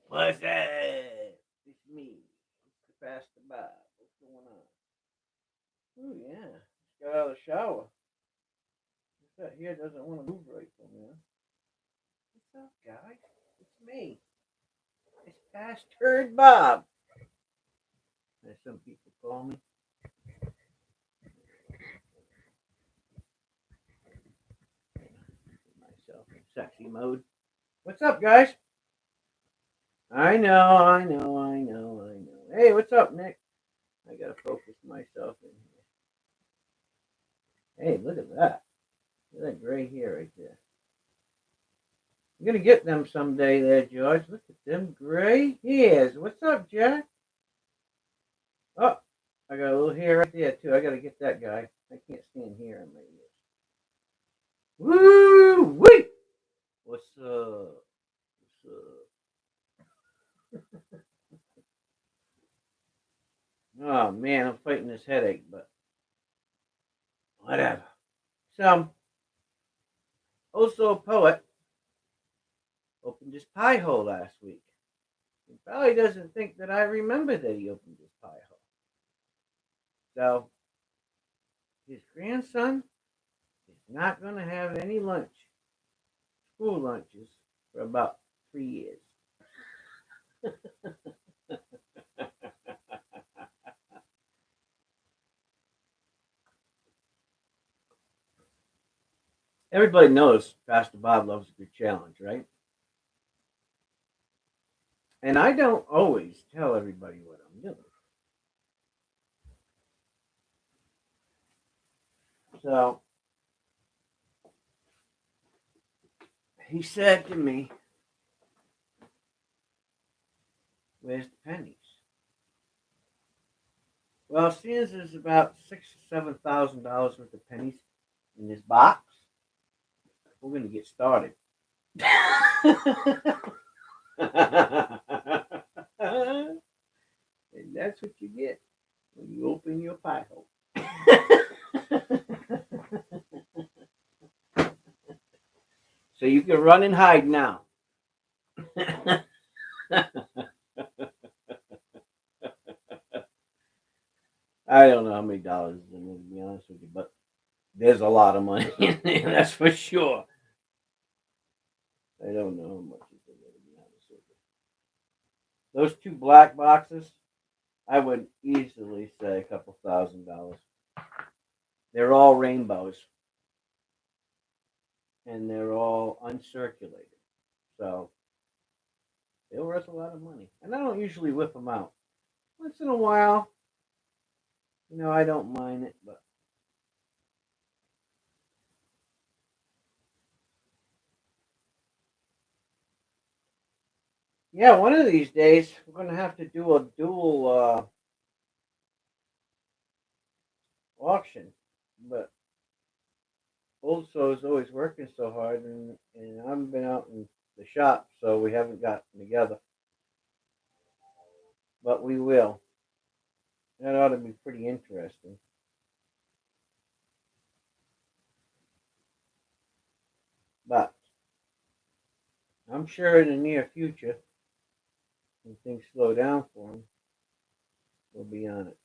What's that? It's me, Mr. Pastor Bob. What's going on? Oh, yeah. Just got out of the shower. That here doesn't want to move right from here. What's up, guys? It's me. It's Pastor Bob. As some people call me. Put myself in sexy mode. What's up, guys? I know. Hey, what's up, Nick? I gotta focus myself in here. Hey, look at that. Look at that gray hair right there. I'm gonna get them someday there, George. Look at them gray hairs. What's up, Jack? Oh, I got a little hair right there, too. I gotta get that guy. I can't stand hair in my ears. Woo wee! What's up? What's up? Oh, man, I'm fighting this headache, but whatever. So, also a poet opened his pie hole last week. He probably doesn't think that I remember that he opened his pie hole. So, his grandson is not going to have any lunch, school lunches, for about 3 years. Everybody knows Pastor Bob loves a good challenge, right? And I don't always tell everybody what I'm doing. So he said to me, "Where's the pennies?" Well, seeing there's about $6,000 or $7,000 worth of pennies in this box, we're gonna get started. And that's what you get when you open your pie hole. So you can run and hide now. I don't know how many dollars is in there, to be honest with you, but there's a lot of money in there, that's for sure. I don't know how much is in there, to be honest with you. Those two black boxes, I would easily say a couple $1,000. They're all rainbows, and they're all uncirculated. So they're worth a lot of money. And I don't usually whip them out. Once in a while, I don't mind it, but yeah, one of these days we're going to have to do a dual auction. But also is always working so hard, and I haven't been out in the shop, so we haven't gotten together. But we will. That ought to be pretty interesting. But I'm sure in the near future, when things slow down for him, we'll be on it.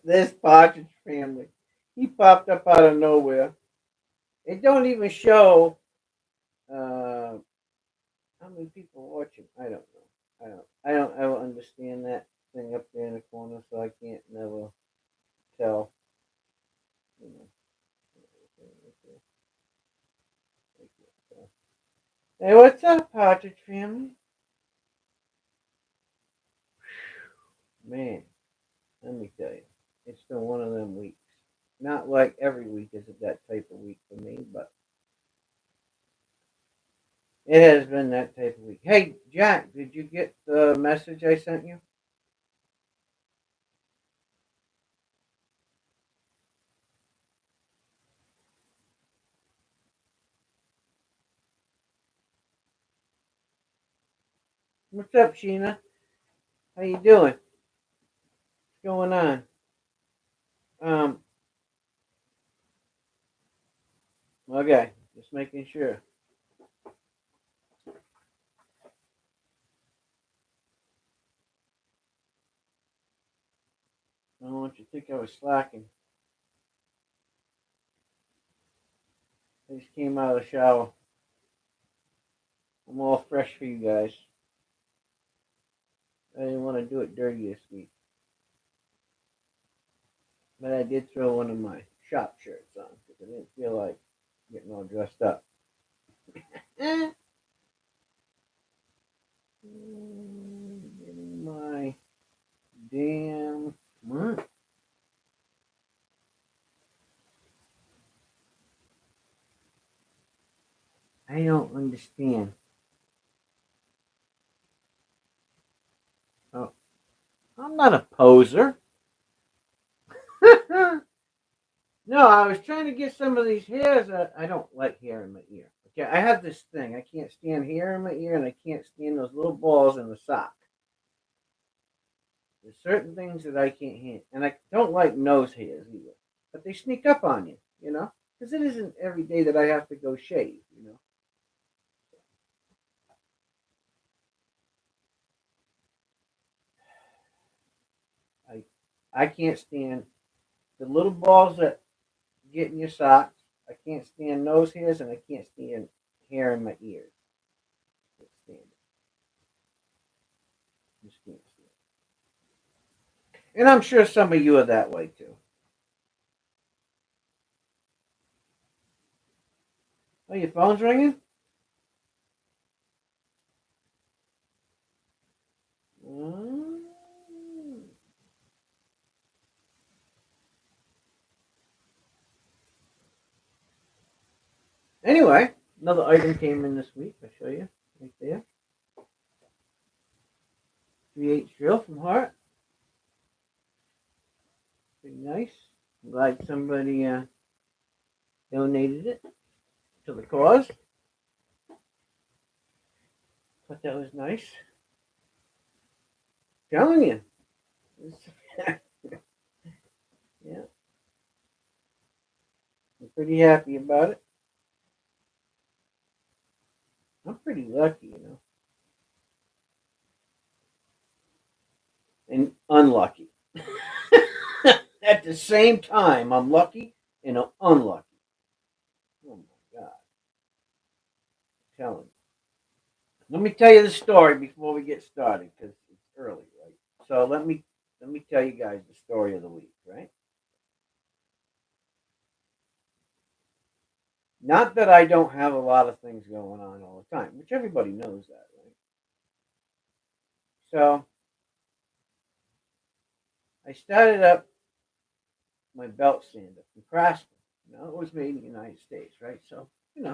This Partridge Family, he popped up out of nowhere. It don't even show how many people watch him. I don't know. I don't understand that thing up there in the corner, so I can't never tell. You know. Hey, what's up, Partridge Family? Man, let me tell you, it's been one of them weeks. Not like every week is it that type of week for me, but it has been that type of week. Hey, Jack, did you get the message I sent you? What's up, Sheena? How you doing? going on? Um, okay, just making sure. I don't want you to think I was slacking. I just came out of the shower. I'm all fresh for you guys. I didn't want to do it dirty this week. But I did throw one of my shop shirts on because I didn't feel like getting all dressed up. Getting my damn. What? I don't understand. Oh, I'm not a poser. No, I was trying to get some of these hairs. I don't like hair in my ear. Okay, I have this thing. I can't stand hair in my ear, and I can't stand those little balls in the sock. There's certain things that I can't handle, and I don't like nose hairs either. But they sneak up on you, because it isn't every day that I have to go shave. I I can't stand the little balls that get in your socks. I can't stand nose hairs, and I can't stand hair in my ears. I can't stand it. Just can't stand it. And I'm sure some of you are that way too. Oh, your phone's ringing? Mm. Anyway, another item came in this week. I'll show you right there. 3/8 drill from Hart. Pretty nice. I'm glad somebody donated it to the cause. Thought that was nice. Telling you. Yeah, I'm pretty happy about it. I'm pretty lucky. And unlucky. At the same time, I'm lucky and I'm unlucky. Oh my God. I'm telling you. Let me tell you the story before we get started because it's early, right? So let me tell you guys the story of the week, right? Not that I don't have a lot of things going on all the time, which everybody knows that, right? So I started up my belt sander from Craftsman. It was made in the United States, right? So she's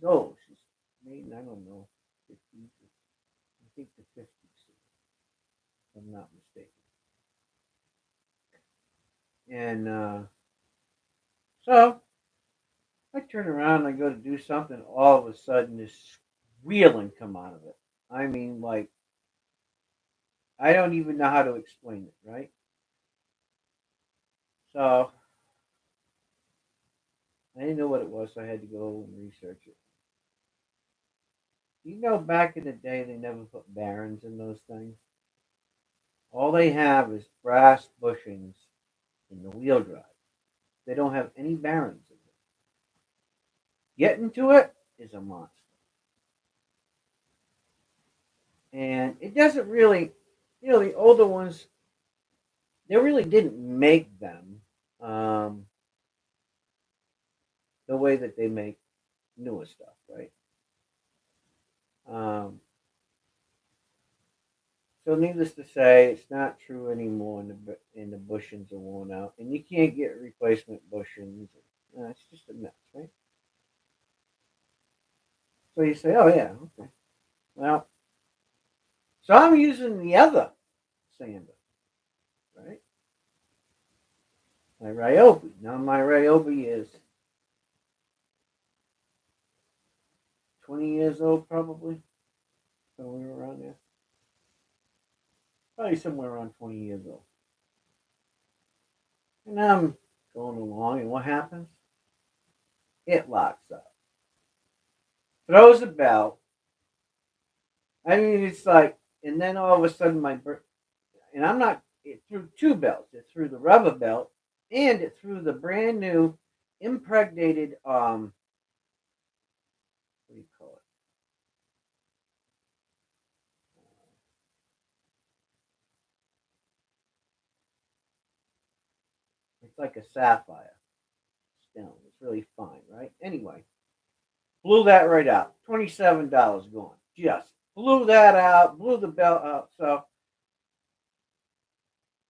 old. She's made in, I don't know, 50s. I think the 50s, if I'm not mistaken. And so I turn around and I go to do something. All of a sudden, this squealing come out of it. I mean, like I don't even know how to explain it, right? So I didn't know what it was, so I had to go and research it. Back in the day, they never put bearings in those things. All they have is brass bushings in the wheel drive. They don't have any bearings in it. Getting to it is a monster. And it doesn't really, the older ones, they really didn't make them um, the way that they make newer stuff, right? Um, so, needless to say, it's not true anymore, and the bushings are worn out, and you can't get replacement bushings. It's just a mess, right? So you say, "Oh yeah, okay." Well, so I'm using the other sander, right? My Ryobi. Now my Ryobi is 20 years old, probably somewhere around there. probably somewhere around 20 years old. And I'm going along, and what happens? It locks up, throws a belt. I mean, it's like, and then all of a sudden, and I'm not, it threw two belts. It threw the rubber belt, and it threw the brand new impregnated, what do you call it? It's like a sapphire stone. It's really fine, right? Anyway, blew that right out. $27 gone. Just blew that out, blew the belt out. So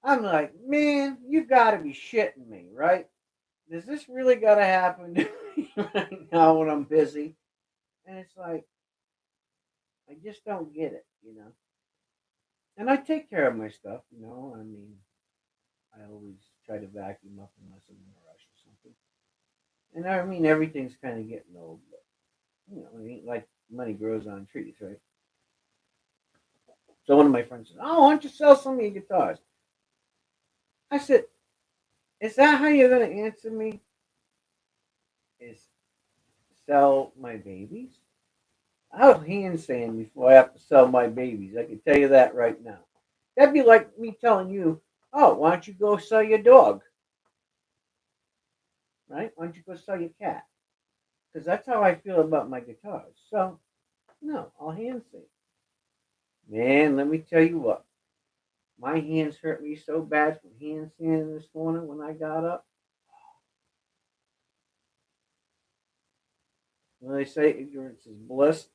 I'm like, man, you got to be shitting me, right? Does this really got to happen to me right now when I'm busy? And it's like, I just don't get it, you know? And I take care of my stuff, you know? I mean, I always try to vacuum up unless I'm in a rush or something. And I mean, everything's kind of getting old, but, you know, it ain't like money grows on trees, right? So one of my friends said, "Oh, why don't you sell some of your guitars?" I said, "Is that how you're going to answer me? Is sell my babies?" I'll hand sand before I have to sell my babies. I can tell you that right now. That'd be like me telling you, "Oh, why don't you go sell your dog?" Right? Why don't you go sell your cat? Because that's how I feel about my guitars. So, no, I'll hand sand. Man, let me tell you what. My hands hurt me so bad from hand sanding this morning when I got up. When they say ignorance is bliss.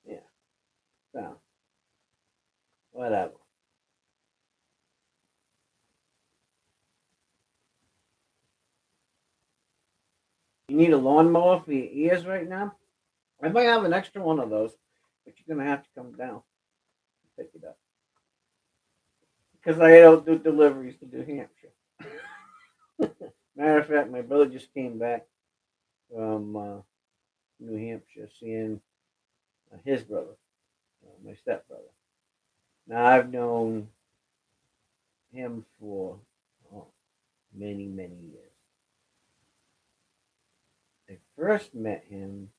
Yeah, so, whatever. You need a lawnmower for your ears right now? I might have an extra one of those, but you're going to have to come down and pick it up. Because I don't do deliveries to New Hampshire. Matter of fact, my brother just came back from New Hampshire seeing his brother, my stepbrother. Now, I've known him for oh, many, many years. I first met him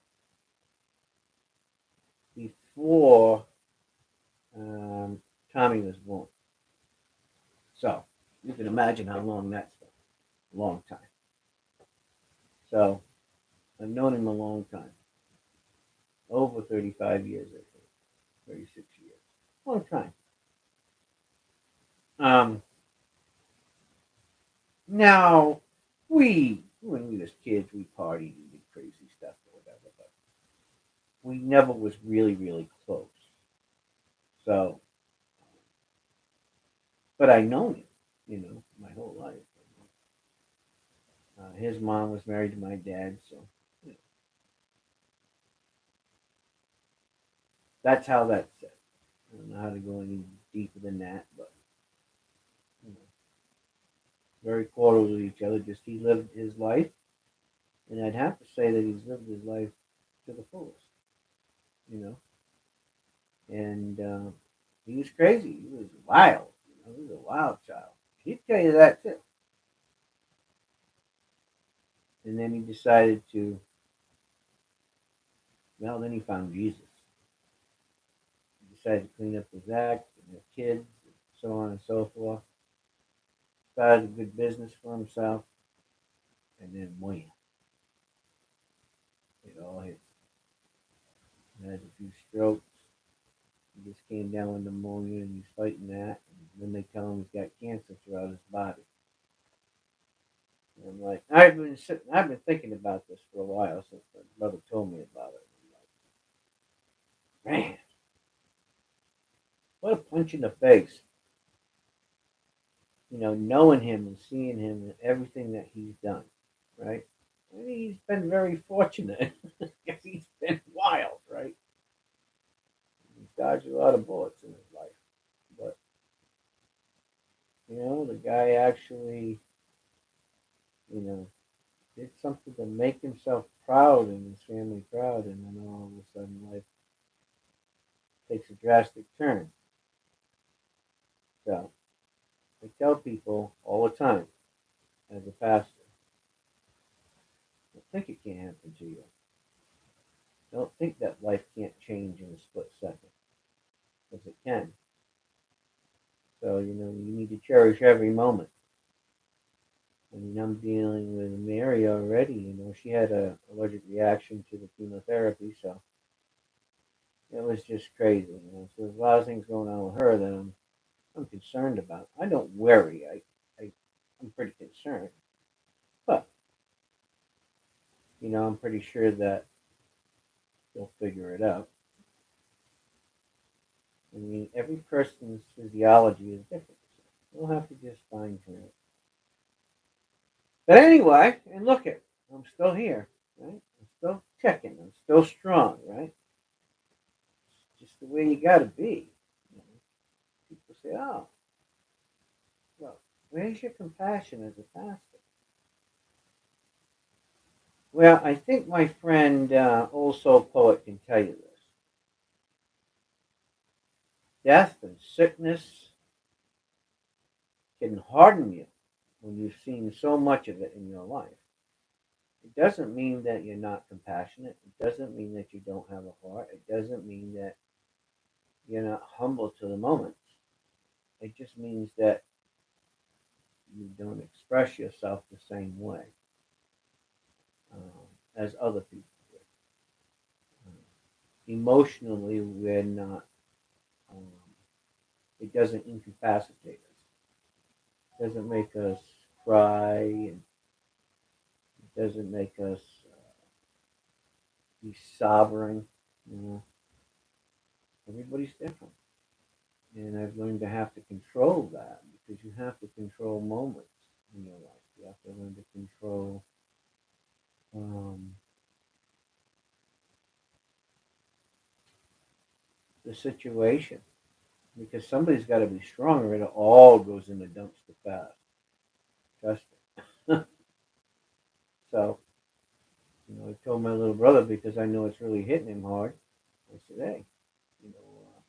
before Tommy was born. So you can imagine how long that's been. A long time. So I've known him a long time. Over 35 years, I think. 36 years. Long time. Um, Now, when we was kids, we partied and did crazy stuff or whatever, but we never was really, really close. So, but I known him, you know, my whole life. His mom was married to my dad, so you know, that's how that's set. I don't know how to go any deeper than that, but you know, very cordial with each other. Just he lived his life, and I'd have to say that he's lived his life to the fullest, you know. And he was crazy. He was wild. You know, he was a wild child. He'd tell you that too. And then he decided to. Well, then he found Jesus. He decided to clean up his act and have kids, and so on and so forth. Started a good business for himself, and then wham, it all hit. He had a few strokes. He just came down with pneumonia, and he's fighting that. And then they tell him he's got cancer throughout his body. And I'm like, I've been thinking about this for a while since my brother told me about it. I'm like, man, what a punch in the face. You know, knowing him and seeing him and everything that he's done, right? I mean, he's been very fortunate because he's been wild, right? He's dodged a lot of bullets in his life. But, you know, the guy actually, you know, did something to make himself proud and his family proud, and then all of a sudden life takes a drastic turn. So I tell people all the time as a pastor, don't think it can't happen to you. Don't think that life can't change in a split second, because it can. So, you need to cherish every moment. I mean, I'm dealing with Mary already. She had a allergic reaction to the chemotherapy, so it was just crazy. So there's a lot of things going on with her that I'm concerned about. I don't worry. I'm pretty concerned, but I'm pretty sure that they'll figure it out. I mean, every person's physiology is different. So we'll have to just fine tune it. But anyway, and look at, I'm still here, right? I'm still checking. I'm still strong, right? It's just the way you got to be. You know? People say, "Oh, well, where's your compassion as a pastor?" Well, I think my friend, Old Soul Poet, can tell you this. Death and sickness can harden you when you've seen so much of it in your life. It doesn't mean that you're not compassionate. It doesn't mean that you don't have a heart. It doesn't mean that you're not humble to the moments. It just means that you don't express yourself the same way as other people do. Emotionally, we're not. Um, it doesn't incapacitate us. It doesn't make us cry, and it doesn't make us be sobbing. You know, everybody's different, and I've learned to have to control that because you have to control moments in your life. You have to learn to control um, the situation because somebody's got to be strong or it all goes in the dumpster fast. Trust me. So, I told my little brother because I know it's really hitting him hard. I said, "Hey, you know,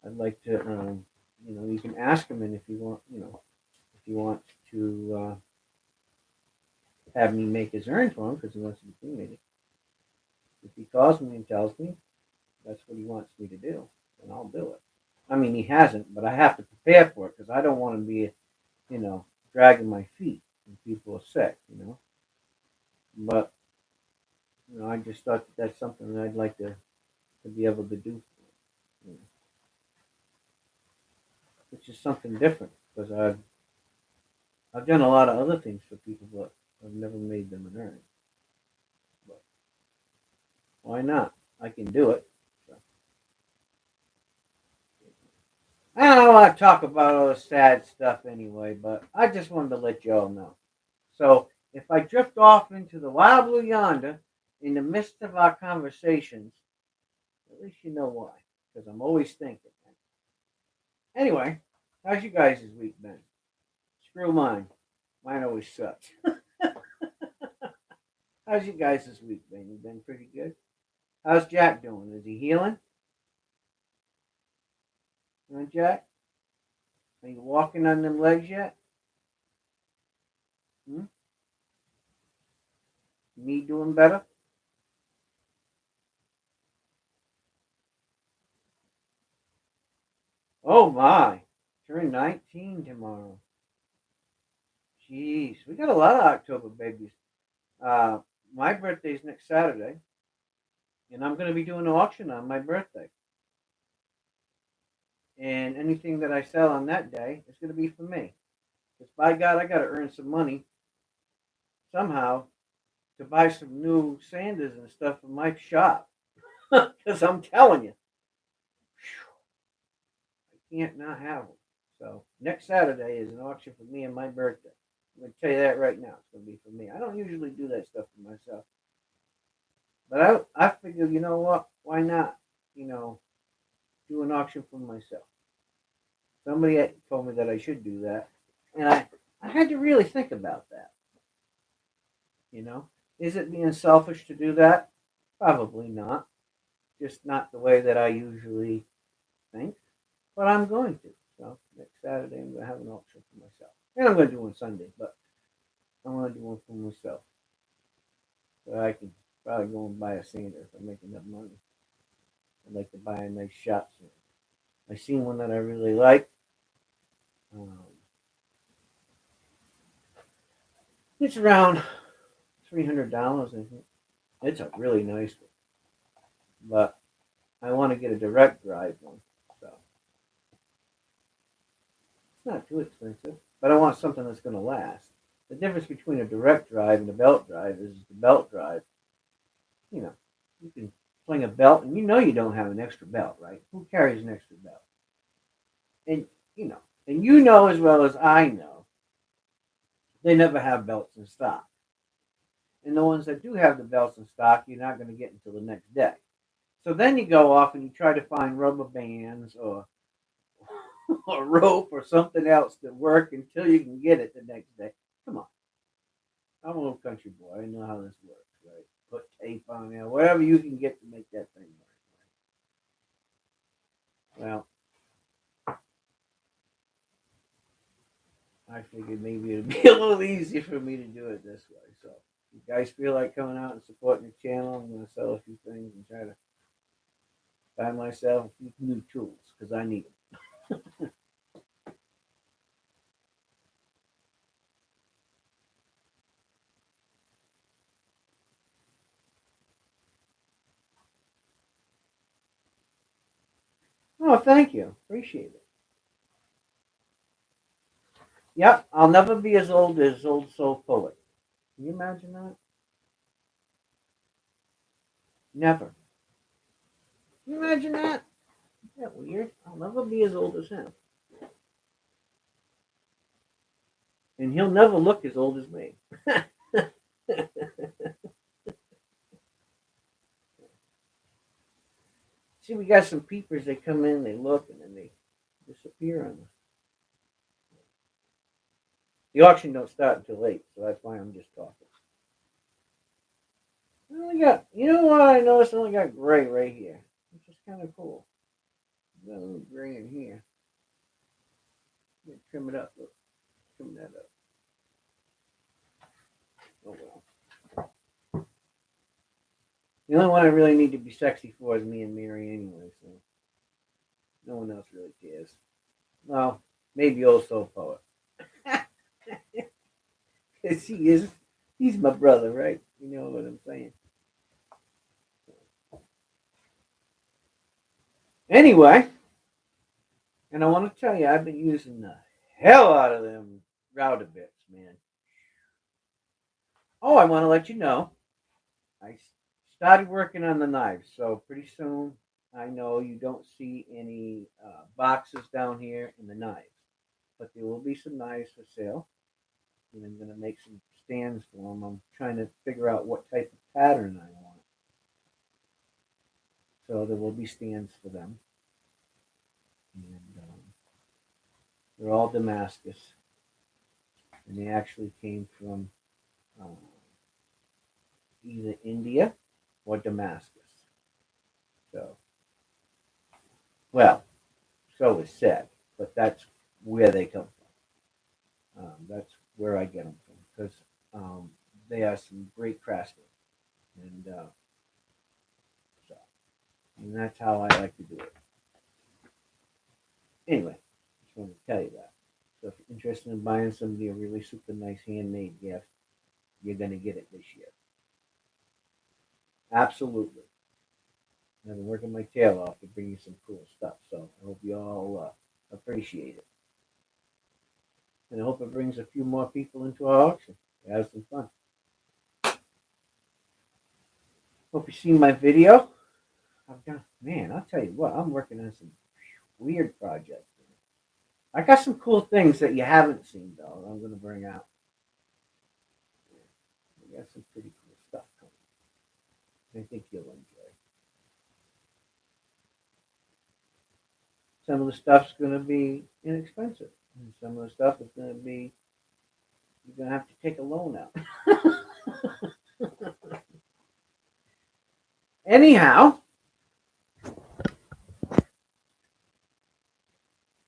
I'd like to, you can ask him, and if you want, if he wants to have me make his errand for him because he wants to be cremated. If he calls me and tells me that's what he wants me to do, then I'll do it. I mean, he hasn't, but I have to prepare for it because I don't want to be, you know, dragging my feet when people are sick, But I just thought that's something that I'd like to be able to do, which is something different because I've done a lot of other things for people, but I've never made them an earn. But why not? I can do it. So, I don't want to talk about all the sad stuff anyway, but I just wanted to let you all know. So if I drift off into the wild blue yonder in the midst of our conversations, at least you know why, because I'm always thinking. Anyway, how's you guys this week been? Screw mine. Mine always sucks. How's you guys this week been? You been pretty good? How's Jack doing? Is he healing? Jack? Are you walking on them legs yet? Hmm? Me doing better? Oh my. Turn 19 tomorrow. Jeez, we got a lot of October babies. Uh, my birthday's next Saturday, and I'm going to be doing an auction on my birthday. And anything that I sell on that day is going to be for me. Because by God, I got to earn some money somehow to buy some new sanders and stuff for my shop. Because I'm telling you, I can't not have them. So next Saturday is an auction for me and my birthday. I'm going to tell you that right now. It's going to be for me. I don't usually do that stuff for myself. But I figured, you know what? Why not? Do an auction for myself. Somebody told me that I should do that, and I had to really think about that. You know, is it being selfish to do that? Probably not. just not the way that I usually think, but I'm going to. So next Saturday, I'm going to have an auction for myself. And I'm going to do one Sunday, but I want to do one for myself. So I can probably go and buy a sander if I make enough money. I'd like to buy a nice shop sander. I seen one that I really like. Um, it's around $300, I think. It's a really nice one, but I want to get a direct drive one, so it's not too expensive. But I want something that's going to last. The difference between a direct drive and a belt drive is the belt drive. You know, you can fling a belt, and you don't have an extra belt, right? Who carries an extra belt? And you know, and you know as well as I know, they never have belts in stock. And the ones that do have the belts in stock, you're not going to get until the next day. So then you go off and you try to find rubber bands or a rope or something else to work until you can get it the next day. Come on. I'm a little country boy. I know how this works, right? Put tape on there, whatever you can get to make that thing work. Right? Well, I figured maybe it'd be a little easier for me to do it this way. So, if you guys feel like coming out and supporting the channel, I'm going to sell a few things and try to buy myself a few new tools because I need them. Oh, thank you. Appreciate it. Yep, I'll never be as old soul poet. Can you imagine that? Never. Can you imagine that? Isn't that weird? I'll never be as old as him. And he'll never look as old as me. See, we got some peepers. They come in, they look, and then they disappear on us. The auction don't start until 8, so that's why I'm just talking. I only got, you know what I noticed? I only got gray right here, which is kind of cool. Got a little gray in here. Trim it up. Look, trim that up. Oh well. The only one I really need to be sexy for is me and Mary anyway, so no one else really cares. Well, maybe old soul poet. Because he's my brother, right? You know what I'm saying? Anyway, and I want to tell you, I've been using the hell out of them router bits, man. Oh, I want to let you know, I started working on the knives, so pretty soon I know you don't see any boxes down here in the knives, but there will be some knives for sale, and I'm going to make some stands for them. I'm trying to figure out what type of pattern I want, so there will be stands for them, and they're all Damascus, and they actually came from uh, either India or Damascus. So, well, so it's said, but that's where they come from. That's where I get them from because they are some great craftsmen, and so and that's how I like to do it. Anyway, just wanted to tell you that. So if you're interested in buying somebody a really super nice handmade gift, you're gonna get it this year. Absolutely. I've been working my tail off to bring you some cool stuff, so I hope you all appreciate it. And I hope it brings a few more people into our auction. Have some fun. Hope you seen my video. I've got, man, I'll tell you what, I'm working on some weird projects. I got some cool things that you haven't seen though. I'm going to bring out. I got some pretty cool stuff coming. I think you'll enjoy. Some of the stuff's going to be inexpensive, and some of the stuff is going to be you're going to have to take a loan out. Anyhow,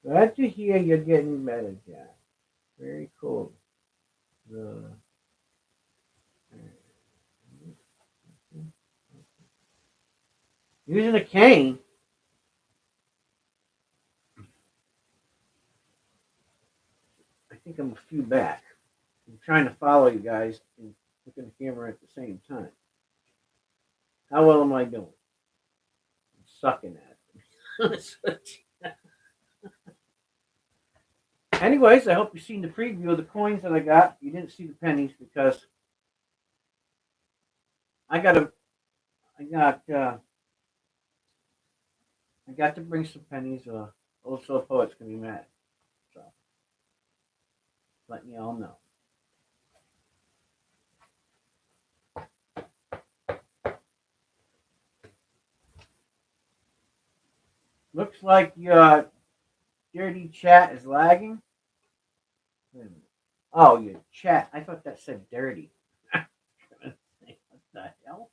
Glad to hear you're getting better, Jack. Very cool. The using a cane. I think I'm a few back. I'm trying to follow you guys and look at the camera at the same time. How well am I doing? I'm sucking at it. Anyways, I hope you've seen the preview of the coins that I got. You didn't see the pennies because I got to. I got. I got to bring some pennies. Old Soul Poet's gonna be mad. So, letting you all know. Looks like your dirty chat is lagging. Oh, your chat. I thought that said dirty. What the hell?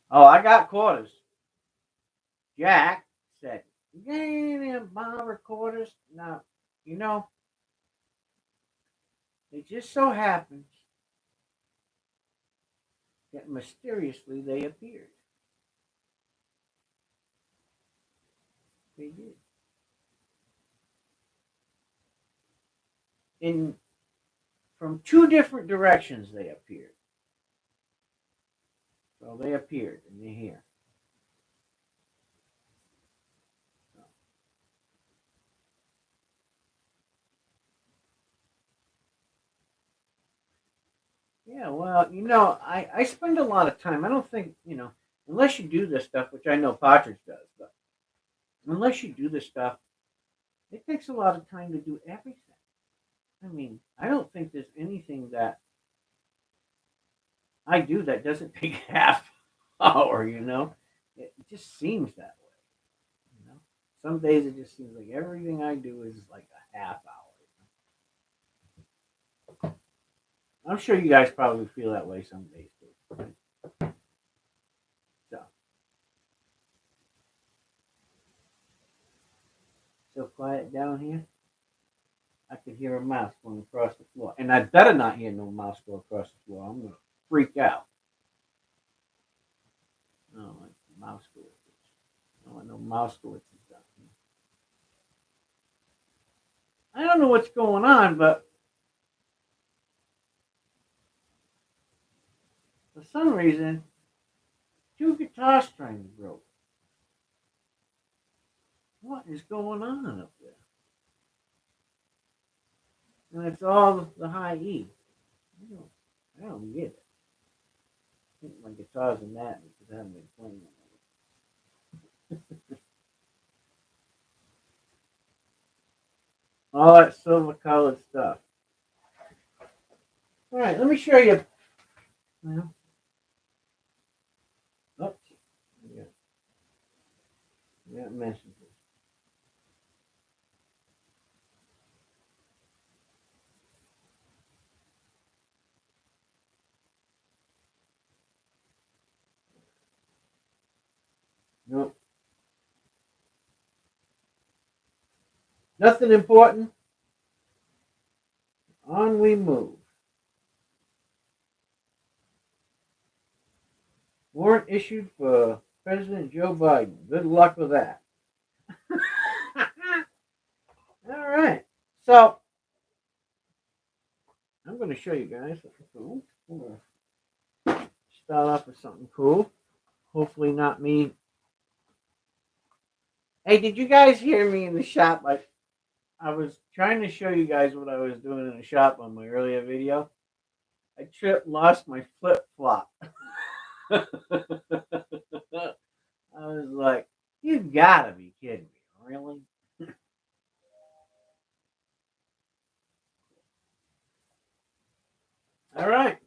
Oh, I got quarters. Jack said, "You got any of my quarters?" Now, you know, it just so happens that mysteriously they appeared. They did. In from two different directions they appeared. So they appeared and they're here. So, yeah, well, I spend a lot of time. I don't think, unless you do this stuff, which I know Partridge does, but unless you do this stuff, it takes a lot of time to do everything. I mean, I don't think there's anything that I do that doesn't take half hour. It just seems that way. Some days it just seems like everything I do is like a half hour. I'm sure you guys probably feel that way some days too. Right? So, so quiet down here. I could hear a mouse going across the floor. And I better not hear no mouse go across the floor. I'm going to freak out. I don't like mouse glitches. I don't want no mouse glitches down here. I don't know what's going on, but for some reason, two guitar strings broke. What is going on up there? And it's all the high E. I don't get it. I think my guitar's are mad because I haven't been playing it. All that silver colored stuff. All right, let me show you. Well, oops. Yeah, yeah, messages. Nope. Nothing important. On we move. Warrant issued for President Joe Biden. Good luck with that. All right. So I'm going to show you guys something cool. I'm going to start off with something cool. Hopefully not me. Hey, did you guys hear me in the shop? I was trying to show you guys what I was doing in the shop on my earlier video. I tripped, lost my flip flop. I was like, you gotta be kidding me, really? All right.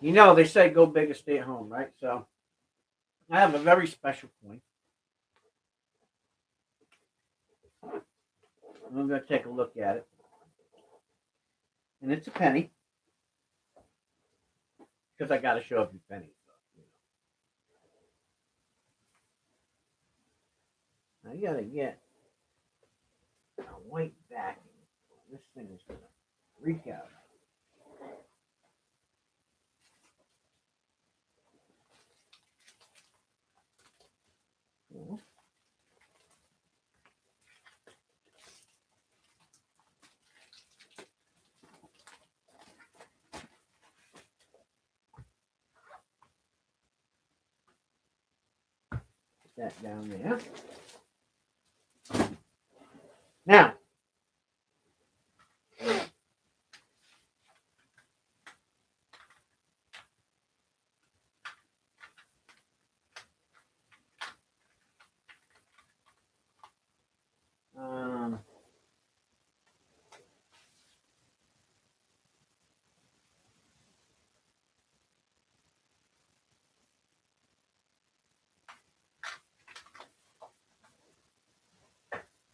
They say go big or stay at home, right? So I have a very special coin. I'm going to take a look at it. And it's a penny because I got to show up you pennies. I gotta get a white backing. This thing is gonna freak out. Put that down there. Now,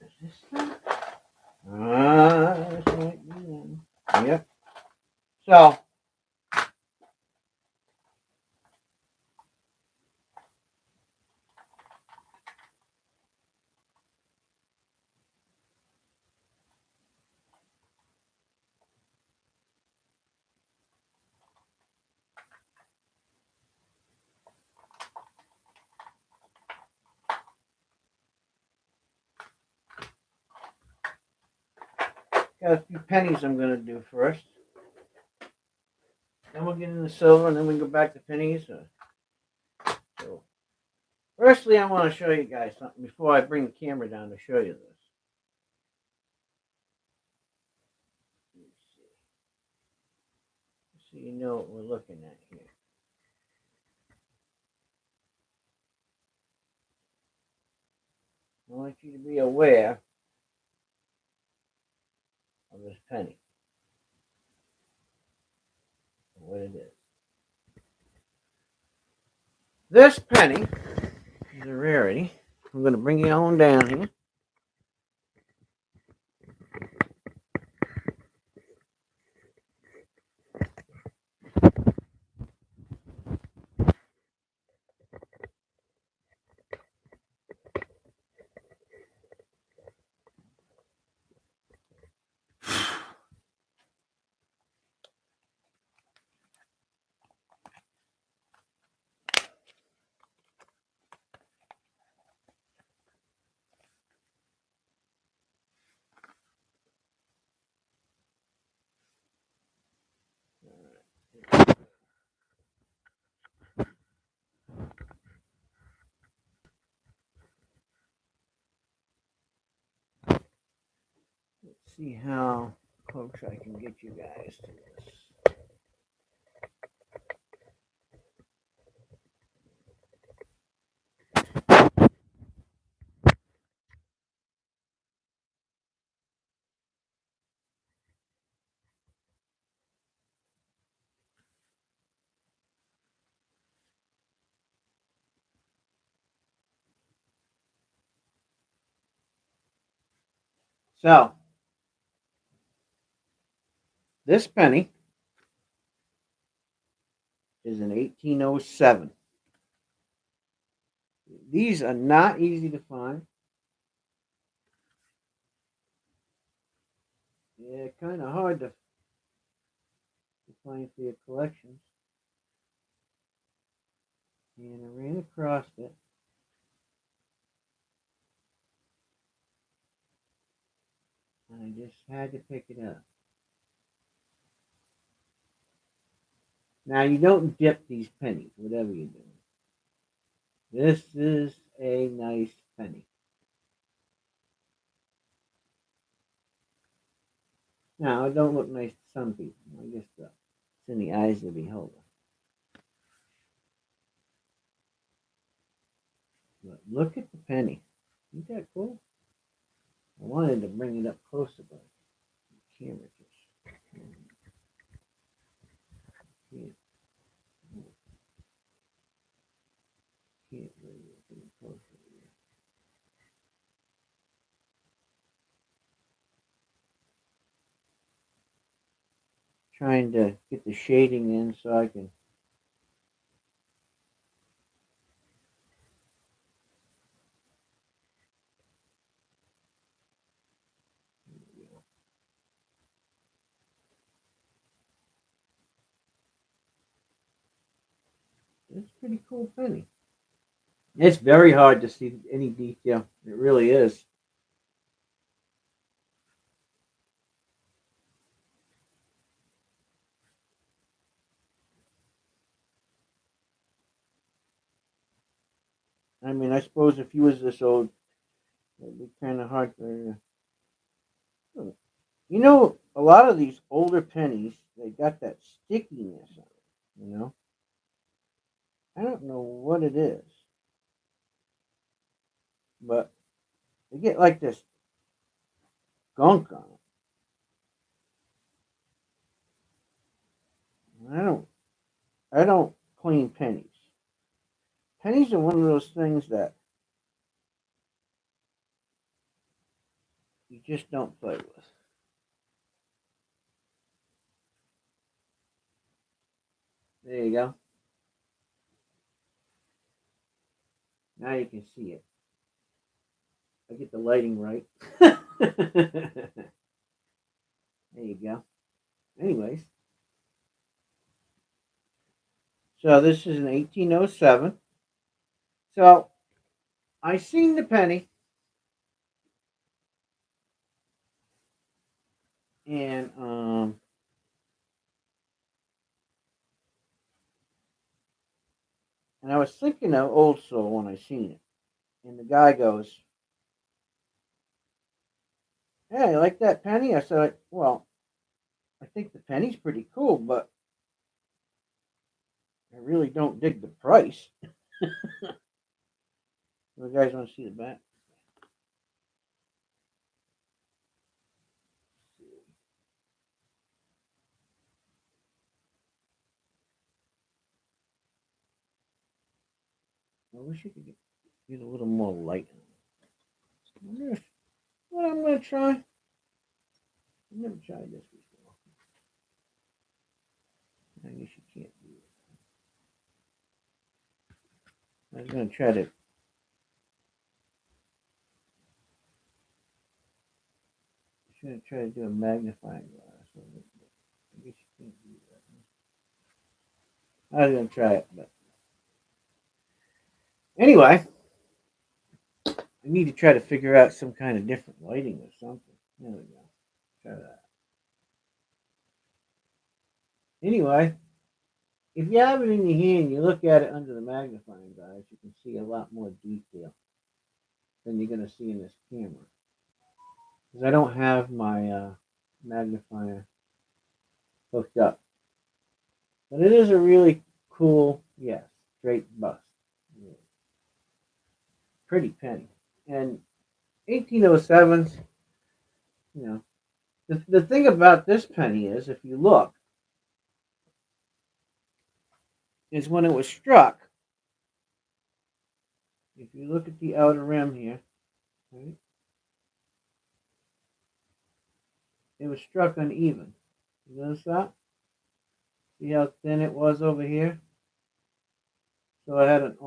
is this thing? This might be one. Yep. So, got a few pennies I'm gonna do first. Then we'll get into silver, and then we go back to pennies. So, firstly, I want to show you guys something before I bring the camera down to show you this. So you know what we're looking at here. I want you to be aware of this penny, what it is. This penny is a rarity. I'm going to bring you on down here. Let's see how close I can get you guys to this. So, this penny is an 1807. These are not easy to find. Yeah, kind of hard to find for your collections. And I ran across it. And I just had to pick it up. Now, you don't dip these pennies, whatever you're doing. This is a nice penny. Now, it don't look nice to some people. I guess it's in the eyes of the beholder. But look at the penny. Isn't that cool? I wanted to bring it up closer, but the camera just can't bring it any closer. Trying to get the shading in so I can It's a pretty cool penny. It's very hard to see any detail. It really is. I mean, I suppose if you was this old, it'd be kind of hard for you. You know, a lot of these older pennies, they got that stickiness on it. You know, I don't know what it is, but they get like this gunk on it. I don't clean pennies. Pennies are one of those things that you just don't play with. There you go. Now you can see it. I get the lighting right. There you go. Anyways, so this is an 1807. So I seen the penny, and I was thinking of Old Soul when I seen it. And the guy goes, "Hey, you like that penny?" I said, "Well, I think the penny's pretty cool, but I really don't dig the price." You guys want to see the back? I wish you could get a little more light. I wonder if, what I'm going to try. I've never tried this before. I guess you can't do it. I was going to try to. I was going to try to do a magnifying glass. I guess you can't do that. I was going to try it, but anyway, I need to try to figure out some kind of different lighting or something. There we go. Try that. Anyway, if you have it in your hand, you look at it under the magnifying glass, you can see a lot more detail than you're going to see in this camera. Because I don't have my magnifier hooked up. But it is a really cool, yes, straight bust. Yeah. Pretty penny. And 1807s, you know, the thing about this penny is, if you look, is when it was struck, if you look at the outer rim here, right, it was struck uneven. You notice that? See how thin it was over here? So I had an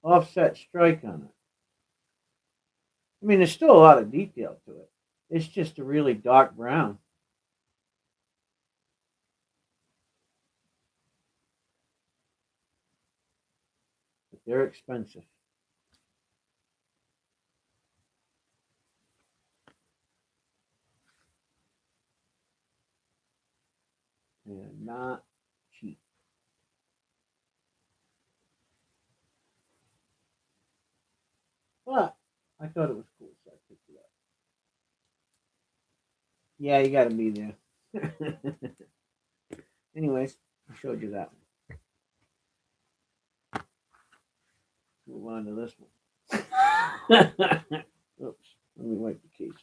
offset strike on it. I mean, there's still a lot of detail to it. It's just a really dark brown. But they're expensive. And not cheap. But I thought it was cool, so I picked it up. Yeah, you got to be there. Anyways, I showed you that one. Move on to this one. Oops, let me wipe the case off.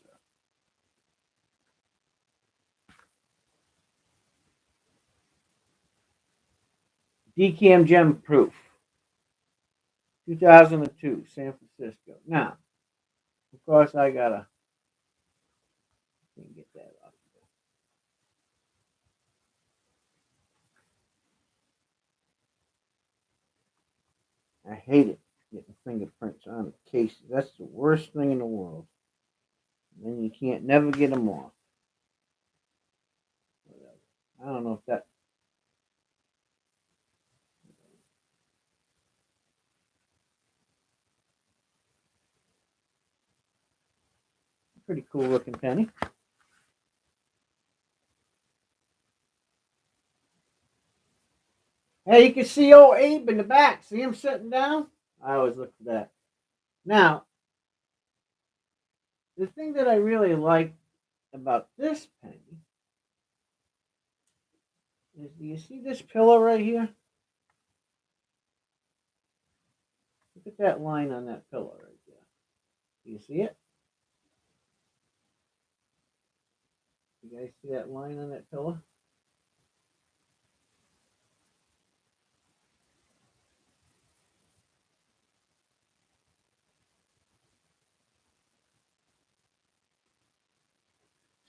Decam Gem Proof, 2002, San Francisco. Now, of course, I gotta get that off. I hate it getting fingerprints on the case. That's the worst thing in the world. And then you can't never get them off. Whatever. I don't know if that. pretty cool looking penny. Hey, you can see old Abe in the back. See him sitting down? I always look for that. Now, the thing that I really like about this penny is, do you see this pillow right here? Look at that line on that pillow right there. Do you see it? You guys see that line on that pillow?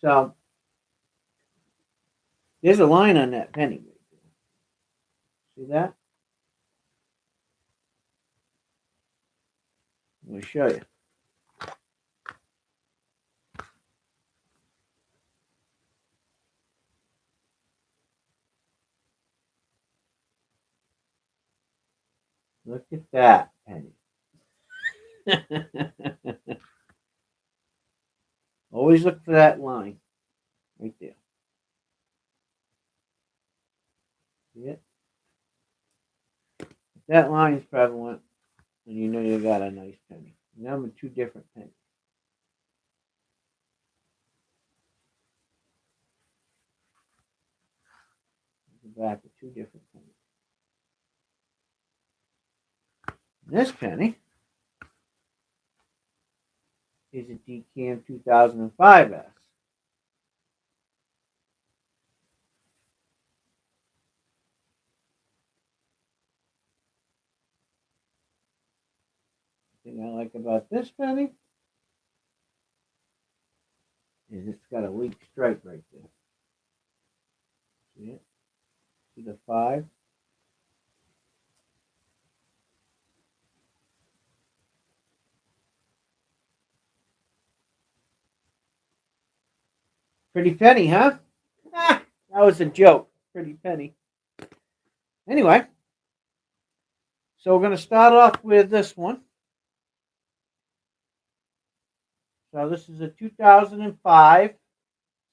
So, there's a line on that penny right there. See that? I'm going to show you. Look at that penny. Always look for that line right there. See it? If that line is prevalent, and you know you got a nice penny. Now I'm in two different pennies. Back to two different pennies. This penny is a DCAM 2005S. The thing I like about this penny is it's got a leak stripe right there. See it? See the 5? Pretty penny, huh? Ah, that was a joke. Pretty penny. Anyway, so we're going to start off with this one. So this is a 2005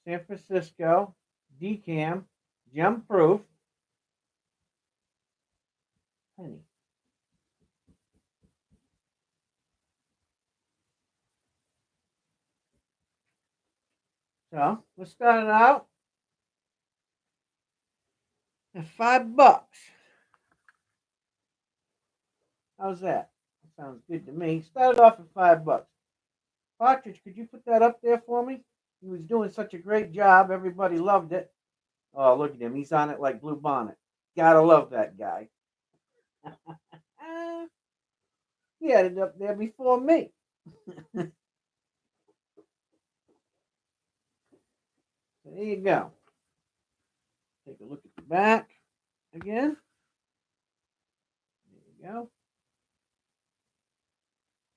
San Francisco DCAM gem proof penny. So let's start it out at $5. How's that? That sounds good to me. Started off at $5. Partridge, could you put that up there for me? He was doing such a great job. Everybody loved it. Oh, look at him. He's on it like Blue Bonnet. Gotta love that guy. He had it up there before me. There you go. Take a look at the back again. There you go.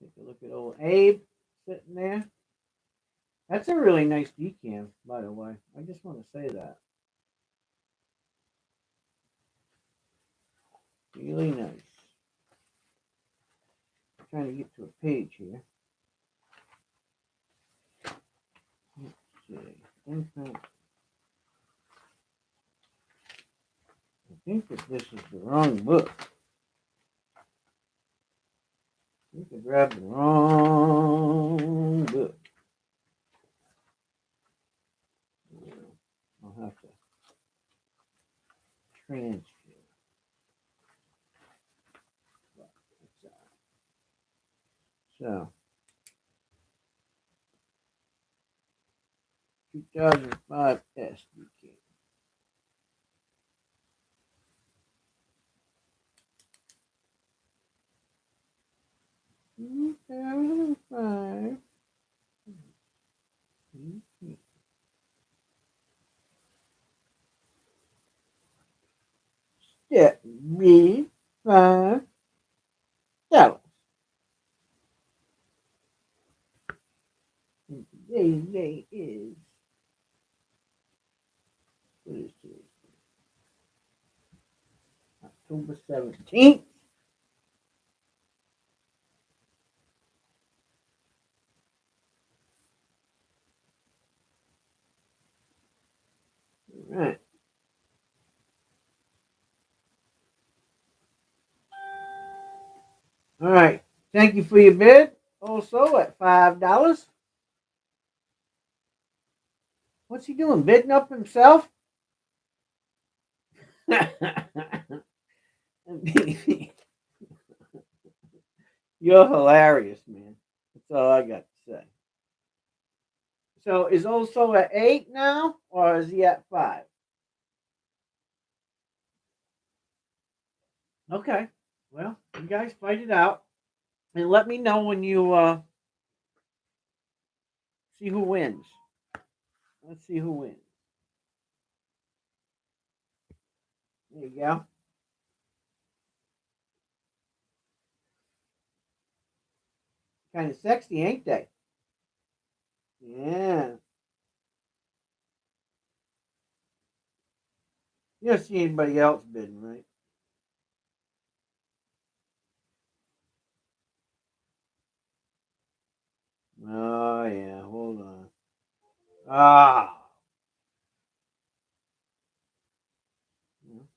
Take a look at old Abe sitting there. That's a really nice decam, by the way. I just want to say that. Really nice. I'm trying to get to a page here. Let's see. I think that this is the wrong book. I think I grabbed the wrong book. I'll have to transfer. So, 2005 SDK. $2,005. $75. And today's day is, what is today? October 17th. Right. All right. Thank you for your bid. Also at $5. What's he doing? Bidding up himself? You're hilarious, man. That's all I got to say. So is also at 8 now, or is he at 5? Okay. Well, you guys fight it out, and let me know when you see who wins. Let's see who wins. There you go. Kind of sexy, ain't they? Yeah. You don't see anybody else bidding, right? Oh yeah. Hold on. Ah. Well,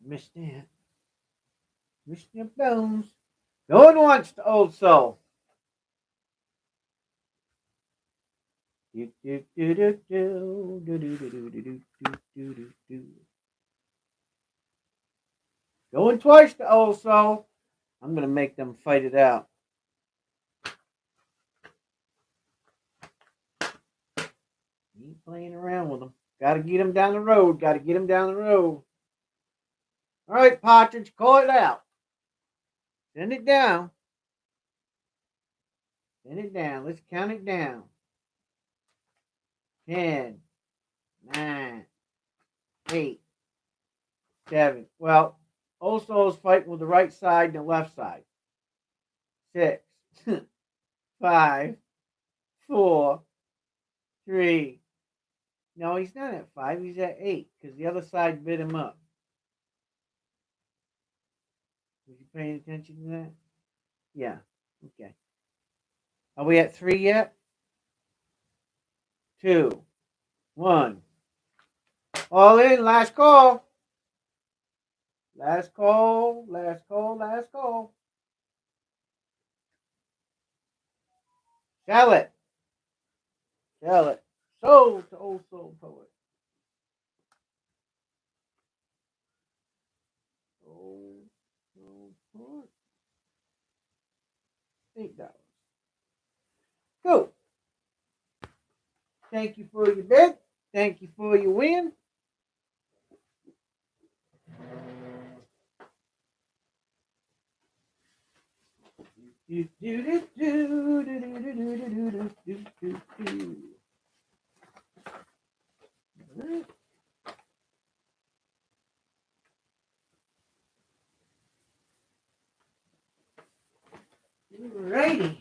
missed that. Missed your bones. Going once to old soul. Do, do, do, do, do, do, do, do, do, do, do, do, do. Going twice to old soul. I'm gonna make them fight it out. Keep playing around with them. Gotta get them down the road. Gotta get them down the road. All right, Partridge, call it out. Send it down. Send it down. Let's count it down. 10, 9, 8, 7. Well, Old Soul's fighting with the right side and the left side. 6, 5, 4, 3. No, he's not at 5. He's at 8 because the other side bit him up. Was you paying attention to that? Yeah. Okay. Are we at 3 yet? 2, 1. All in. Last call. Last call. Last call. Last call. Sell it. Sell it. Sold to Old Soul Poet. Old Soul Poet. $8. Go. Thank you for your bid. Thank you for your win. Do, do, do, do, do, do, do, do, do, do, do. Alrighty.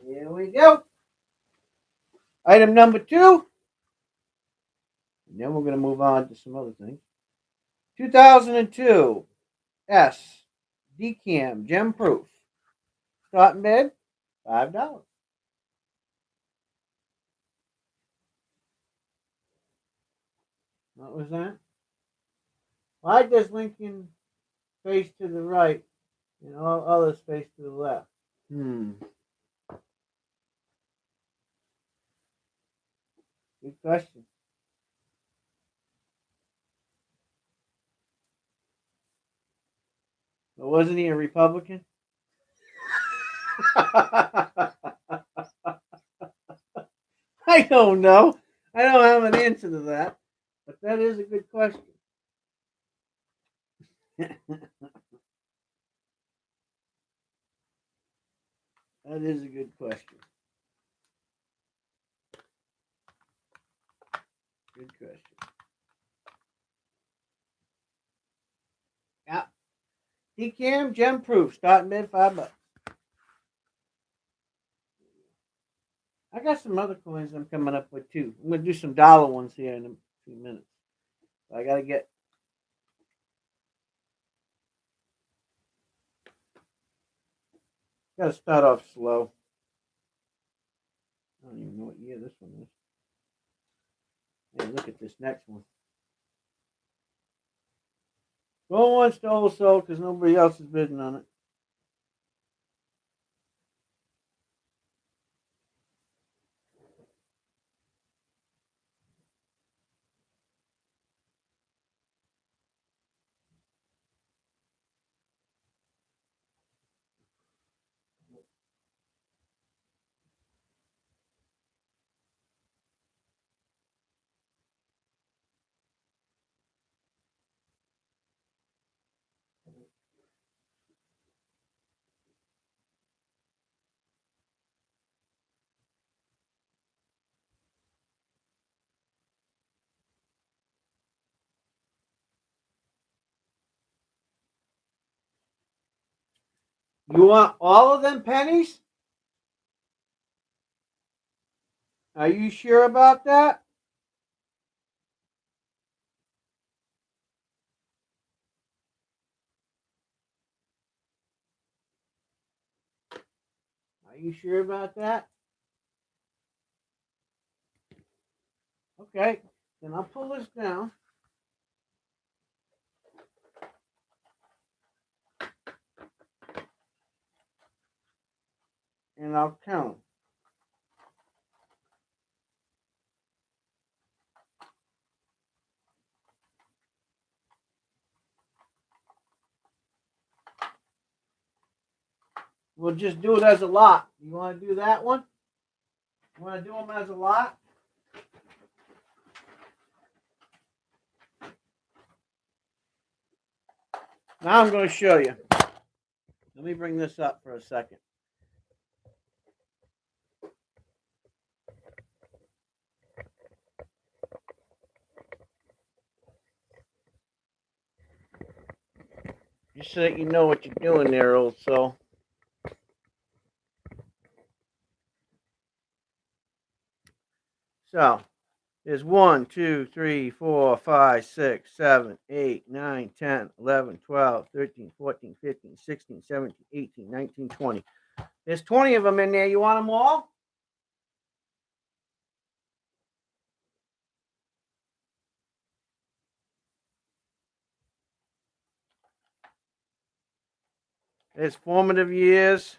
Here we go. Item number 2. And then we're going to move on to some other things. 2002 S Decam Gem Proof. Start in bed, $5. What was that? Why does Lincoln face to the right and all others face to the left? Good question. But wasn't he a Republican? I don't know. I don't have an answer to that. But that is a good question. That is a good question. Good question. Yeah. Decam Gem Proof. Starting bid $5. I got some other coins I'm coming up with too. I'm gonna do some dollar ones here in a few minutes. I gotta start off slow. I don't even know what year this one is. Yeah, look at this next one. Going once to old soul because nobody else is bidding on it. You want all of them pennies? Are you sure about that? Are you sure about that? Okay, then I'll pull this down. And I'll count. We'll just do it as a lot. You want to do that one? You want to do them as a lot? Now I'm going to show you. Let me bring this up for a second. Just so that you know what you're doing there, old soul. So, there's 1, 2, 3, 4, 5, 6, 7, 8, 9, 10, 11, 12, 13, 14, 15, 16, 17, 18, 19, 20. There's 20 of them in there. You want them all? There's formative years.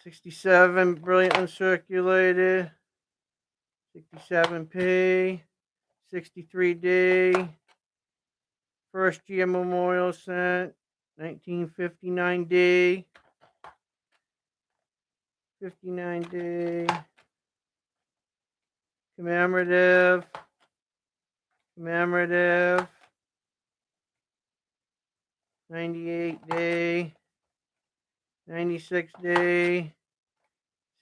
67 brilliant uncirculated. 67P. 63D. First year memorial cent. 1959D. 59D. Commemorative. 98D. 96D.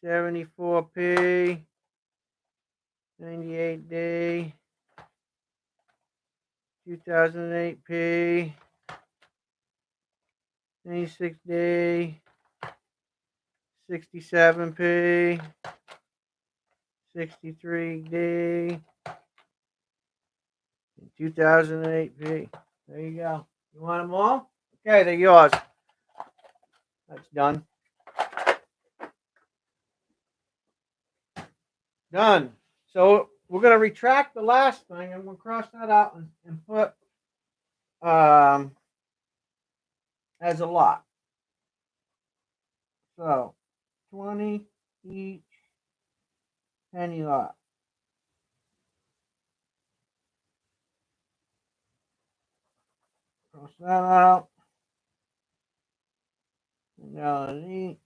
74P. 98D. 2008P. 96D. 67P. 63D. 2008P. There you go. You want them all? Okay, they're yours. That's done. Done. So we're going to retract the last thing. I'm going to cross that out and put as a lot. So 20 each penny lot. Cross that out. $1 each.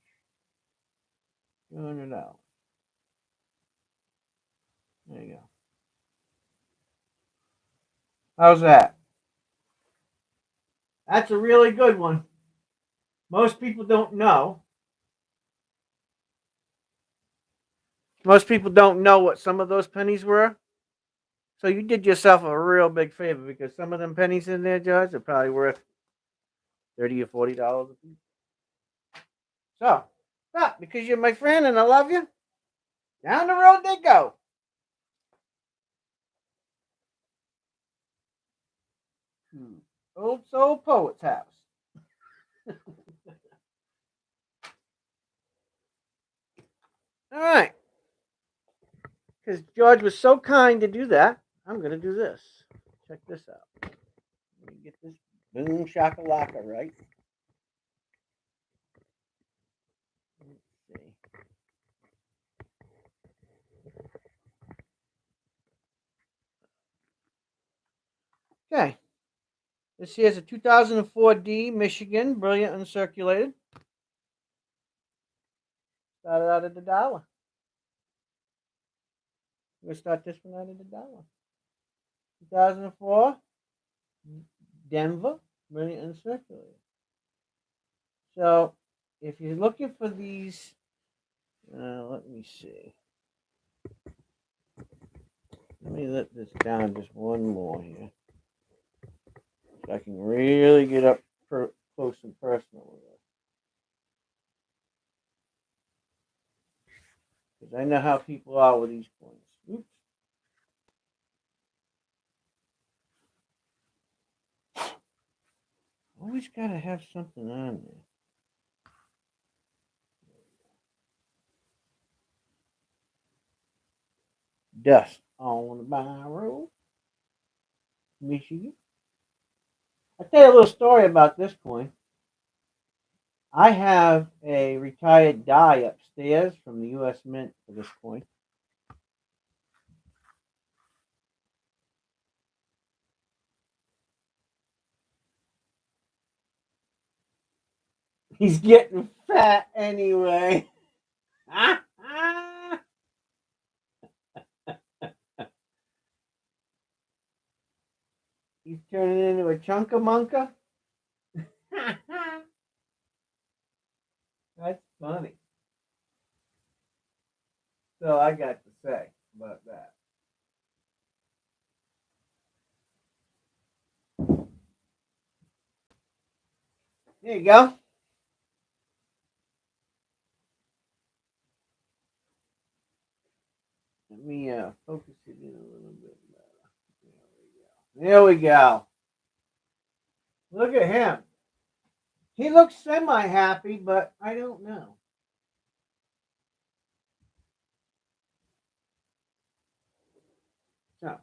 $200. There you go. How's that? That's a really good one. Most people don't know. Most people don't know what some of those pennies were. So you did yourself a real big favor because some of them pennies in there, Judge, are probably worth $30 or $40 a piece. So But because you're my friend and I love you, down the road they go. Old Soul Poet's house. All right. Because George was so kind to do that, I'm going to do this. Check this out. Let me get this boom shakalaka right. Let's see. Okay. This here's a 2004 D Michigan, brilliant uncirculated. Started out at $1. We'll start this one out at $1. 2004 Denver, brilliant uncirculated. So if you're looking for these, let me see. Let me let this down just one more here, so I can really get up close and personal with it. Because I know how people are with these coins. Oops. Always got to have something on there. Dust on the road, Michigan. I'll tell you a little story about this coin. I have a retired die upstairs from the U.S. Mint for this coin. He's getting fat anyway. He's turning into a chunkamunka. That's funny. So I got to say about that. There you go. Let me focus it in a little bit better. There we go. Look at him. He looks semi-happy, but I don't know. So,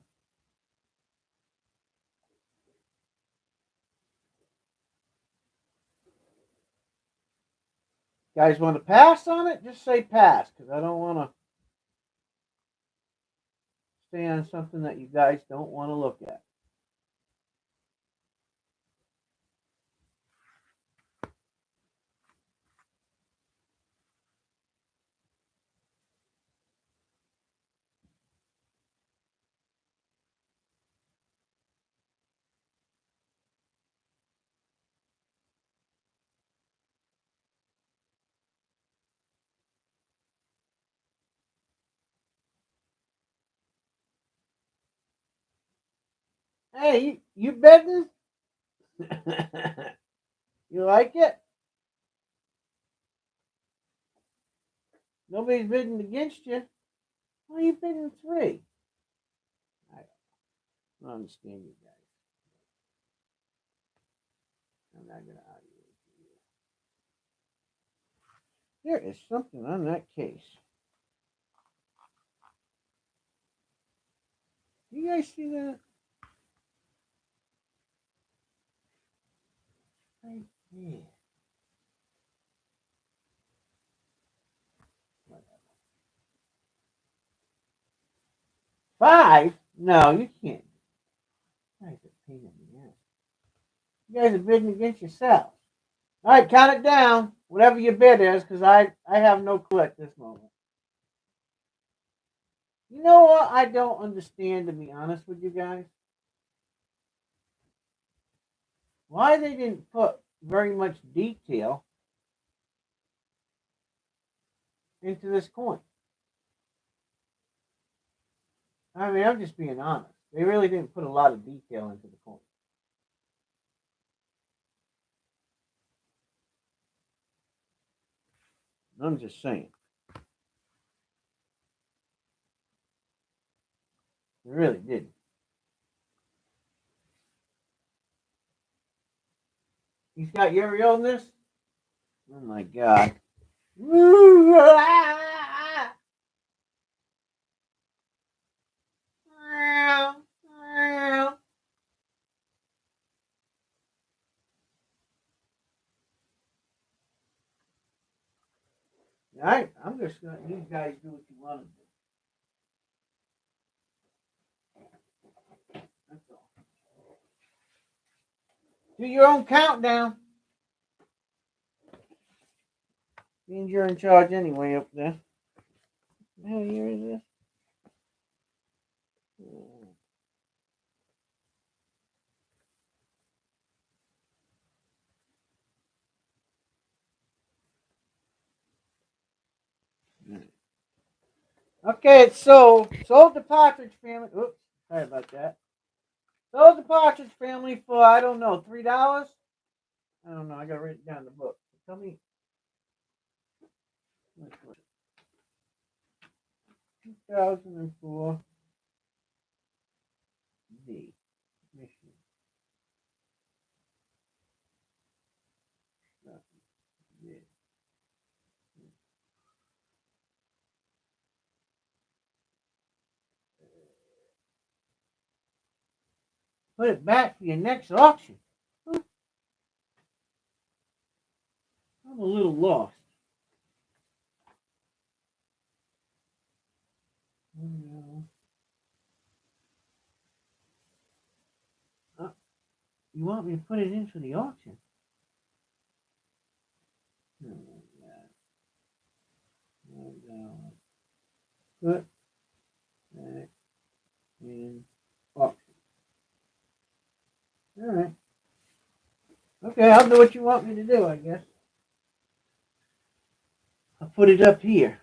guys want to pass on it? Just say pass, because I don't want to stay on something that you guys don't want to look at. Hey, you betting? You like it? Nobody's bidding against you. Why are you bidding 3? I don't understand you guys. I'm not going to argue with you. There is something on that case. Do you guys see that? Right there. Whatever. 5? No, you can't. You guys are pain in the ass. You guys are bidding against yourselves. All right, count it down. Whatever your bid is, because I have no clue at this moment. You know what I don't understand, to be honest with you guys? Why they didn't put very much detail into this coin. I mean, I'm just being honest. They really didn't put a lot of detail into the coin. I'm just saying. I really didn't. He's got your illness? Oh my God. Alright, I'm just gonna let you guys do what you want to do. That's all. Do your own countdown. Means you're in charge anyway up there. What the hell year is this? Okay, it's sold. Sold the Partridge Family. Oops, sorry about that. Sold the Partridge Family for, I don't know, $3? I don't know. I gotta write it down in the book. Tell me. 2004 D. Michigan. Put it back for your next auction. I'm a little lost. You want me to put it in for the auction? Put that in auction. All right. Okay, I'll do what you want me to do, I guess. I'll put it up here.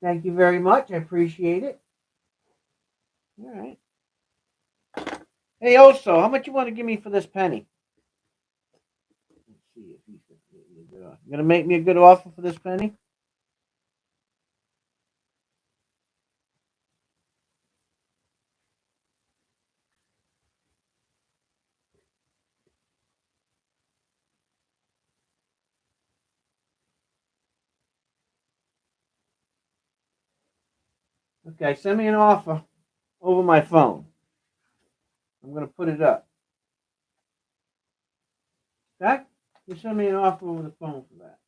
Thank you very much. I appreciate it. All right. Hey, also, how much you want to give me for this penny? Let's see if he's going to make me a good offer. You going to make me a good offer for this penny? Okay, send me an offer over my phone. I'm going to put it up. Okay? You send me an offer over the phone for that.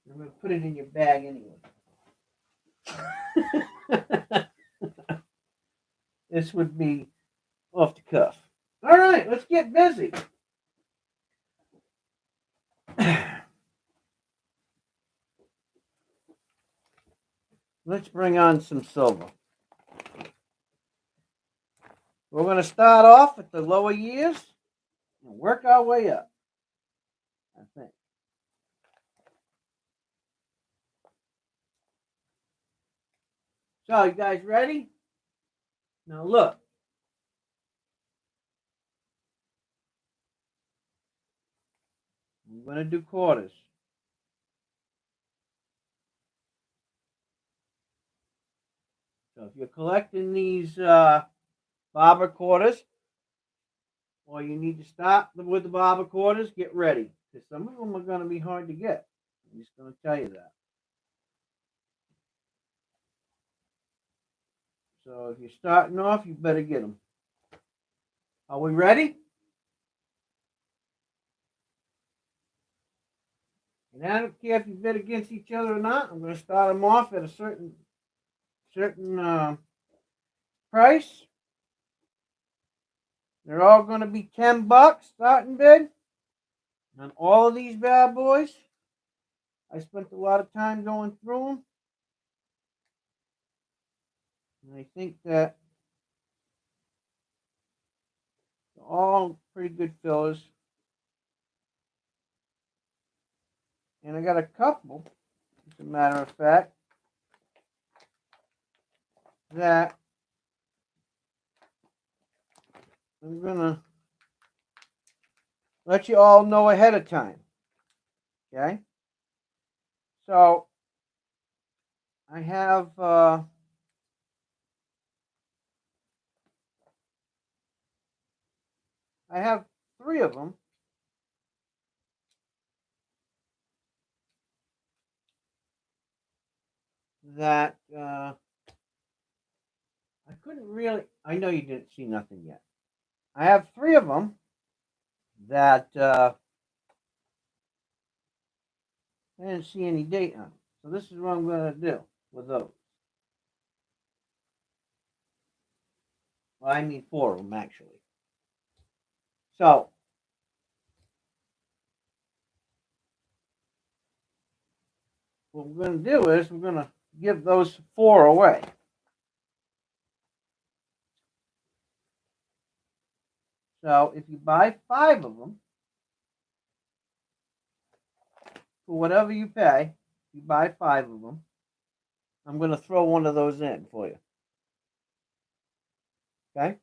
I'm going to put it in your bag anyway. This would be off the cuff. All right, let's get busy. Let's bring on some silver. We're going to start off at the lower years and work our way up, I think. So, you guys ready? Now, look. I'm going to do quarters. So, if you're collecting these barber quarters, or you need to start with the barber quarters, get ready. Because some of them are going to be hard to get. I'm just going to tell you that. So if you're starting off, you better get them. Are we ready? And I don't care if you bid against each other or not. I'm going to start them off at a certain price. They're all going to be $10 starting bid on all of these bad boys. I spent a lot of time going through them. And I think that they're all pretty good fillers. And I got a couple, as a matter of fact, that I'm going to let you all know ahead of time. Okay. So I have three of them that I couldn't really. I know you didn't see nothing yet. I have three of them that I didn't see any date on. So this is what I'm going to do with those. Well, I need four of them actually. So what we're going to do is we're going to give those four away. So if you buy five of them, for whatever you pay, you buy five of them, I'm going to throw one of those in for you. Okay?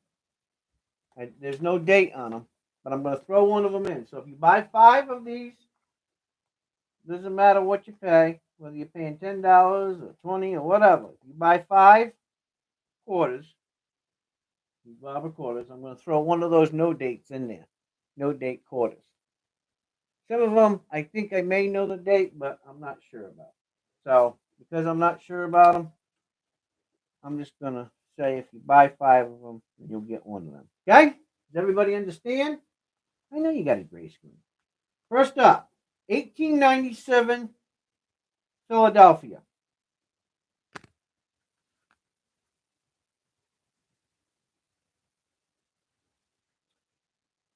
There's no date on them, but I'm going to throw one of them in. So if you buy five of these, doesn't matter what you pay, whether you're paying $10 or $20 or whatever. If you buy five quarters, you buy quarters, I'm going to throw one of those no dates in there. No date quarters. Some of them, I think I may know the date, but I'm not sure about. So because I'm not sure about them, I'm just going to say if you buy five of them, you'll get one of them. Okay? Does everybody understand? I know you got a gray screen. First up, 1897 Philadelphia.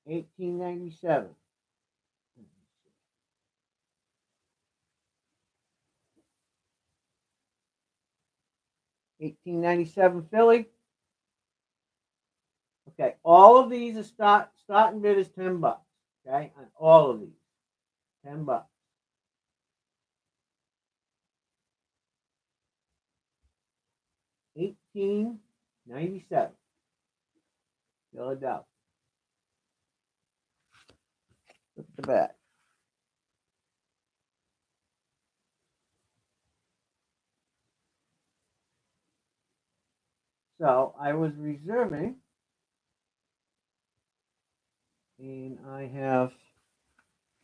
1897. 1897 Philly. Okay, all of these are starting bid is $10. Okay, on all of these, $10. 1897 Philadelphia. Look at the back. So I was reserving, and I have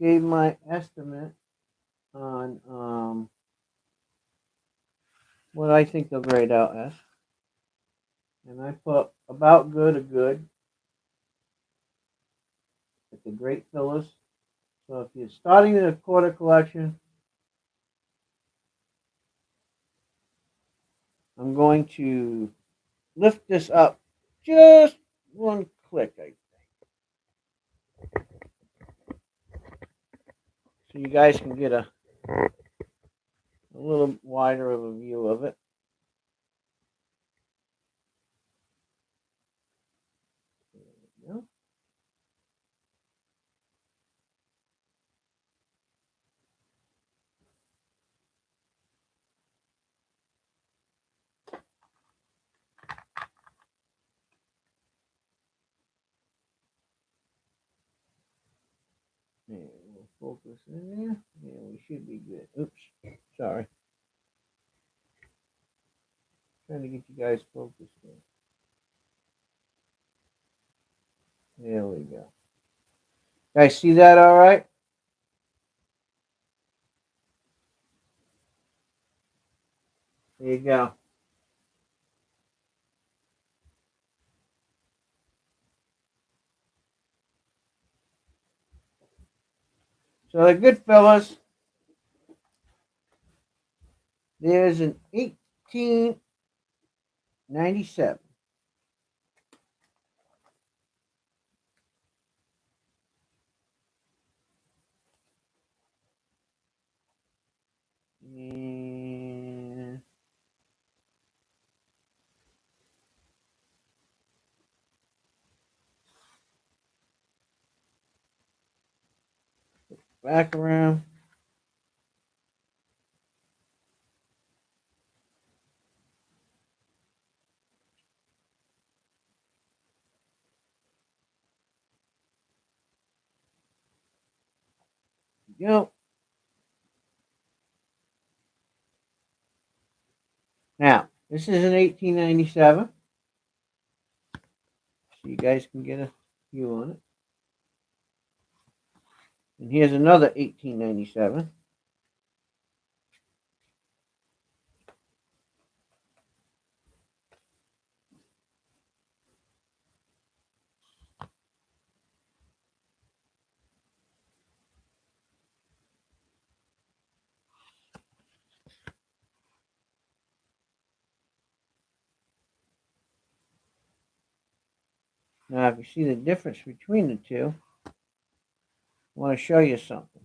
gave my estimate on what I think they'll grade out as, and I put about good or good. It's a great fillers. So if you're starting a quarter collection, I'm going to lift this up just one click, I think, so you guys can get a little wider of a view of it. There we go. And we'll focus in there. Yeah, we should be good. Oops, sorry. Trying to get you guys focused in. There we go. Guys, see that all right? There you go. So the good fellas, there's an 1897. And back around. Go. This is an 1897. So you guys can get a view on it. And here's another 1897. Now, if you see the difference between the two, I want to show you something.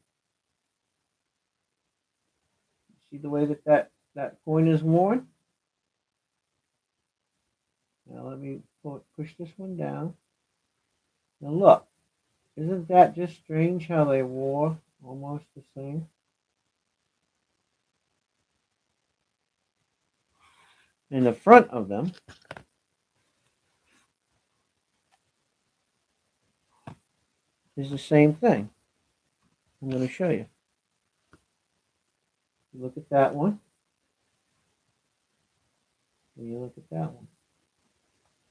See the way that coin is worn? Now let me push this one down. Now look, isn't that just strange how they wore almost the same? In the front of them is the same thing. I'm going to show you. Look at that one. And you look at that one.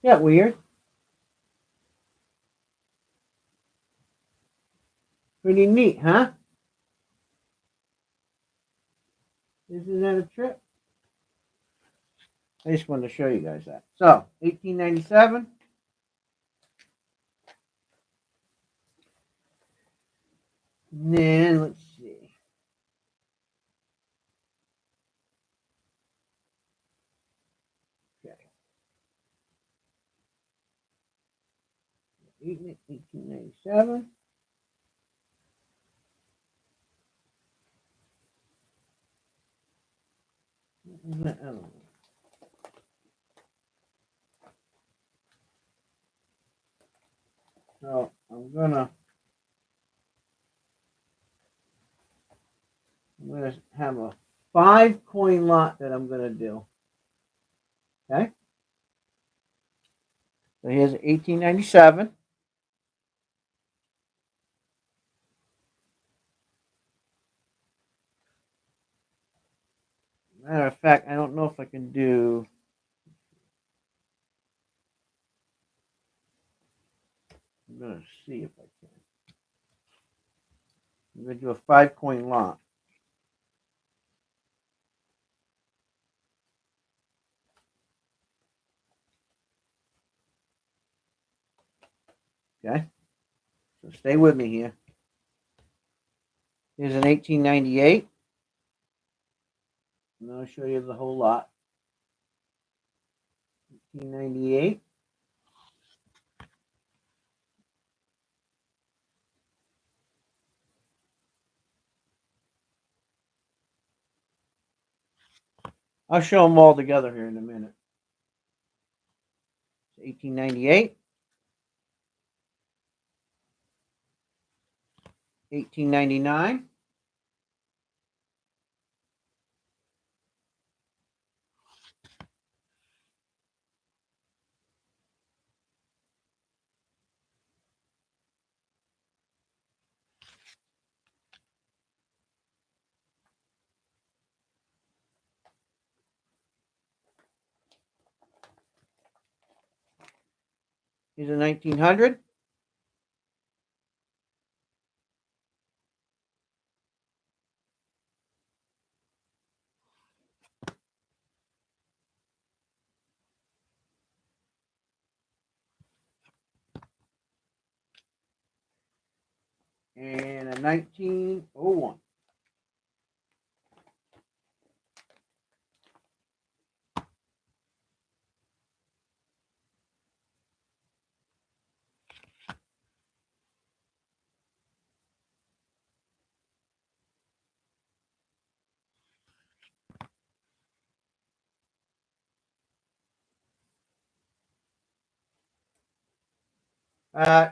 Isn't that weird? Pretty neat, huh? Isn't that a trip? I just wanted to show you guys that. So, 1897. And then, let's see. Okay. 1897. What was that other one? So, I'm gonna have a 5-coin lot that I'm gonna do. Okay. So here's 1897. Matter of fact, I don't know if I can do. I'm gonna see if I can. I'm gonna do a 5-coin lot. Okay. So stay with me here. Here's an 1898. And I'll show you the whole lot. 1898. I'll show them all together here in a minute. 1898. 1899. 1900. And a 1901. Uh,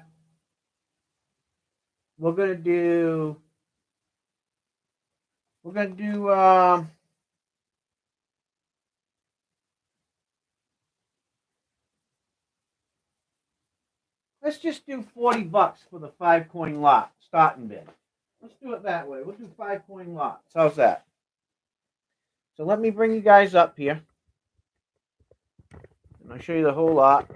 we're gonna do. We're gonna do. Let's just do $40 for the 5-coin lot starting bid. Let's do it that way. We'll do 5-coin lots. How's that? So let me bring you guys up here. And I'll show you the whole lot.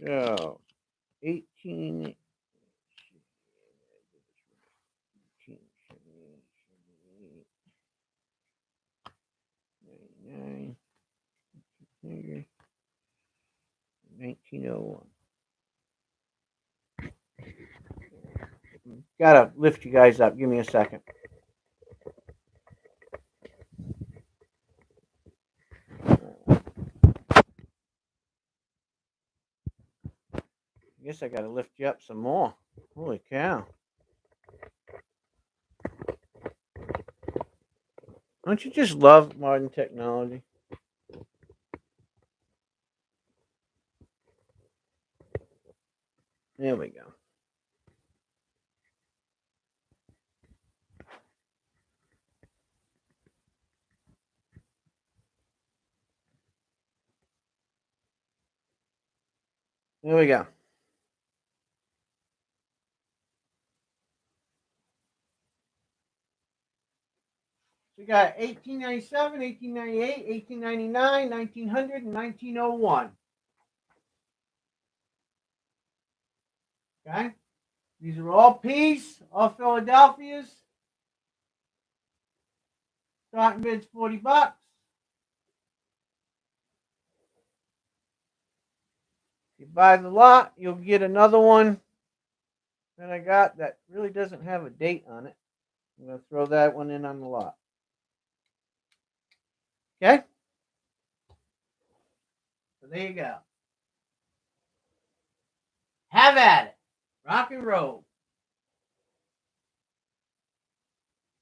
So, 18, 99, 1901. Gotta lift you guys up. Give me a second. I guess I gotta lift you up some more. Holy cow. Don't you just love modern technology? There we go. There we go. We got 1897, 1898, 1899, 1900, and 1901. Okay? These are all P's, all Philadelphia's. Starting bid's $40. If you buy the lot, you'll get another one that I got that really doesn't have a date on it. I'm going to throw that one in on the lot. Okay? So there you go. Have at it. Rock and roll.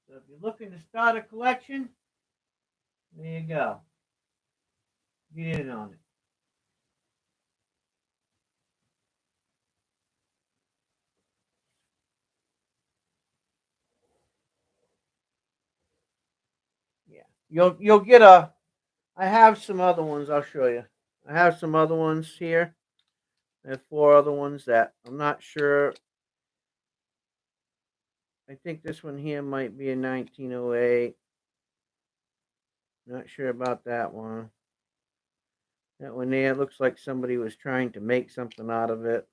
So if you're looking to start a collection, there you go. Get in on it. Yeah. You'll get a I have some other ones I'll show you. I have some other ones here. I have 4 other ones that I'm not sure. I think this one here might be a 1908. Not sure about that one. That one there looks like somebody was trying to make something out of it.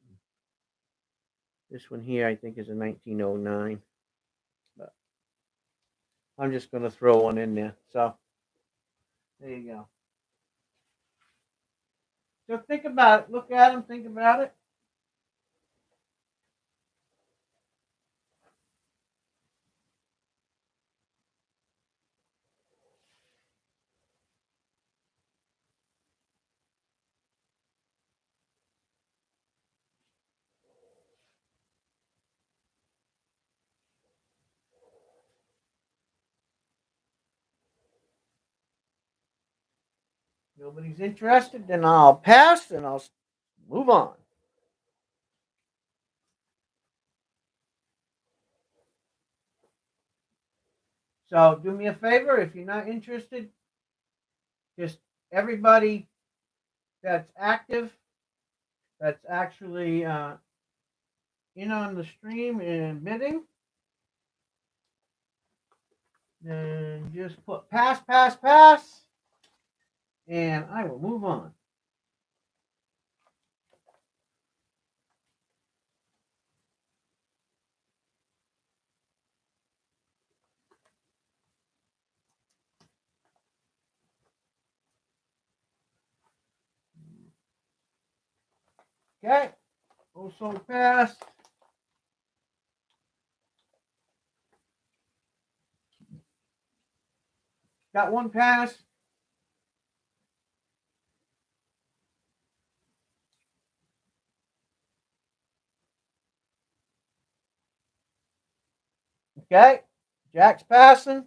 This one here I think is a 1909. But I'm just going to throw one in there. So there you go. So think about it. Look at them. Think about it. Nobody's interested, then I'll pass and I'll move on. So do me a favor, if you're not interested, just everybody that's active, that's actually in on the stream and bidding, then just put pass, pass, pass, and I will move on. Okay, also pass. Got one pass. Okay, Jack's passing.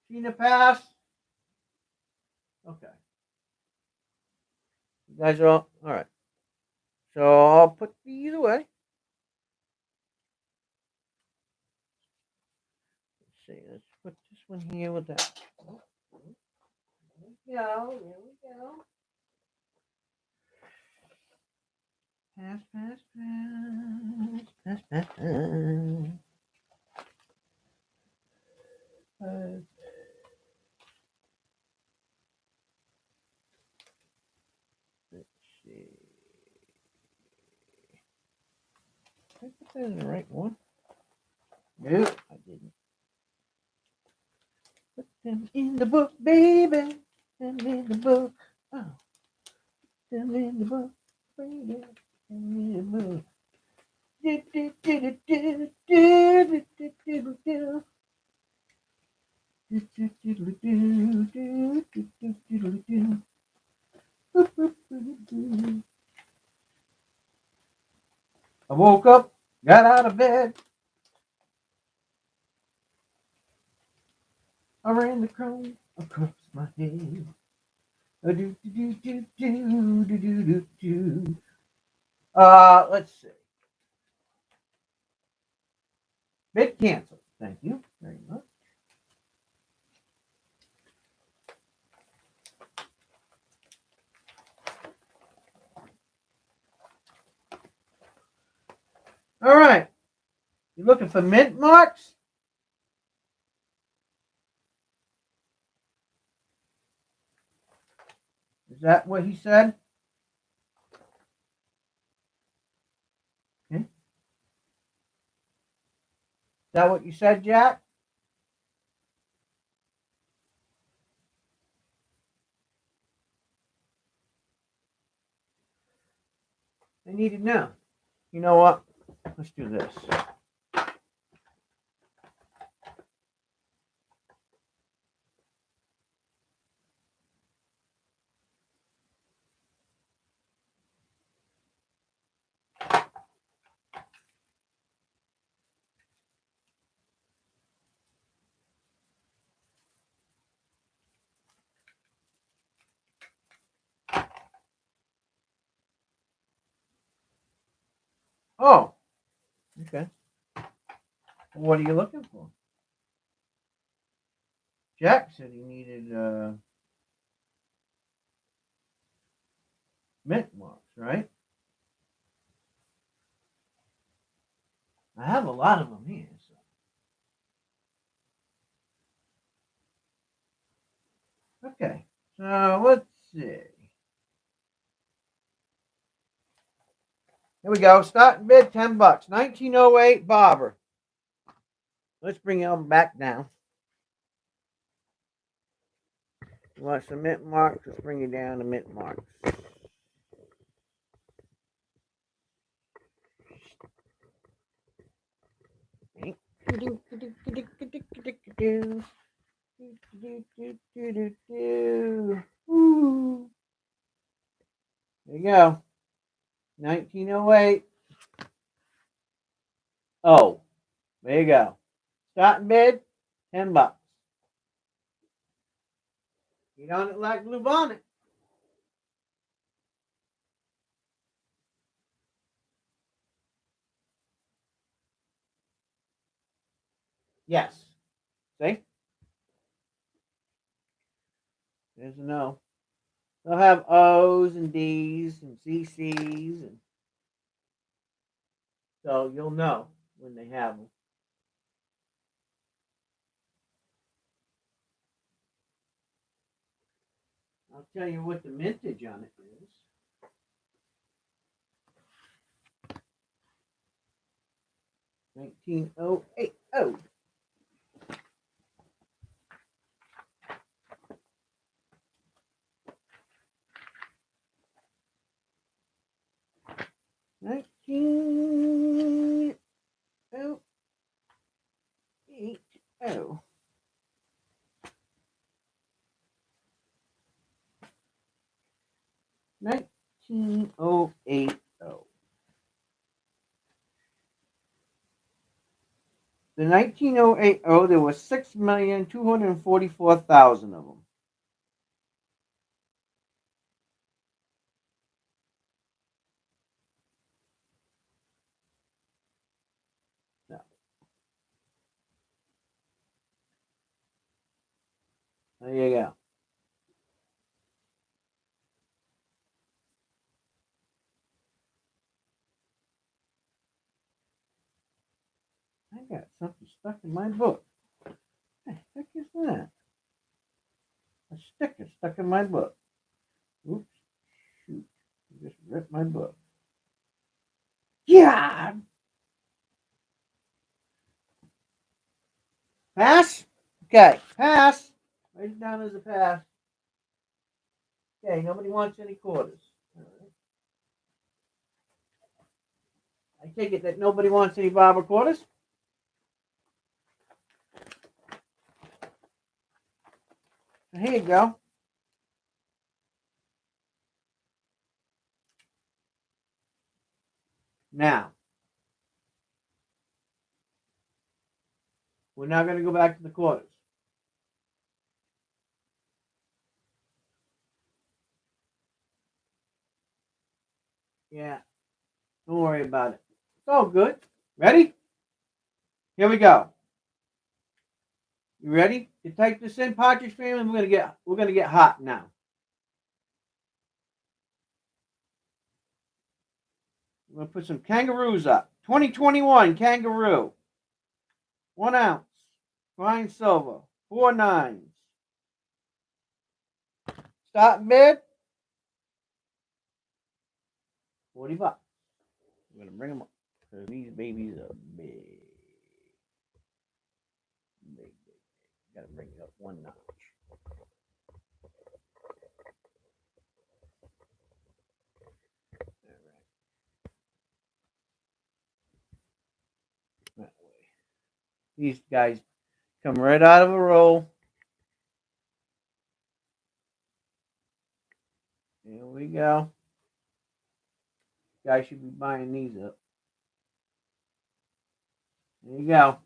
Tina pass. Okay. You guys are all right. So I'll put these away. one here with that. Here we go. Pass, pass, pass, pass, pass, pass. Let's see. Did I put that in the right one? No, I didn't. Put them in the book, baby. Put them in the book. Oh, put them in the book, baby. Put them in the book. Do, do, do, do, do, do, do, do, do, do. I woke up, got out of bed. I ran the comb across my head. Let's see. Bid canceled. Thank you very much. All right. You looking for mint marks? Is that what he said? Okay. Is that what you said, Jack? I need to know. You know what? Let's do this. Oh, okay. What are you looking for? Jack said he needed mint marks, right? I have a lot of them here. So. Okay, so let's see. Here we go. Starting bid, $10. 1908 bobber. Let's bring him back down. You want some mint marks? Let's bring you down to mint marks. There you go. 1908. Oh, there you go. Starting bid, $10. You don't like blue bonnet. Yes. See? There's a no. They'll have O's and D's and CC's, and so you'll know when they have them. I'll tell you what the mintage on it is. $19.08. Oh. $19.08. 19.080. The 19.080, there were 6,244,000 of them. No. There you go. I got something stuck in my book. What the heck is that? A sticker stuck in my book. Oops. Shoot. I just ripped my book. Yeah. Pass? Okay. Pass. Write it down as a pass. Okay. Nobody wants any quarters. All right. I take it that nobody wants any barber quarters. Here you go. Now, we're now going to go back to the quarters. Yeah. Don't worry about it. It's all good. Ready? Here we go. You ready? You type this in, Partridge Family. We're gonna get hot now. We're gonna put some kangaroos up. 2021 kangaroo. 1 ounce. Fine silver. 4 nines. Start bid. $40. I'm gonna bring them up because these babies are big. Big. Gotta bring it up 1 notch. All right. That way. These guys come right out of a roll. Here we go. Guys should be buying these up. There you go.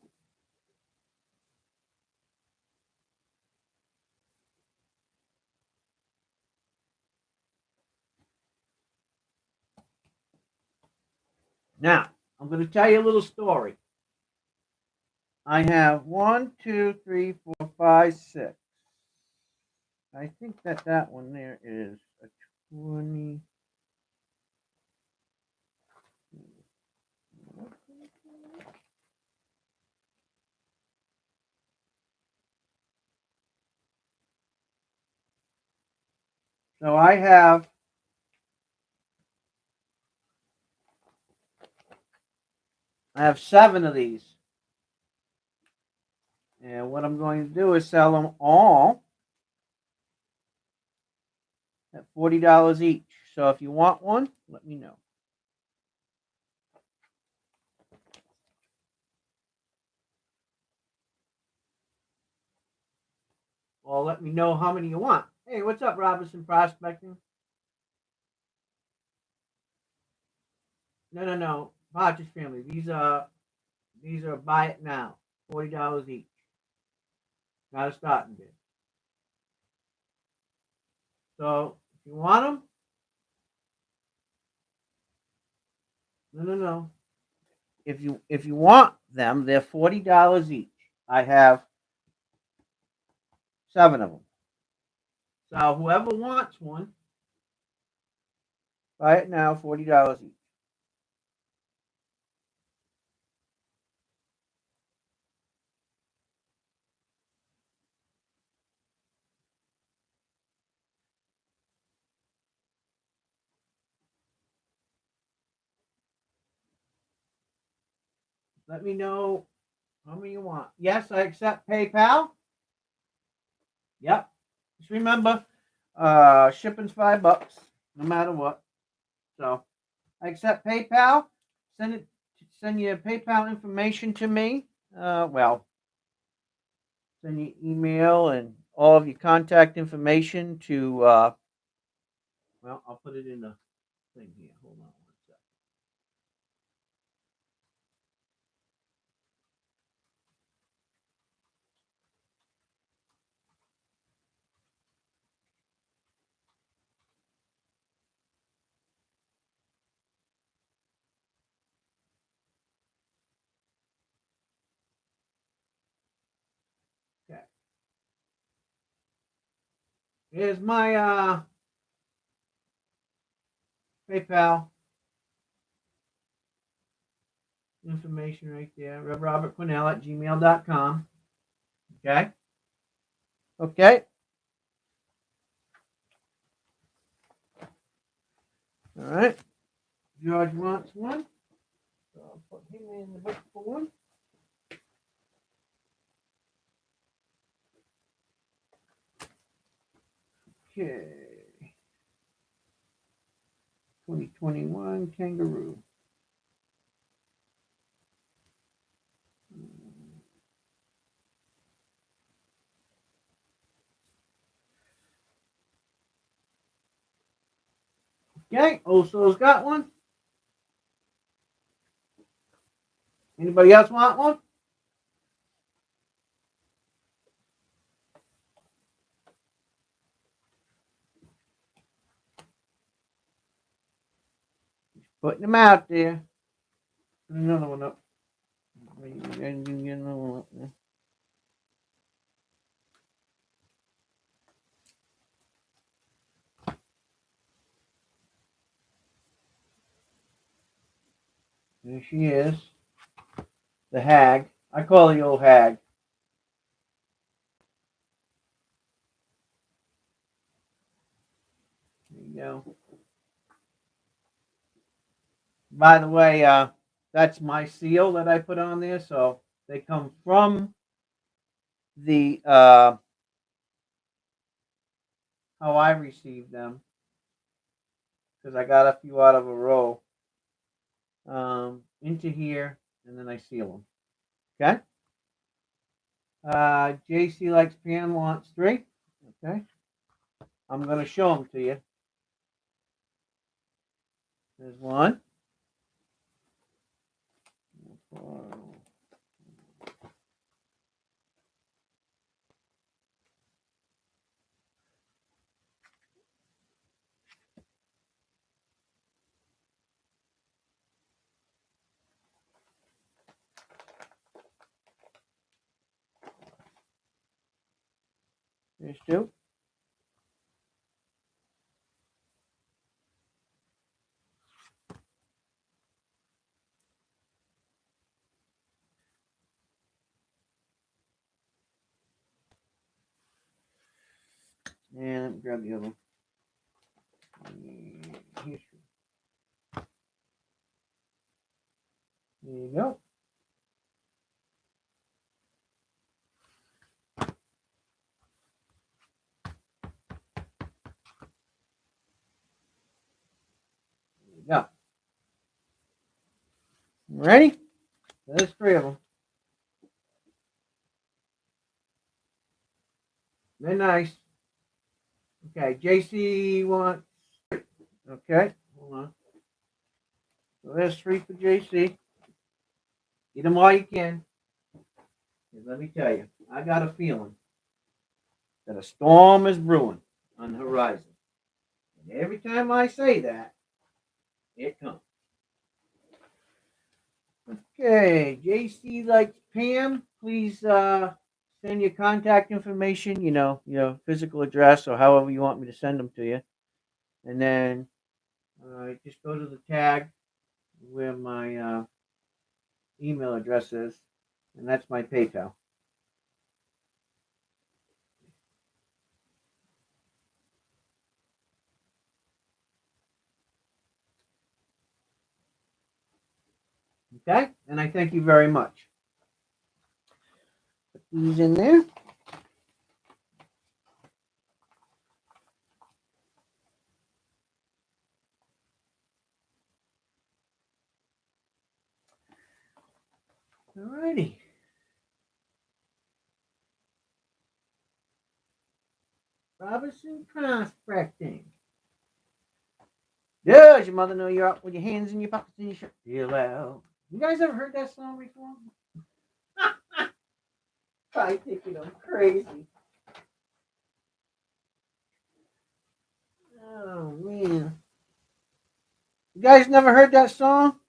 Now, I'm going to tell you a little story. I have 1, 2, 3, 4, 5, 6. I think that one there is a 20. So I have 7 of these. And what I'm going to do is sell them all at $40 each. So if you want one, let me know. Or let me know how many you want. Hey, what's up, Robinson Prospecting? No. Partridge Family. These are buy it now. $40 each. Not a starting bid. So if you want them, no. If you want them, they're $40 each. I have 7 of them. So whoever wants one, buy it now, $40 each. Let me know how many you want. Yes, I accept PayPal. Yep. Just remember, shipping's $5, no matter what. So I accept PayPal. Send your PayPal information to me. Send your email and all of your contact information to. I'll put it in the thing here. Hold on 1 second. Okay. Here's my PayPal information right there. RevRobertQuinnell@gmail.com. Okay. Okay. All right. George wants one. So I'll put him in the book for one. Okay. 2021 kangaroo. Okay. Oso's got one. Anybody else want one? Putting them out there. Put another one up. There she is. The hag. I call her the old hag. There you go. By the way, that's my seal that I put on there. So they come from the how I received them, because I got a few out of a row, into here, and then I seal them. Okay. JC likes Pan wants 3. Okay. I'm going to show them to you. There's one. There's 2. And let me grab the other one. Here's 2. There you go. There you go. Ready? There's 3 of them. They're nice. Okay, JC wants 3. Okay, hold on. So there's 3 for JC. Eat them all you can. And let me tell you, I got a feeling that a storm is brewing on the horizon. And every time I say that, it comes. Okay, JC likes Pam. Please send your contact information, your physical address or however you want me to send them to you. And then just go to the tag where my email address is, and that's my PayPal. Okay, and I thank you very much. Put these in there. Alrighty. Robinson prospecting. Does your mother know you're out with your hands in your pockets and your shirt? Feel well. You guys ever heard that song before? Probably thinking I'm crazy. Oh man. You guys never heard that song?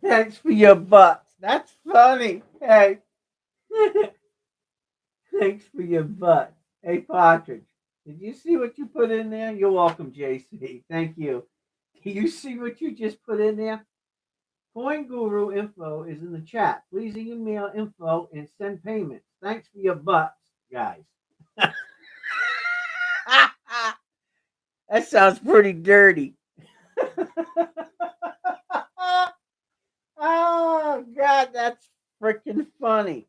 Thanks for your butts. That's funny. Hey. Thanks for your butt. Hey, Partridge, did you see what you put in there? You're welcome, JC. Thank you. Do you see what you just put in there? Coin Guru info is in the chat. Please email info and send payments. Thanks for your butts, guys. That sounds pretty dirty. Oh, God, that's freaking funny.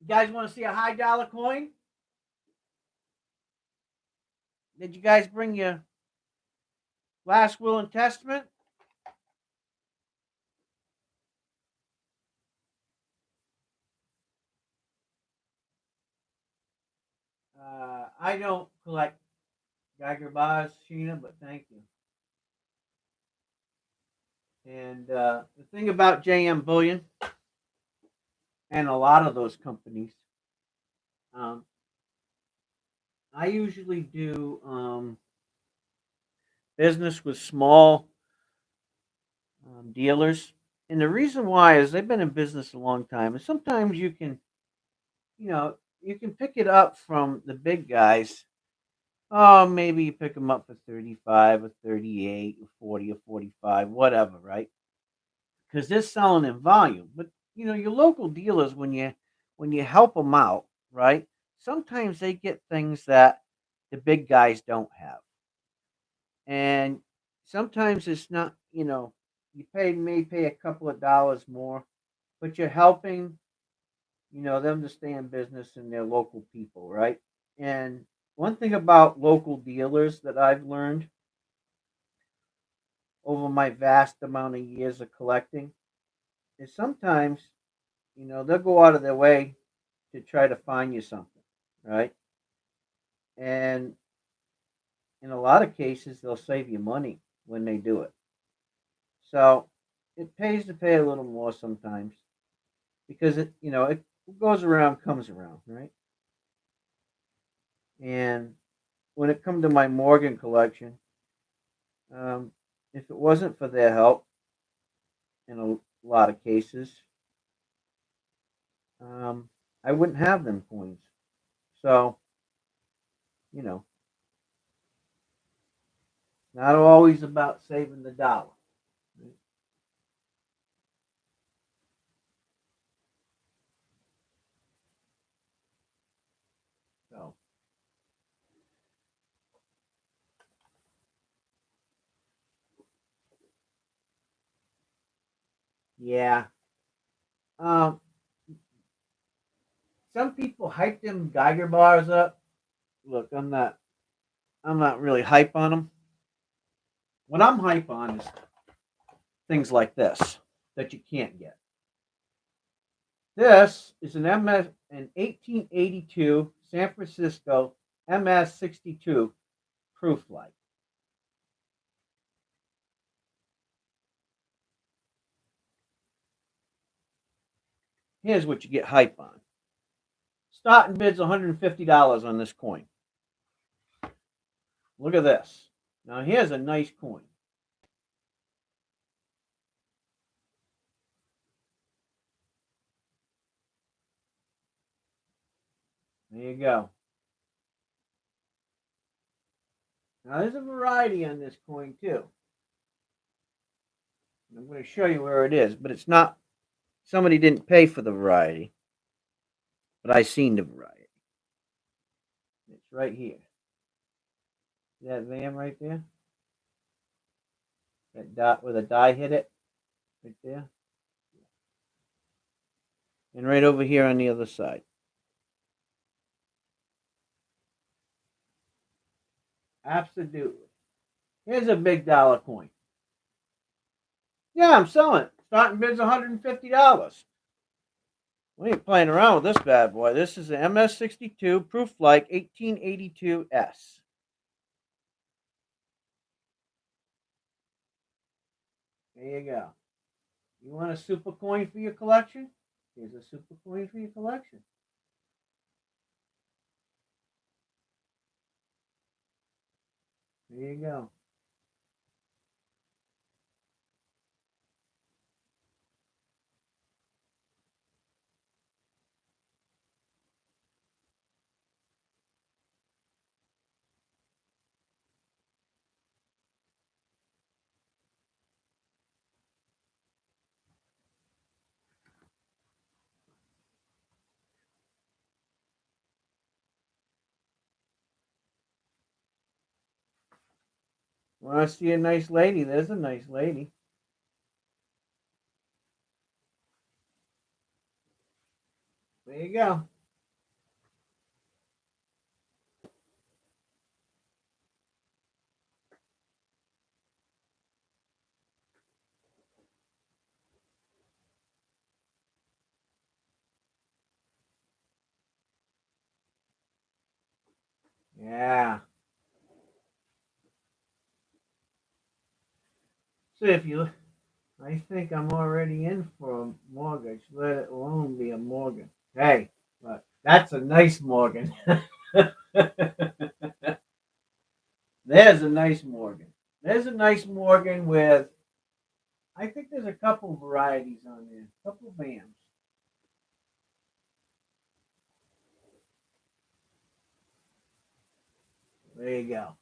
You guys want to see a high dollar coin? Did you guys bring your last will and testament? I don't collect Geiger bars, Sheena, but thank you. And the thing about JM Bullion and a lot of those companies, um, I usually do business with small dealers. And the reason why is they've been in business a long time. And sometimes you can, you can pick it up from the big guys. Oh, maybe you pick them up for 35 or 38 or 40 or 45, whatever, right? Because they're selling in volume. But your local dealers, when you help them out, right? Sometimes they get things that the big guys don't have, and sometimes it's not. You may pay a couple of dollars more, but you're helping them to stay in business and their local people, right? And one thing about local dealers that I've learned over my vast amount of years of collecting is sometimes they'll go out of their way to try to find you something, right? And in a lot of cases, they'll save you money when they do it. So it pays to pay a little more sometimes because it goes around, comes around, right? And when it comes to my Morgan collection, um, if it wasn't for their help in a lot of cases, um, I wouldn't have them coins. So, you know, not always about saving the dollar. Right? So, yeah. Um, some people hype them Geiger bars up. Look, I'm not really hype on them. What I'm hype on is things like this that you can't get. This is an 1882 San Francisco MS-62 proof light. Here's what you get hype on. Starting bid's $150 on this coin. Look at this. Now here's a nice coin. There you go. Now there's a variety on this coin too. I'm going to show you where it is, but it's not. Somebody didn't pay for the variety, but I seen the variety. It's right here. See that van right there? That dot where the die hit it, right there, and right over here on the other side. Absolutely. Here's a big dollar coin. Yeah, I'm selling it. Starting bid's $150. We ain't playing around with this bad boy. This is an MS-62 Proof Like 1882S. There you go. You want a super coin for your collection? Here's a super coin for your collection. There you go. Want to see a nice lady? There's a nice lady. There you go. Yeah. So if you, I think I'm already in for a mortgage, let it alone be a mortgage. Hey, but that's a nice Morgan. There's a nice Morgan. There's a nice Morgan with, I think there's a couple varieties on there, a couple of bands. There you go.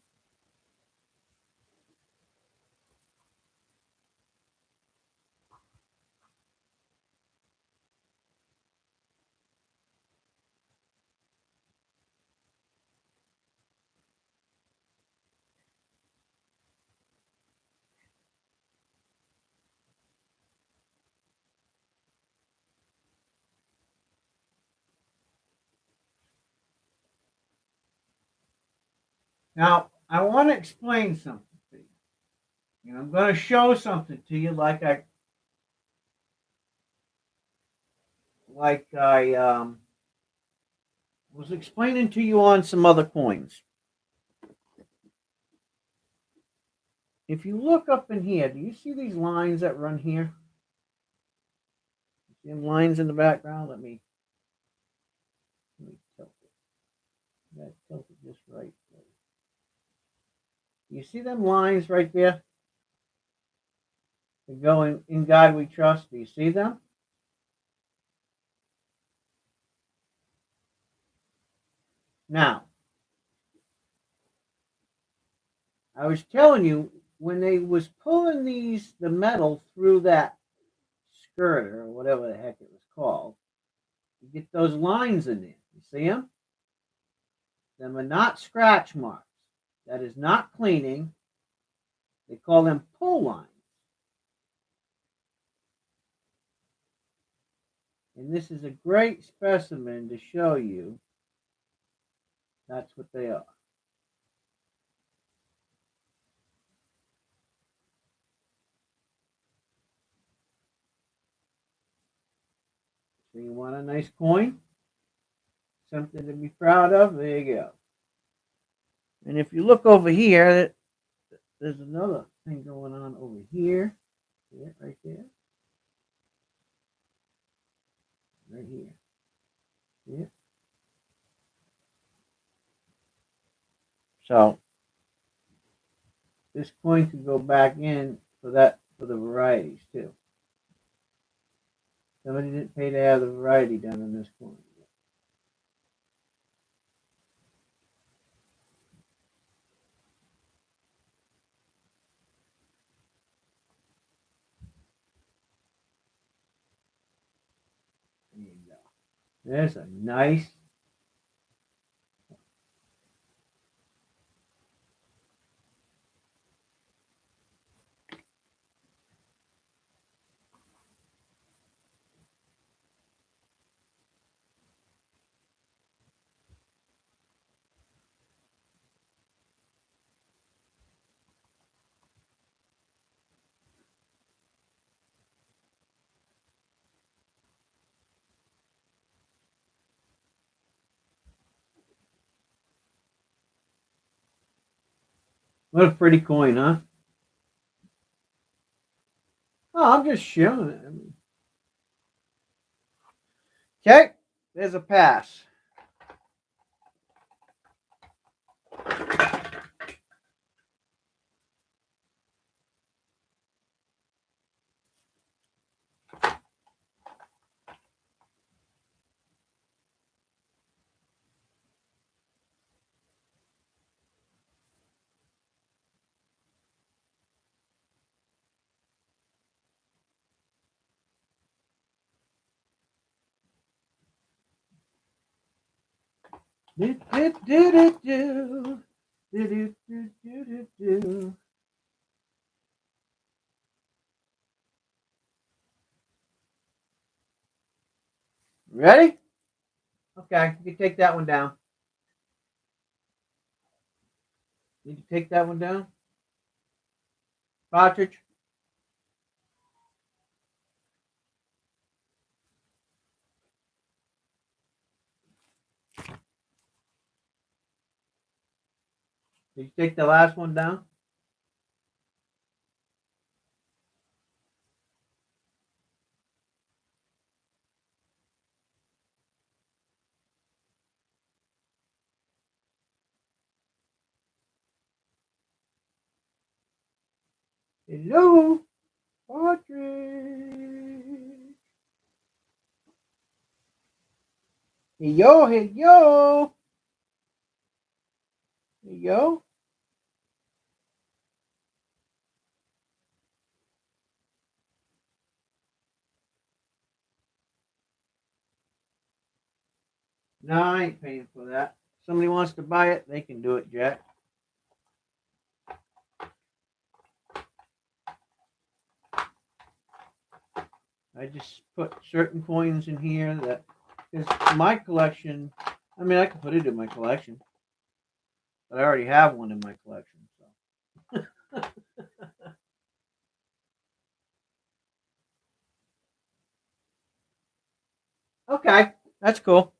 Now, I want to explain something to you. And I'm going to show something to you like I was explaining to you on some other coins. If you look up in here, do you see these lines that run here? See them lines in the background? Let me tilt it. That tilt it just right. You see them lines right there? That go in God we trust. Do you see them? Now, I was telling you when they was pulling the metal through that skirter or whatever the heck it was called, you get those lines in there. You see them? Them are not scratch marks. That is not cleaning. They call them pull lines. And this is a great specimen to show you that's what they are. So you want a nice coin? Something to be proud of? There you go. And if you look over here, there's another thing going on over here. See it right there? Right here. See it? So this coin could go back in for the varieties too. Somebody didn't pay to have the variety done on this coin. There you go. There's a nice. What a pretty coin, huh? Oh, I'm just showing it. Okay, there's a pass. Do, do, do, do, do. Do, do, do, do, do, do. Ready? Okay, you can take that one down. Need to take that one down? Partridge? Did you take the last one down? Hello? Partridge? Hey yo, hey yo. Hey yo. No, I ain't paying for that. Somebody wants to buy it, they can do it, Jack. I just put certain coins in here that is my collection. I mean, I can put it in my collection, but I already have one in my collection. So okay, that's cool.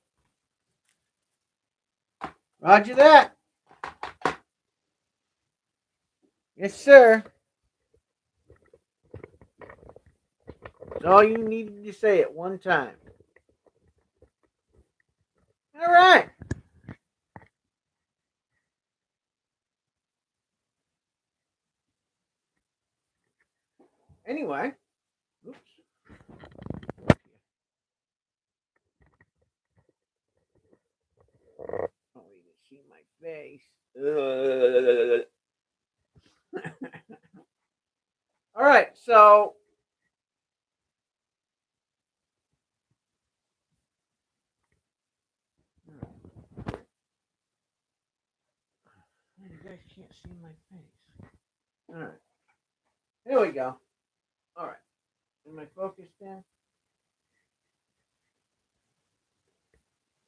Roger that. Yes, sir. That's all you needed to say at one time. All right. Anyway, oops. Oh, you can see my face. All right, so you guys can't see my face. All right, here we go. All right, am I focused in?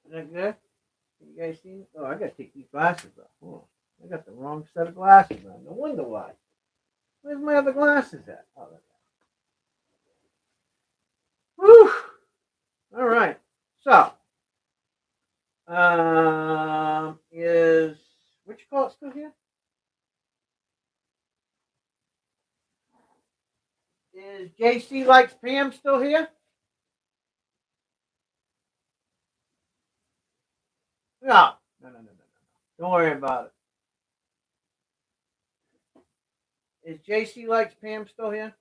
Is that good? Can you guys see? Oh, I gotta take these glasses off. Oh, I got the wrong set of glasses on. No wonder why. Where's my other glasses at? Oh, there they are. Whew. All right. So, is which call it still here? Is JC likes Pam still here? No. No. Don't worry about it. Is JC likes Pam still here?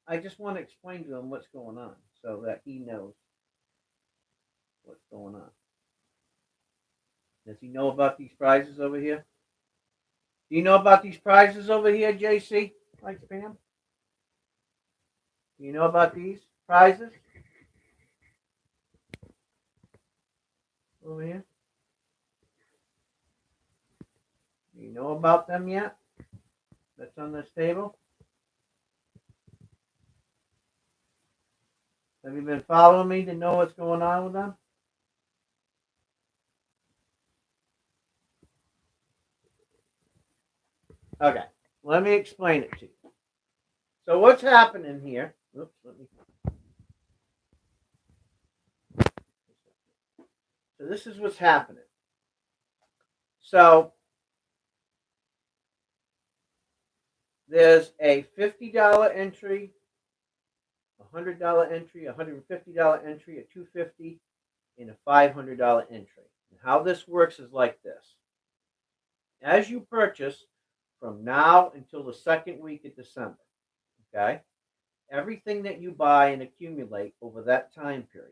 I just want to explain to him what's going on so that he knows what's going on. Does he know about these prizes over here? Do you know about these prizes over here, JC? Likes Pam? Do you know about these prizes over here? Do you know about them yet? That's on this table? Have you been following me to know what's going on with them? Okay, let me explain it to you. So what's happening here? Oops, let me. So this is what's happening. So there's a $50 entry, $100 entry, $150 entry, a $250, and a $500 entry. And how this works is like this: as you purchase from now until the second week of December, okay, everything that you buy and accumulate over that time period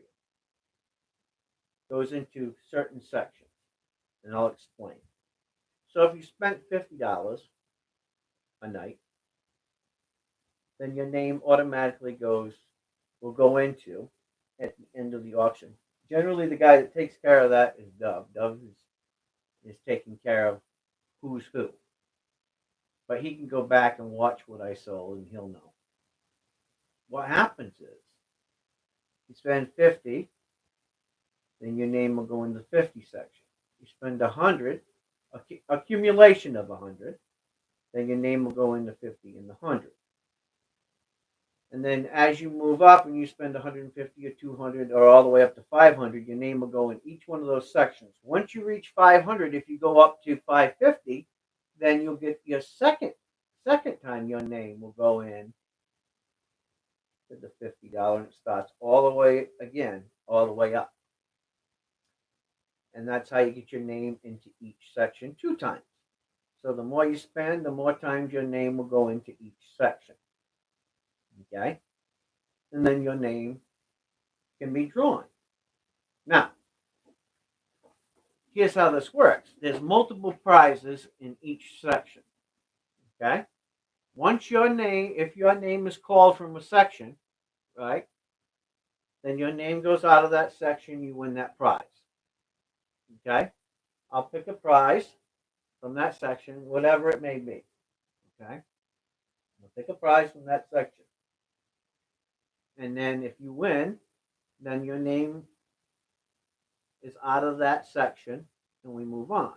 goes into certain sections, and I'll explain. So if you spent $50 a night, then your name automatically will go into at the end of the auction. Generally, the guy that takes care of that is Dove. Dove is taking care of who's who. But he can go back and watch what I sold, and he'll know. What happens is you spend 50, then your name will go in the 50 section. You spend 100, accumulation of 100, then your name will go in the 50 and the 100. And then as you move up and you spend 150 or 200 or all the way up to 500, your name will go in each one of those sections. Once you reach 500, if you go up to 550, then you'll get your second time your name will go in to the $50, and it starts all the way again, all the way up. And that's how you get your name into each section 2 times. So the more you spend, the more times your name will go into each section. Okay? And then your name can be drawn. Now, here's how this works. There's multiple prizes in each section. Okay? Once your name, if your name is called from a section, right, then your name goes out of that section, you win that prize. Okay? I'll pick a prize from that section, whatever it may be. Okay? I'll pick a prize from that section. And then if you win, then your name is out of that section and we move on.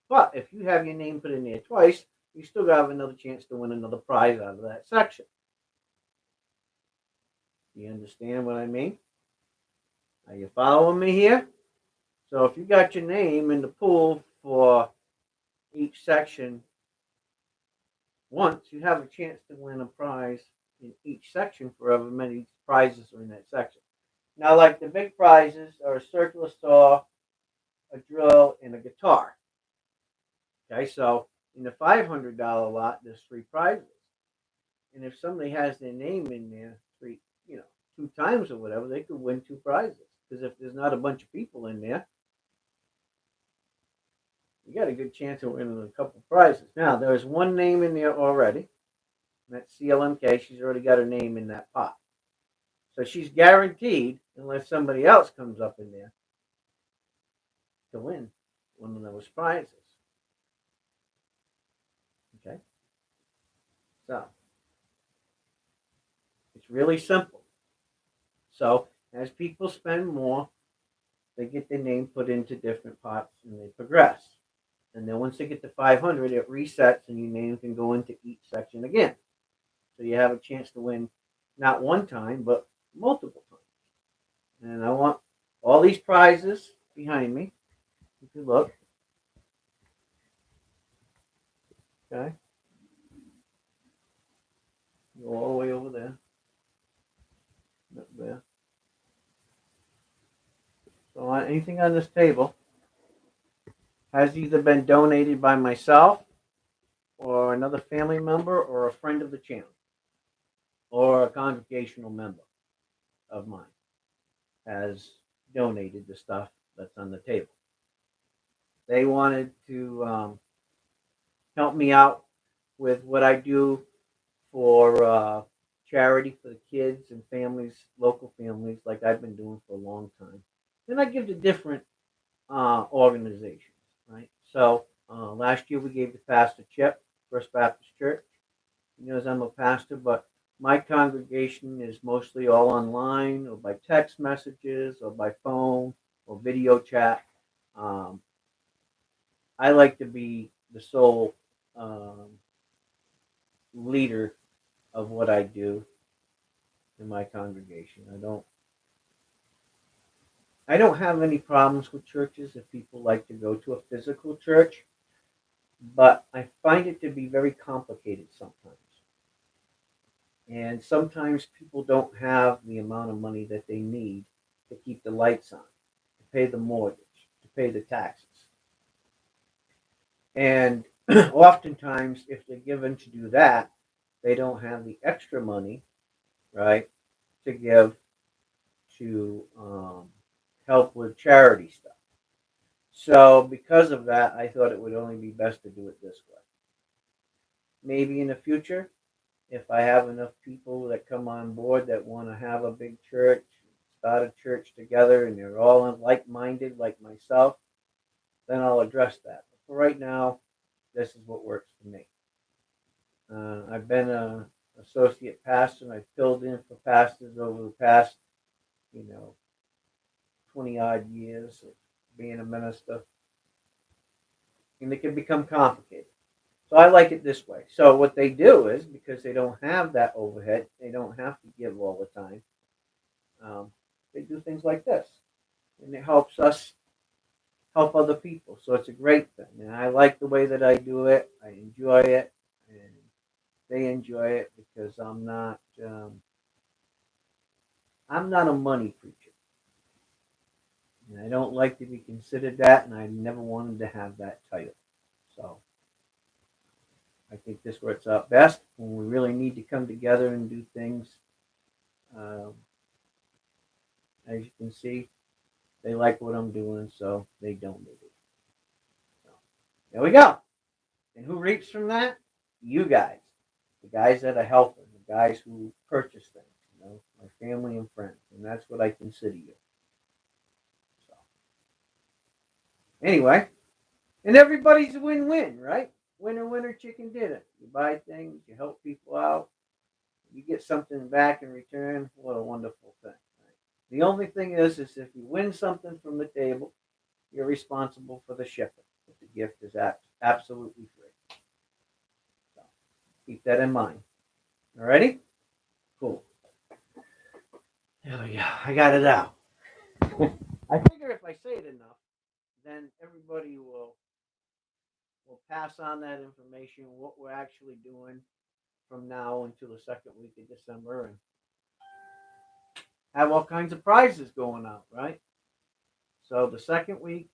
But if you have your name put in there twice, you still have another chance to win another prize out of that section. You understand what I mean? Are you following me here? So if you got your name in the pool for each section once, you have a chance to win a prize in each section for however many prizes are in that section. Now, like the big prizes are a circular saw, a drill, and a guitar. Okay, so in the $500 lot, there's 3 prizes. And if somebody has their name in there 2 times or whatever, they could win 2 prizes. Because if there's not a bunch of people in there, you got a good chance of winning a couple prizes. Now, there's one name in there already. That's CLMK. She's already got her name in that pot. So she's guaranteed, unless somebody else comes up in there, to win one of those prizes. Okay? So, it's really simple. So, as people spend more, they get their name put into different pots and they progress. And then once they get to 500, it resets and your name can go into each section again. So you have a chance to win not one time, but multiple times. And I want all these prizes behind me. If you look. Okay. Go all the way over there. Up there. So anything on this table has either been donated by myself or another family member or a friend of the channel or a congregational member of mine has donated the stuff that's on the table. They wanted to help me out with what I do for charity for the kids and families, local families, like I've been doing for a long time. Then I give to different organizations, right? So last year we gave to Pastor Chip, First Baptist Church. He knows I'm a pastor, but my congregation is mostly all online or by text messages or by phone or video chat. I like to be the sole leader of what I do in my congregation. I don't have any problems with churches if people like to go to a physical church, but I find it to be very complicated sometimes. And sometimes people don't have the amount of money that they need to keep the lights on, to pay the mortgage, to pay the taxes. And oftentimes, if they're given to do that, they don't have the extra money, right, to give to help with charity stuff. So because of that, I thought it would only be best to do it this way. Maybe in the future, if I have enough people that come on board that want to have a big church, start a church together, and they're all like-minded like myself, then I'll address that. But for right now, this is what works for me. I've been an associate pastor, and I've filled in for pastors over the past, 20 20 odd years of being a minister, and it can become complicated. So I like it this way. So what they do is, because they don't have that overhead, they don't have to give all the time. Um, they do things like this, and it helps us help other people. So it's a great thing, and I like the way that I do it. I enjoy it, and they enjoy it because I'm not a money preacher, and I don't like to be considered that, and I never wanted to have that title. So I think this works out best when we really need to come together and do things. Um, as you can see, they like what I'm doing, so they donated. So there we go. And who reaps from that? You guys, the guys that are helping, the guys who purchase things. My family and friends, and that's what I consider you. So anyway, and everybody's a win-win, right? Winner, winner, chicken dinner. You buy things, you help people out, you get something back in return. What a wonderful thing. Right? The only thing is if you win something from the table, you're responsible for the shipping. But the gift is absolutely free. So keep that in mind. Alrighty? Cool. There we go. I got it out. I figure if I say it enough, then everybody will pass on that information, what we're actually doing from now until the second week of December, and have all kinds of prizes going out, right? So the second week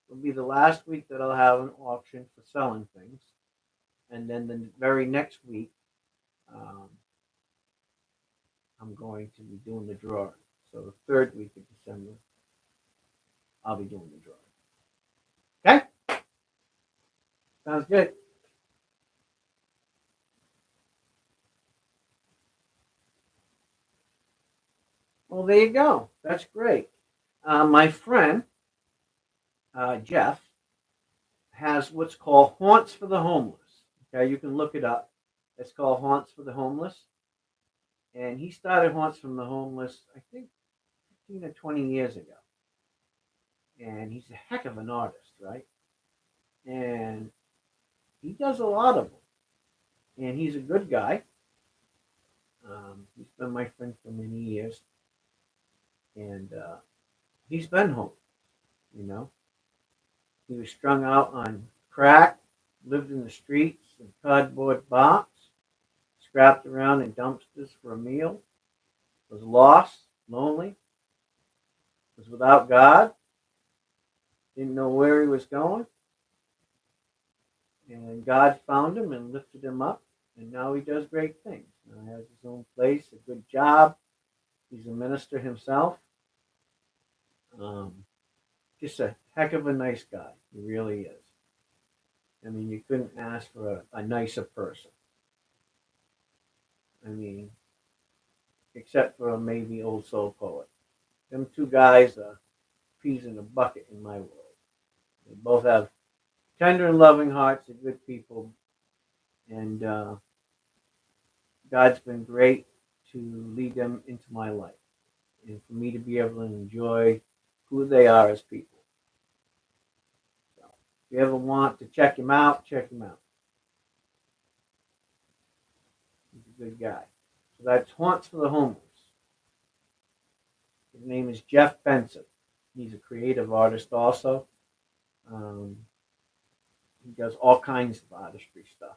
will be the last week that I'll have an auction for selling things. And then the very next week, um, I'm going to be doing the drawing. So the third week of December, I'll be doing the drawing. Okay? Sounds good. Well, there you go. That's great. My friend, Jeff, has what's called Haunts for the Homeless. Okay, you can look it up. It's called Haunts for the Homeless. And he started Haunts from the Homeless, I think, 15 or 20 years ago. And he's a heck of an artist, right? And he does a lot of them. And he's a good guy. He's been my friend for many years. And he's been home, you know. He was strung out on crack, lived in the streets in a cardboard box, scrapped around in dumpsters for a meal, was lost, lonely, was without God, didn't know where he was going. And God found him and lifted him up. And now he does great things. Now he has his own place, a good job. He's a minister himself. Um, just a heck of a nice guy. He really is. I mean, you couldn't ask for a nicer person. I mean, except for maybe Old Soul Poet. Them two guys are peas in a bucket in my world. They both have tender and loving hearts. They're good people. And God's been great to lead them into my life and for me to be able to enjoy who they are as people. So if you ever want to check him out, check him out. He's a good guy. So that's Haunts for the Homeless. His name is Jeff Benson. He's a creative artist also. Um, he does all kinds of artistry stuff.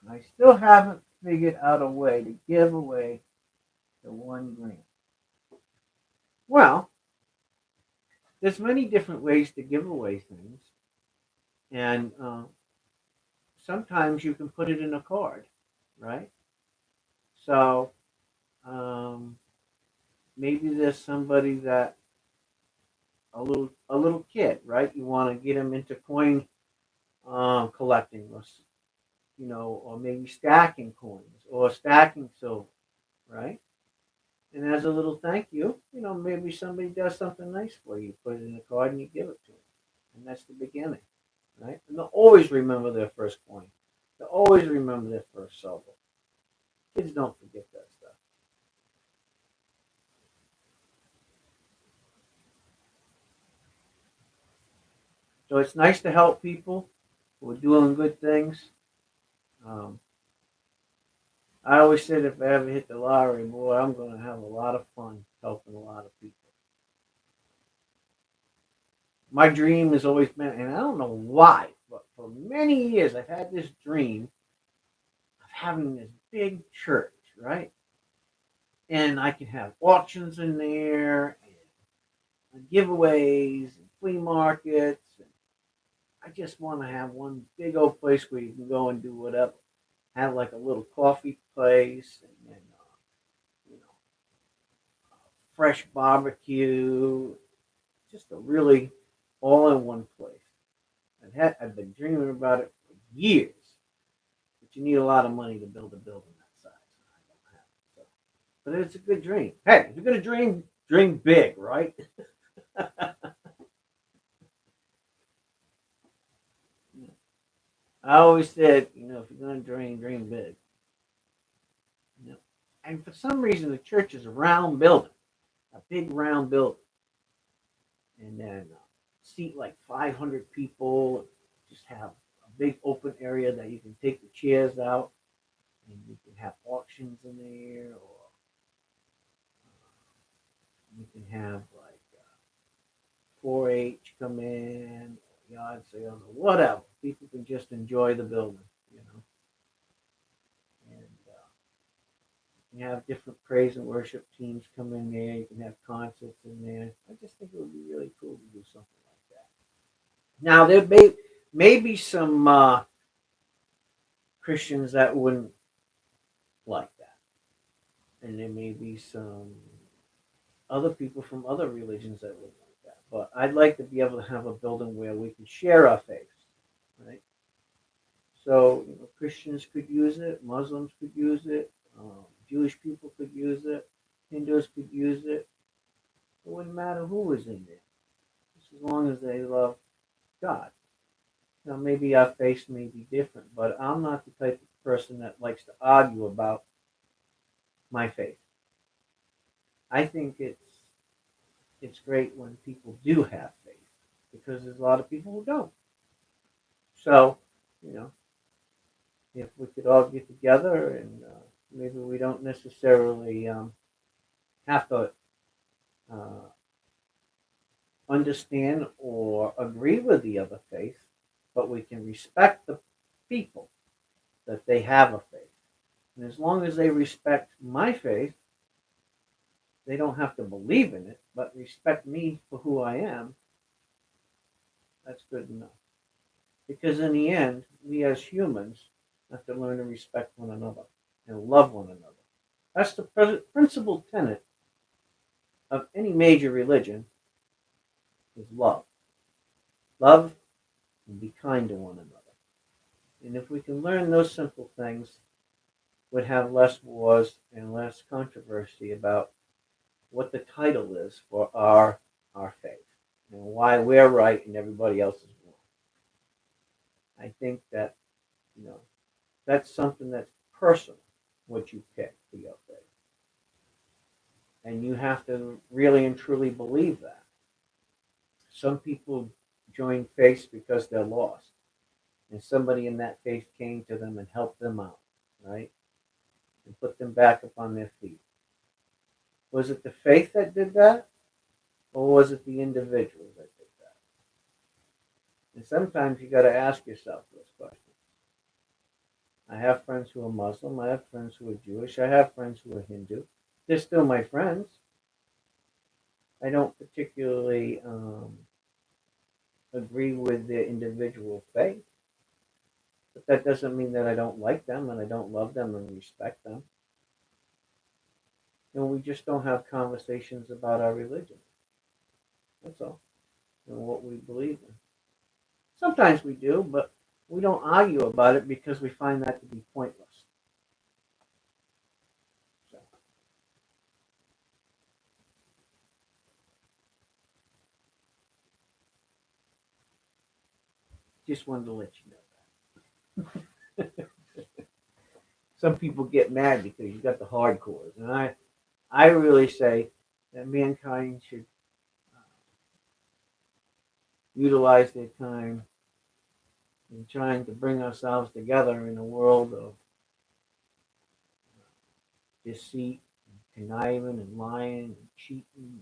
I still haven't figured out a way to give away the 1 grand. Well, there's many different ways to give away things, and sometimes you can put it in a card, right? So um, maybe there's somebody that a little kid, right? You want to get them into coin collecting, or or maybe stacking coins or stacking silver, right? And as a little thank you, maybe somebody does something nice for you. You put it in a card and you give it to them, and that's the beginning, right? And they'll always remember their first coin. They'll always remember their first silver. Kids don't forget that stuff. So it's nice to help people who are doing good things. Um, I always said if I ever hit the lottery, boy, I'm going to have a lot of fun helping a lot of people. My dream has always been, and I don't know why, but for many years I've had this dream of having this big church, right? And I can have auctions in there and giveaways and flea markets. And I just want to have one big old place where you can go and do whatever. Have like a little coffee place and then, you know, fresh barbecue. Just a really all in one place. I've been dreaming about it for years, but you need a lot of money to build a building that size. I don't have it, so. But it's a good dream. Hey, if you're gonna dream, dream big, right? I always said, if you're gonna dream, dream big. You know? And for some reason, the church is a round building, a big round building, and then seat like 500 people. Just have a big open area that you can take the chairs out, and you can have auctions in there, or you can have like 4-H come in, yard sales, or whatever. People can just enjoy the building. And you have different praise and worship teams come in there. You can have concerts in there. I just think it would be really cool to do something like that. Now there may be some Christians that wouldn't like that, and there may be some other people from other religions that would like that. But I'd like to be able to have a building where we can share our faith, right? So Christians could use it, Muslims could use it, Jewish people could use it, Hindus could use it. It wouldn't matter who was in there, just as long as they love God. Now maybe our faith may be different, but I'm not the type of person that likes to argue about my faith. I think it's great when people do have faith because there's a lot of people who don't. So, you know, if we could all get together and maybe we don't necessarily have to uh, understand or agree with the other faith, but we can respect the people that they have a faith. And as long as they respect my faith, they don't have to believe in it, but respect me for who I am. That's good enough. Because in the end, we as humans have to learn to respect one another and love one another. That's the principal tenet of any major religion is love. Love and be kind to one another. And if we can learn those simple things, we'd have less wars and less controversy about what the title is for our faith and why we're right and everybody else is wrong. I think that you know that's something that's personal what you pick for your faith, and you have to really and truly believe that. Some people join faiths because they're lost, and somebody in that faith came to them and helped them out, right, and put them back up on their feet. Was it the faith that did that, or was it the individual that did that? And sometimes you got to ask yourself those questions. I have friends who are Muslim. I have friends who are Jewish. I have friends who are Hindu. They're still my friends. I don't particularly agree with their individual faith, but that doesn't mean that I don't like them and I don't love them and respect them. We just don't have conversations about our religion. That's all. And what we believe in. Sometimes we do, but we don't argue about it because we find that to be pointless. So, Just wanted to let you know that. Some people get mad because you got the hardcores, and I really say that mankind should utilize their time in trying to bring ourselves together in a world of deceit, and conniving, and lying, and cheating, and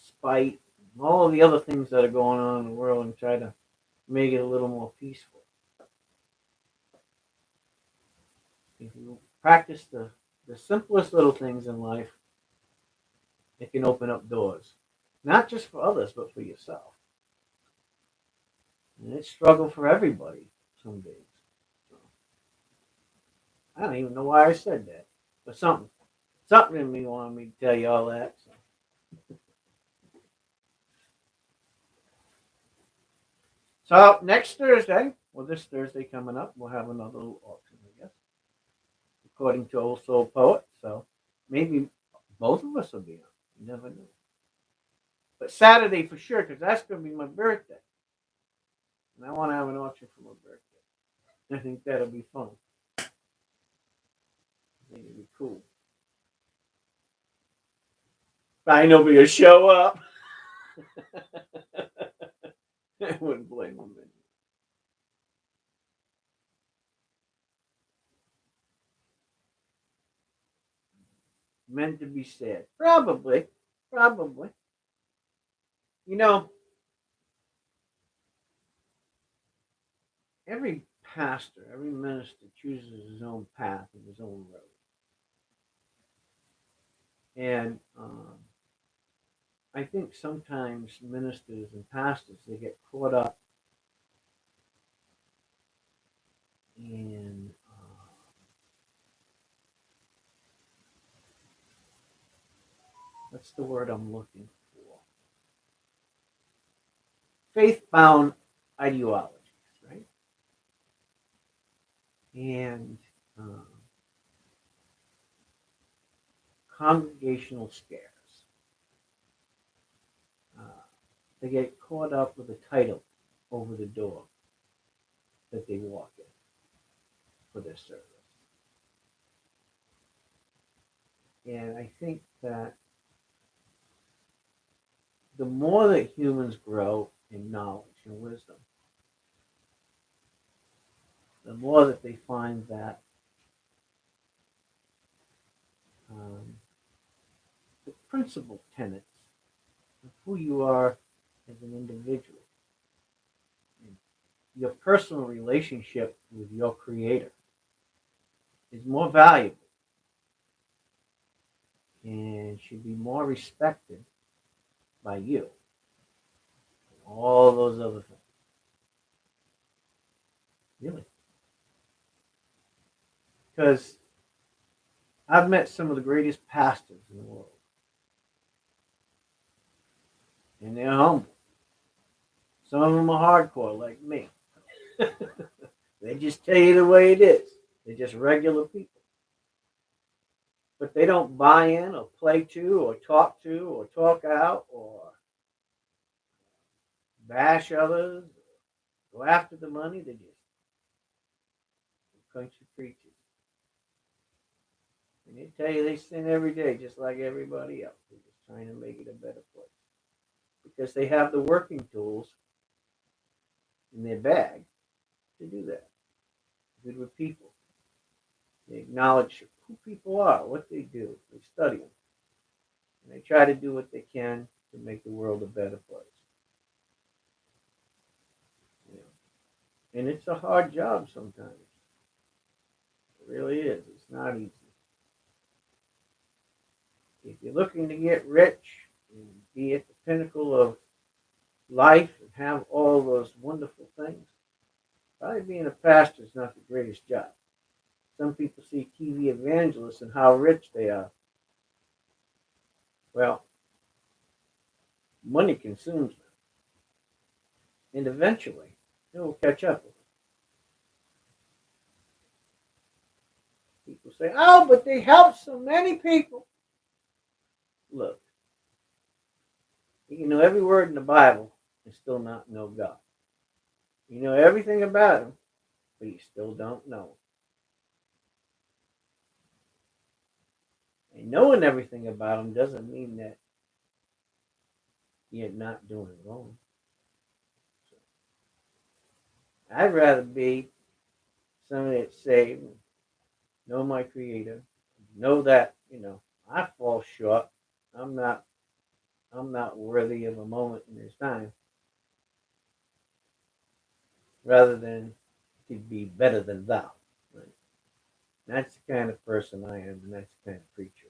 spite, and all of the other things that are going on in the world, and try to make it a little more peaceful. If you practice the simplest little things in life, it can open up doors, not just for others, but for yourself. And it's struggle for everybody some days. So, I don't even know why I said that, but something in me wanted me to tell you all that. So next Thursday, well, this Thursday coming up, we'll have another little auction, I guess, according to Old Soul Poet. So maybe both of us will be on. You never know. But Saturday for sure, because that's going to be my birthday. And I want to have an auction for my birthday. I think that'll be fun. I think it'll be cool. I nobody will show up. I wouldn't blame them. Meant to be said. Probably. Probably. You know, every pastor, every minister chooses his own path and his own road. And I think sometimes ministers and pastors, they get caught up in what's the word I'm looking for? Faith-bound ideologies, right? And congregational scares. Uh, they get caught up with a title over the door that they walk in for their service. And I think that the more that humans grow in knowledge and wisdom, the more that they find that the principal tenets of who you are as an individual, and your personal relationship with your creator, is more valuable and should be more respected by you than all those other things. Really. Because I've met some of the greatest pastors in the world. And they're humble. Some of them are hardcore like me. They just tell you the way it is. They're just regular people. But they don't buy in or play to or talk out or bash others, go after the money. They just country preachers. And they tell you they sin every day just like everybody else. They're just trying to make it a better place. Because they have the working tools in their bag to do that. Good with people. They acknowledge who people are, what they do. They study them. And they try to do what they can to make the world a better place. And it's a hard job sometimes. It really is. It's not easy. If you're looking to get rich and be at the pinnacle of life and have all those wonderful things, probably being a pastor is not the greatest job. Some people see TV evangelists and how rich they are. Well, money consumes them. And eventually, it will catch up with them. People say, oh, but they help so many people. Look, you can know every word in the Bible and still not know God. You know everything about them, but you still don't know. And knowing everything about them doesn't mean that you're not doing wrong. So I'd rather be somebody that's saved, know my Creator, know that I fall short. I'm not I'm not worthy of a moment in this time, rather than to be better than thou. Right? That's the kind of person I am, and that's the kind of preacher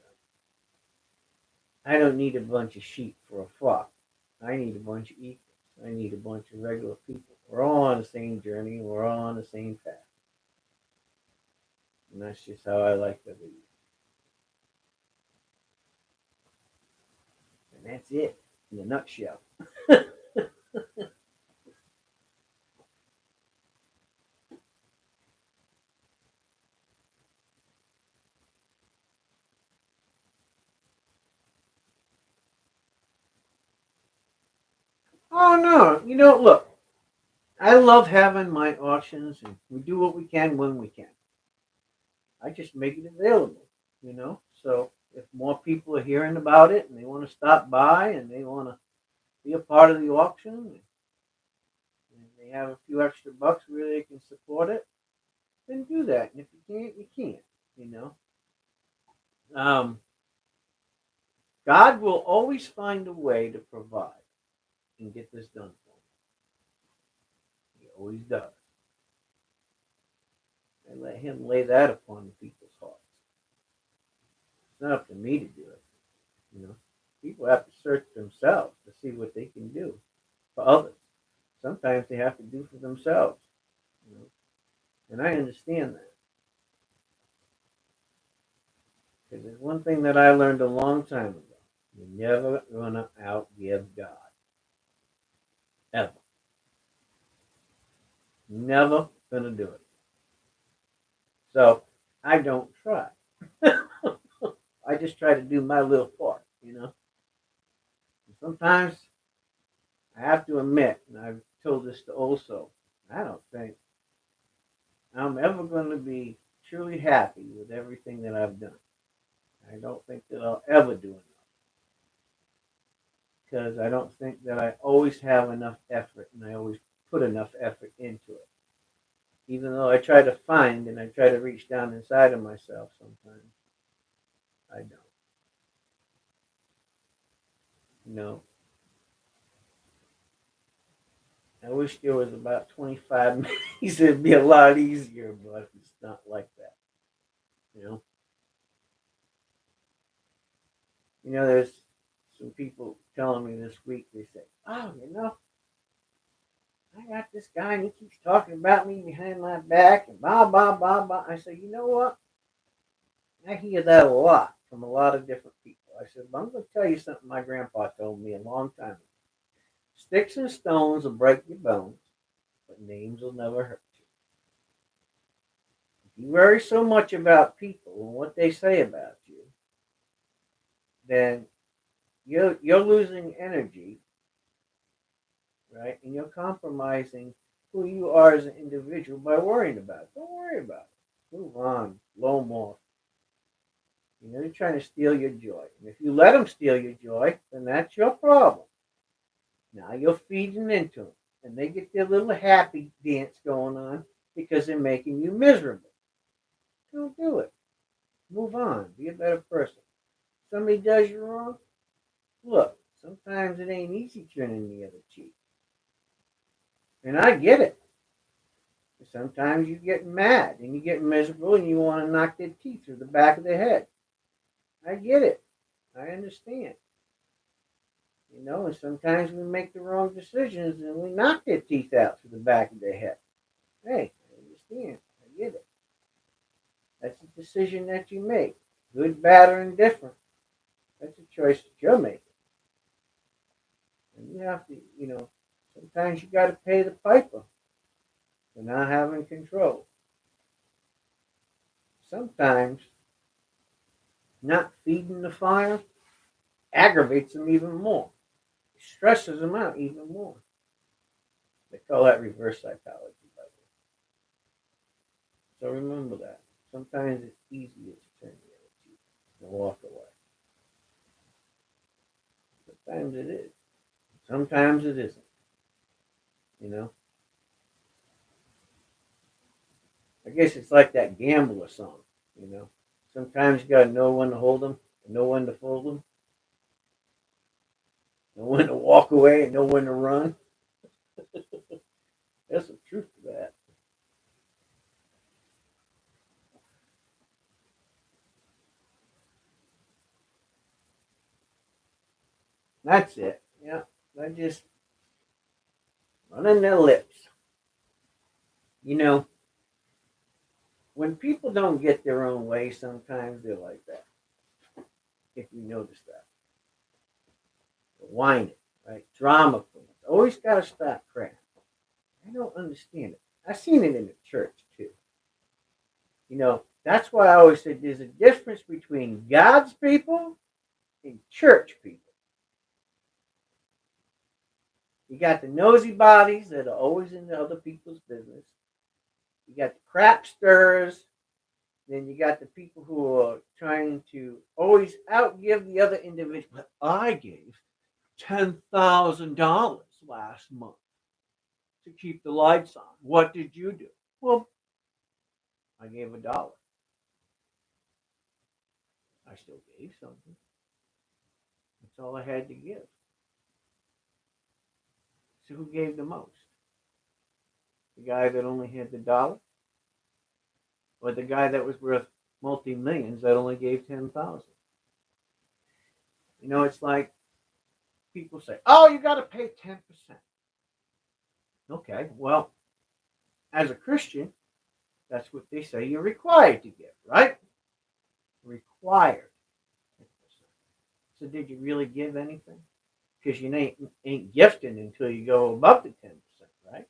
I am. I don't need a bunch of sheep for a flock. I need a bunch of equals. I need a bunch of regular people. We're all on the same journey. We're all on the same path. And that's just how I like to lead. And that's it in a nutshell. Oh, no. Look, I love having my auctions, and we do what we can when we can. I just make it available. So if more people are hearing about it and they want to stop by and they want to be a part of the auction and they have a few extra bucks where they can support it, then do that. And if you can't, you can't. You know, um, God will always find a way to provide and get this done for me. He always does. And let Him lay that upon the people's hearts. It's not up to me to do it. You know, people have to search themselves to see what they can do for others. Sometimes they have to do for themselves. You know, and I understand that because there's one thing that I learned a long time ago: you're never gonna outgive God, ever. Never gonna do it. So I don't try. I just try to do my little part. And sometimes I have to admit, and I've told this to also, I don't think I'm ever going to be truly happy with everything that I've done. I don't think that I'll ever do enough because I don't think that I always have enough effort and I always put enough effort into it. Even though I try to find and I try to reach down inside of myself sometimes, I don't. You know, I wish there was about 25 minutes. It'd be a lot easier, but it's not like that. You know, there's some people telling me this week. They say, "Oh, I got this guy and he keeps talking about me behind my back and blah blah blah blah." I said, "You know what? I hear that a lot from a lot of different people." I said, "But I'm going to tell you something my grandpa told me a long time ago. Sticks and stones will break your bones, but names will never hurt you. If you worry so much about people and what they say about you, then you're losing energy, right? And you're compromising who you are as an individual by worrying about it. Don't worry about it. Move on. Blow them off. They're trying to steal your joy. And if you let them steal your joy, then that's your problem. Now you're feeding into them. And they get their little happy dance going on because they're making you miserable. Don't do it. Move on. Be a better person. Somebody does you wrong, look, sometimes it ain't easy turning the other cheek. And I get it. Sometimes you get mad and you get miserable and you want to knock their teeth through the back of their head. I get it. I understand. And sometimes we make the wrong decisions and we knock their teeth out through the back of their head. Hey, I understand. I get it. That's a decision that you make. Good, bad, or indifferent. That's a choice that you're making. And you have to, sometimes you got to pay the piper for not having control. Sometimes not feeding the fire aggravates them even more. It stresses them out even more. The call that reverse psychology, by the way. So remember that. Sometimes it's easier to turn the other cheek and walk away. Sometimes it is. Sometimes it isn't. You know? I guess it's like that gambler song, you know? Sometimes you gotta know when to hold them and know when to fold them. Know when to walk away and know when to run. There's some truth to that. That's it. Yeah. They're just running their lips. You know, when people don't get their own way, sometimes they're like that. If you notice that. Whining, right? Drama queens. Always gotta stop crying. I don't understand it. I've seen it in the church too. You know, that's why I always said there's a difference between God's people and church people. You got the nosy bodies that are always into other people's business. You got the crap stirrers. Then you got the people who are trying to always outgive the other individual. But I gave $10,000 last month to keep the lights on. What did you do? Well, I gave $1. I still gave something. That's all I had to give. So who gave the most? The guy that only had the dollar, or the guy that was worth multi millions that only gave 10,000? You know, it's like people say, "Oh, you got to pay 10%." Okay, well, as a Christian, that's what they say you're required to give, right? Required 10%. So did you really give anything? Because you ain't gifting until you go above the 10%, right?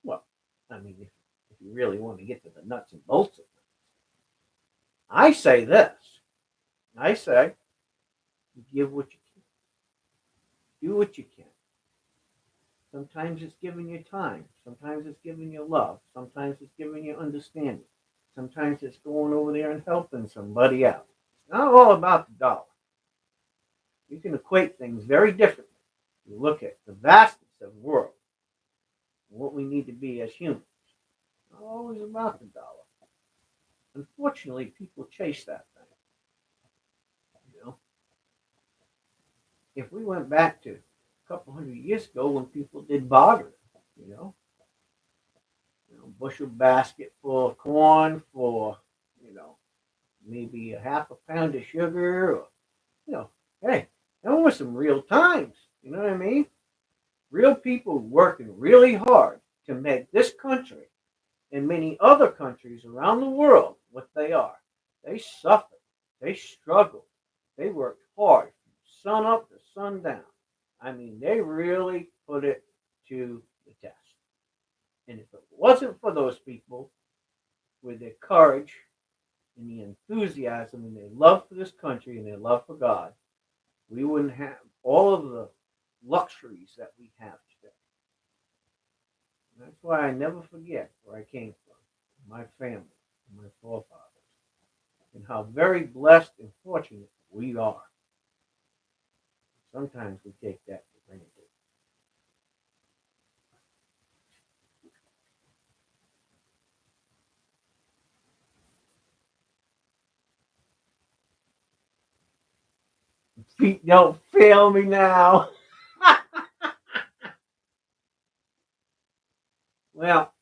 Well, I mean, if you really want to get to the nuts and bolts of it, I say this. I say, you give what you can. Do what you can. Sometimes it's giving you time. Sometimes it's giving you love. Sometimes it's giving you understanding. Sometimes it's going over there and helping somebody out. It's not all about the dollar. You can equate things very differently. You look at the vastness of the world and what we need to be as humans. It's not always about the dollar. Unfortunately, people chase that thing. You know, if we went back to a couple hundred years ago when people did barter, you know, bushel basket full of corn for, you know, maybe a half a pound of sugar, or, you know, hey, those were some real times. You know what I mean? Real people working really hard to make this country and many other countries around the world what they are. They suffered. They struggled. They worked hard from sun up to sundown. I mean, they really put it to the test. And if it wasn't for those people with their courage and the enthusiasm and their love for this country and their love for God, we wouldn't have all of the luxuries that we have today. And that's why I never forget where I came from, my family, my forefathers, and how very blessed and fortunate we are. Sometimes we take that for granted. Feet don't fail me now. Well,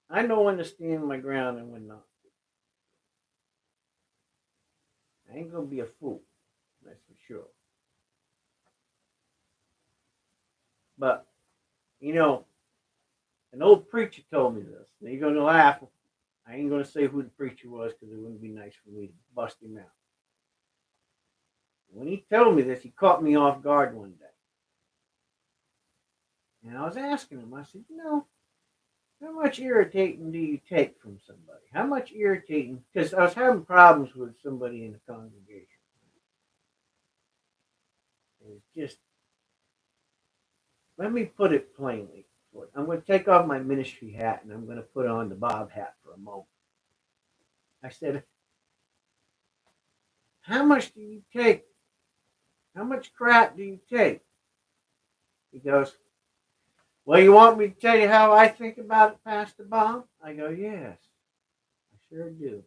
I know when to stand my ground and when not. I ain't gonna be a fool, that's for sure. But you know, an old preacher told me this. Now you're gonna laugh. I ain't gonna say who the preacher was because it wouldn't be nice for me to bust him out. When he told me this, he caught me off guard one day. And I was asking him, I said, how much irritating do you take from somebody? How much irritating? Because I was having problems with somebody in the congregation. It was just, let me put it plainly. I'm going to take off my ministry hat and I'm going to put on the Bob hat for a moment. I said, how much do you take? How much crap do you take? He goes, well, you want me to tell you how I think about it, Pastor Bob? I go, yes, I sure do.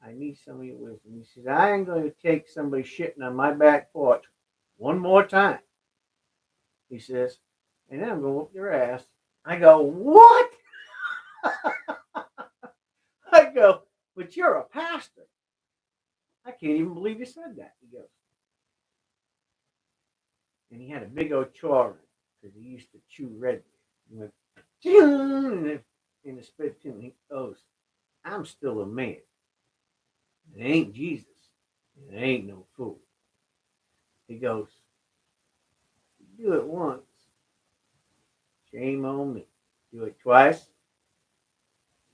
I need some of your wisdom. He says, I ain't going to take somebody shitting on my back porch one more time. He says, and then I'm going to whoop your ass. I go, what? I go, but you're a pastor. I can't even believe you said that. He goes, and he had a big old chaw because he used to chew red. He went, in the spit tune. He goes, I'm still a man. It ain't Jesus. It ain't no fool. He goes, you do it once. Shame on me. Do it twice.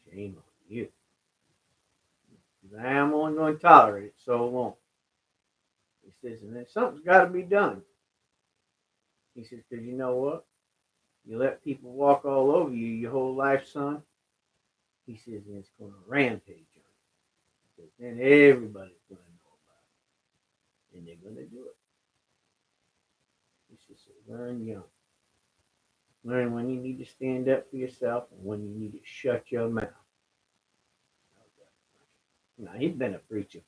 Shame on you. I am only going to tolerate it so long. He says, and then something's got to be done. He says, because you know what? You let people walk all over you your whole life, son. He says, and it's going to rampage on you. Because then everybody's going to know about it. And they're going to do it. He says, so learn young. Learn when you need to stand up for yourself and when you need to shut your mouth. Now, he's been a preacher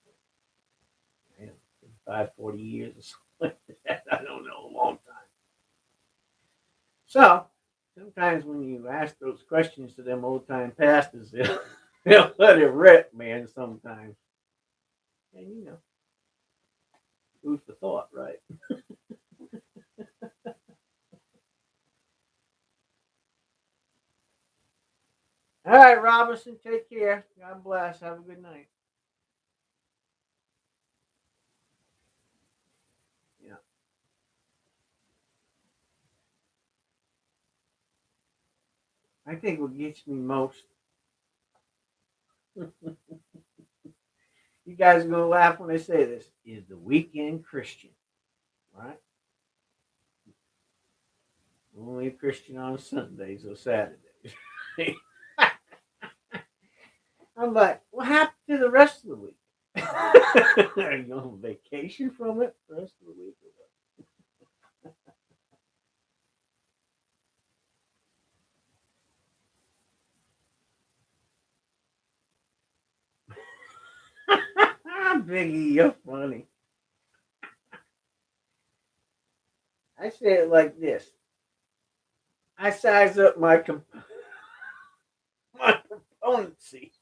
for 40 years or something like that. I don't know, a long time. So, sometimes when you ask those questions to them old time pastors, they'll let it rip, man, sometimes. And you know, food for thought, right? All right, Robinson, take care. God bless. Have a good night. Yeah. I think what gets me most, you guys are going to laugh when I say this, is the weekend Christian, right? Only a Christian on Sundays or Saturdays. I'm like, what happened to the rest of the week? Are you on vacation from it the rest of the week? Biggie, you're funny. I say it like this. I size up my componency.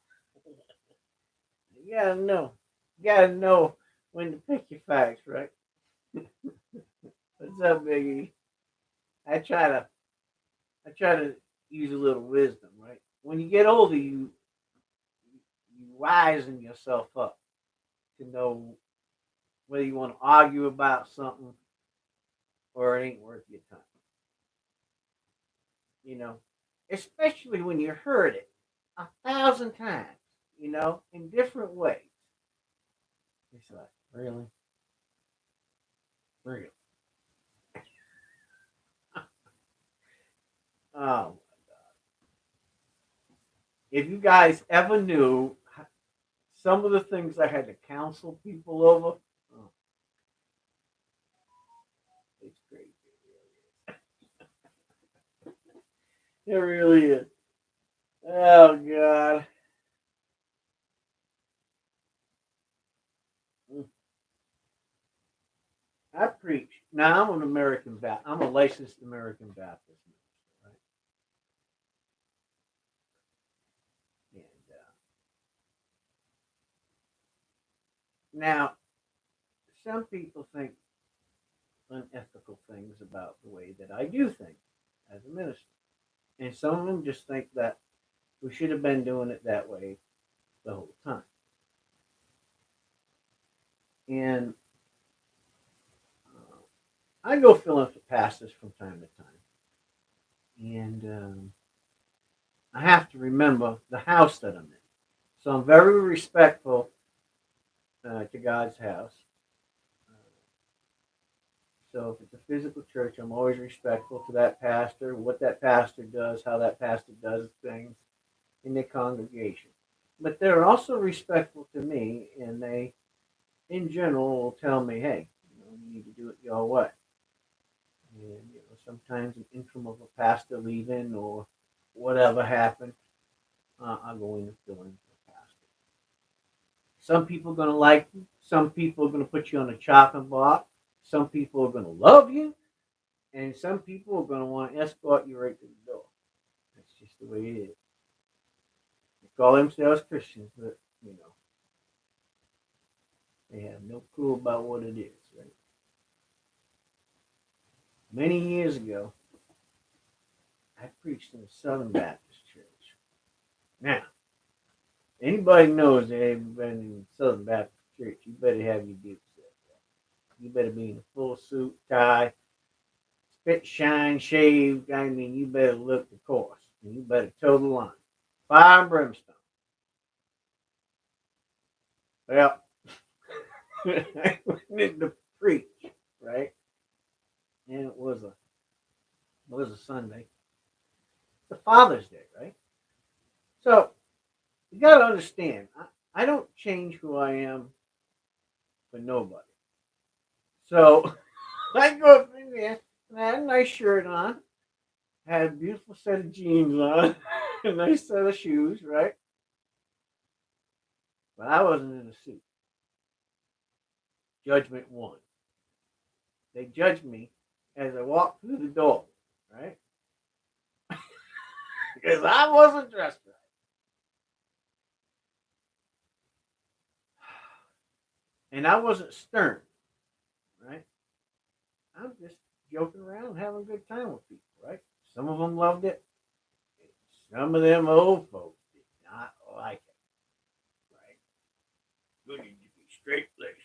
You gotta know. You gotta know when to pick your fights, right? What's up, Biggie? I try to I try to use a little wisdom, right? When you get older, you wisen yourself up to know whether you want to argue about something or it ain't worth your time. You know, especially when you heard it 1,000 times, in different ways. It's like, really? Really? Oh, if you guys ever knew some of the things I had to counsel people over, oh, it's crazy. It really is. Oh, God. I preach. Now, I'm an American Baptist. I'm a licensed American Baptist minister, right? And now, some people think unethical things about the way that I do things as a minister. And some of them just think that we should have been doing it that way the whole time. And I go fill in for pastors from time to time. And I have to remember the house that I'm in. So I'm very respectful to God's house. So if it's a physical church, I'm always respectful to that pastor, what that pastor does, how that pastor does things in the congregation. But they're also respectful to me, and they, in general, will tell me, hey, you need to do it your way. And sometimes an interim of a pastor leaving or whatever happened, I'll go in and fill in for the pastor. Some people are going to like you. Some people are going to put you on a chopping block. Some people are going to love you. And some people are going to want to escort you right to the door. That's just the way it is. They call themselves Christians, but, they have no clue about what it is, right? Many years ago, I preached in a Southern Baptist church. Now, anybody knows they've been in Southern Baptist church, you better have your dukes up. You better be in a full suit, tie, spit, shine, shave. I mean, you better look the course. And you better toe the line. Fire and brimstone. Well, I went to preach, right? And it was a Sunday. The Father's Day, right? So you got to understand, I don't change who I am for nobody. So I go up in there and I had a nice shirt on, had a beautiful set of jeans on, a nice set of shoes, right? But I wasn't in a suit. Judgment won. They judged me as I walked through the door, right? Because I wasn't dressed right. And I wasn't stern, right? I'm just joking around, having a good time with people, right? Some of them loved it. Some of them old folks did not like it, right? Good to be straight laced.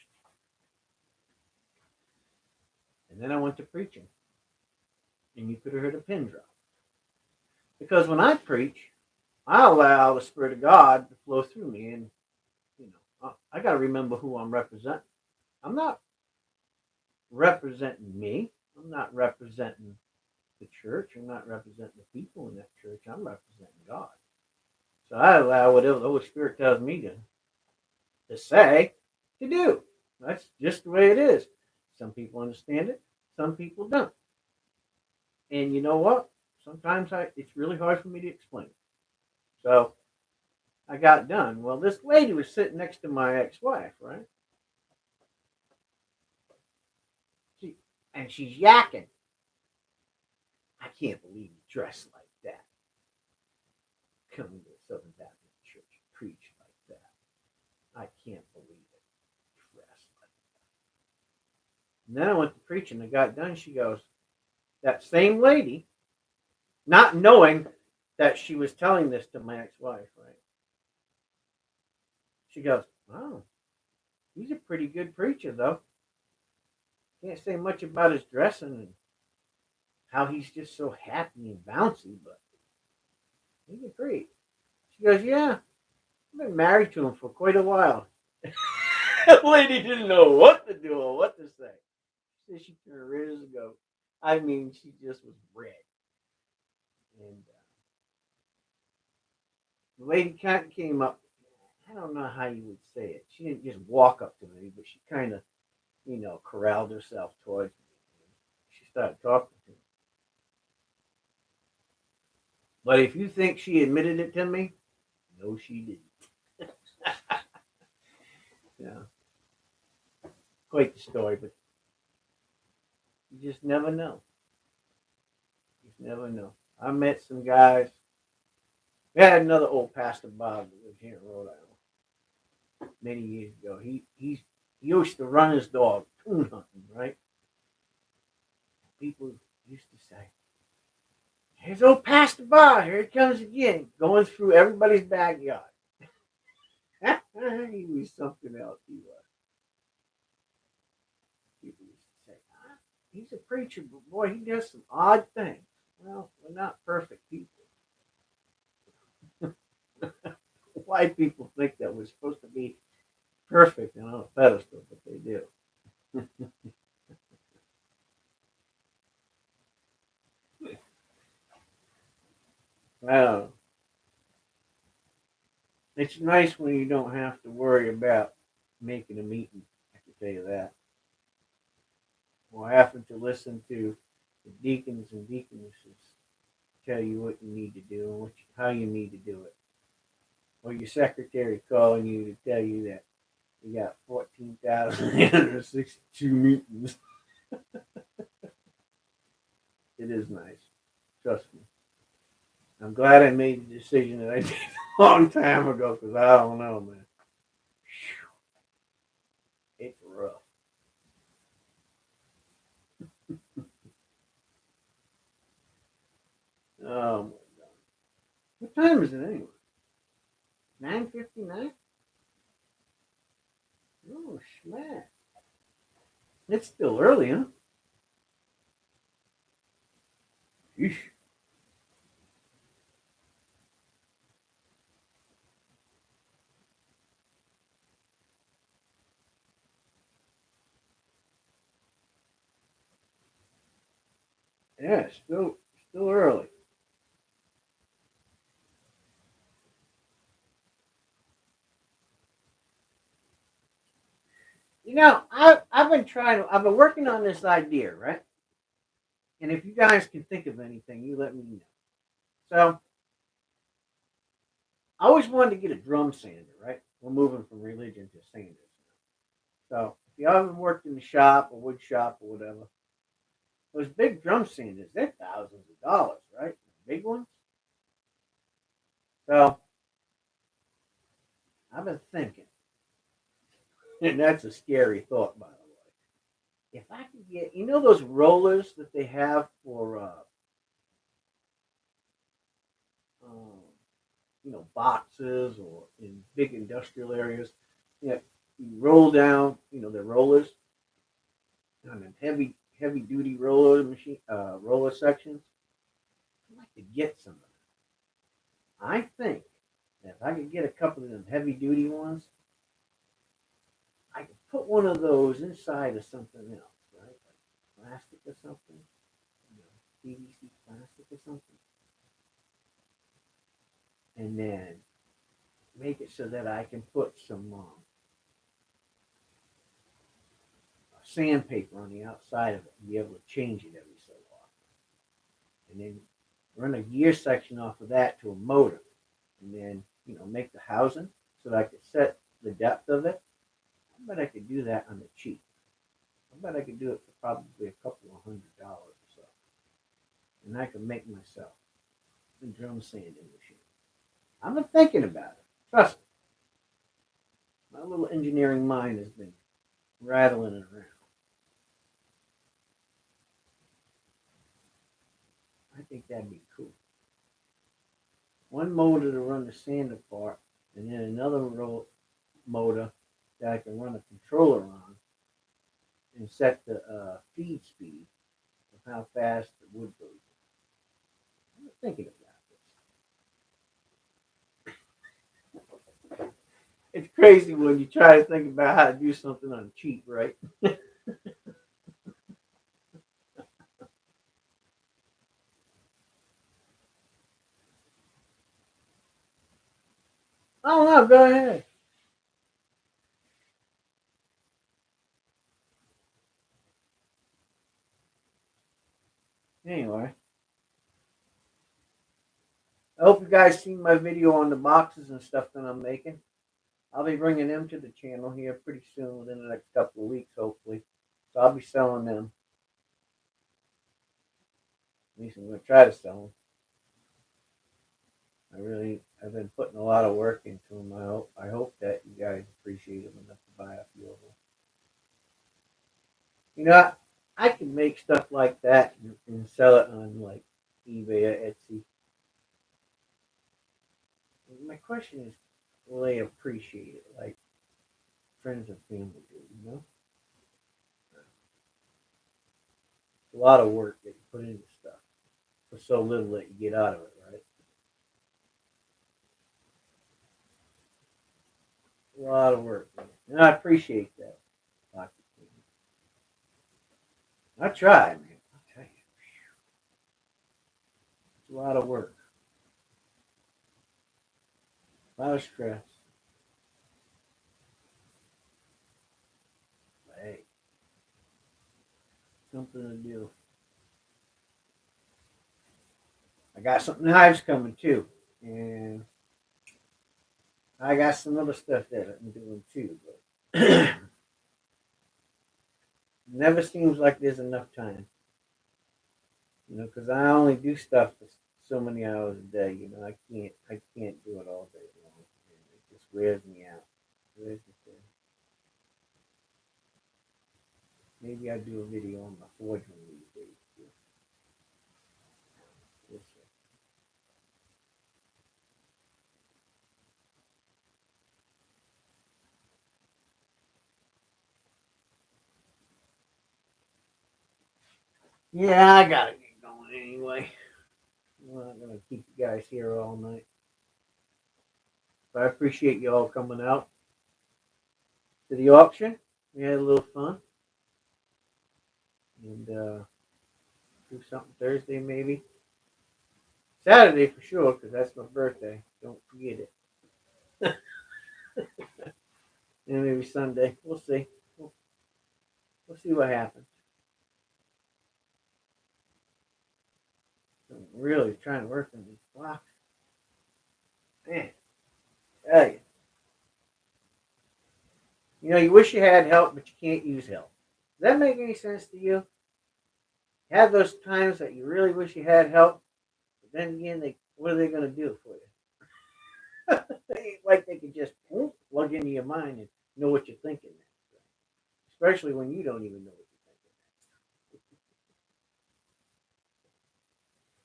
And then I went to preaching, and you could have heard a pin drop. Because when I preach, I allow the Spirit of God to flow through me, and I got to remember who I'm representing. I'm not representing me. I'm not representing the church. I'm not representing the people in that church. I'm representing God. So I allow whatever the Holy Spirit tells me to say to do. That's just the way it is. Some people understand it. Some people don't. And you know what? Sometimes it's really hard for me to explain it. So I got done. Well, this lady was sitting next to my ex-wife, right? And she's yakking. I can't believe you dress like that. Come to the Southern Baptist Church and preach like that. I can't believe it. Dress like that. And then I went to preaching. I got done. She goes, that same lady, not knowing that she was telling this to my ex-wife, right? She goes, oh, he's a pretty good preacher, though. Can't say much about his dressing and how he's just so happy and bouncy, but he can preach. She goes, yeah, I've been married to him for quite a while. The lady didn't know what to do or what to say. She said she turned red as a goat. I mean, she just was red. And the lady kind of came up. I don't know how you would say it. She didn't just walk up to me, but she kind of, corralled herself towards me. She started talking to me. But if you think she admitted it to me, no, she didn't. Yeah, quite the story, but you just never know. You just never know. I met some guys. We had another old pastor Bob that lived here in Rhode Island many years ago. He used to run his dog coon hunting, right? People used to say, "Here's old Pastor Bob. Here he comes again, going through everybody's backyard." He was something else. He was. People used to say, "He's a preacher, but boy, he does some odd things." Well, we're not perfect people. White people think that we're supposed to be perfect and on a pedestal, but they do. Oh, it's nice when you don't have to worry about making a meeting. I can tell you that. Or having to listen to the deacons and deaconesses tell you what you need to do and how you need to do it. Or your secretary calling you to tell you that you got 14,862 meetings. It is nice. Trust me. I'm glad I made the decision that I did a long time ago because I don't know, man. It's rough. Oh my god. What time is it anyway? 9:59. Oh, smack. It's still early, huh? Yeesh. Yeah, it's still early. I've been working on this idea, right? And if you guys can think of anything, you let me know. So I always wanted to get a drum sander, right? We're moving from religion to sanders. So if you ever worked in the shop or wood shop or whatever, those big drum sanders, they're thousands of dollars, right? Big ones. So I've been thinking, and that's a scary thought, by the way. If I could get, those rollers that they have for, um, boxes or in big industrial areas, yeah, you roll down, the rollers on a heavy duty roller sections. I'd like to get some of them. I think that if I could get a couple of them heavy duty ones, I could put one of those inside of something else, right? Like plastic or something, PVC plastic or something, and then make it so that I can put some sandpaper on the outside of it and be able to change it every so often. And then run a gear section off of that to a motor, and then make the housing so that I could set the depth of it. I bet I could do that on the cheap. I bet I could do it for probably a couple of $100 or so, and I could make myself a drum sanding machine. I've been thinking about it. Trust me, my little engineering mind has been rattling it around. I think that'd be cool. One motor to run the sander part, and then another motor that I can run a controller on and set the feed speed of how fast the wood goes. I'm thinking about this. It's crazy when you try to think about how to do something on cheap, right? Oh no, go ahead. Anyway, I hope you guys seen my video on the boxes and stuff that I'm making. I'll be bringing them to the channel here pretty soon, within the next couple of weeks, hopefully. So I'll be selling them. At least I'm going to try to sell them. I've been putting a lot of work into them. I hope that you guys appreciate them enough to buy a few of them. You know, I can make stuff like that and sell it on like eBay or Etsy. My question is, will they appreciate it like friends and family do? It's a lot of work that you put into stuff for so little that you get out of it, right? A lot of work, man. And I appreciate that. I try, man. I tell you, it's a lot of work. A lot of stress. But hey, something to do. I got some knives coming too, and I got some other stuff that I'm doing too. But never seems like there's enough time, because I only do stuff for so many hours a day. I can't do it all day long. It just wears me out. Wears me thin. Maybe I do a video on my forging these days too. We'll see. Yeah, I gotta get going anyway. I'm not gonna keep you guys here all night. But I appreciate you all coming out to the auction. We had a little fun. And do something Thursday maybe. Saturday for sure, because that's my birthday. Don't forget it. And maybe Sunday. We'll see. We'll see what happens. I'm really trying to work on these blocks. Man, tell you. You wish you had help, but you can't use help. Does that make any sense to you? You have those times that you really wish you had help, but then again, what are they going to do for you? It ain't like they can just plug into your mind and know what you're thinking. Especially when you don't even know what you're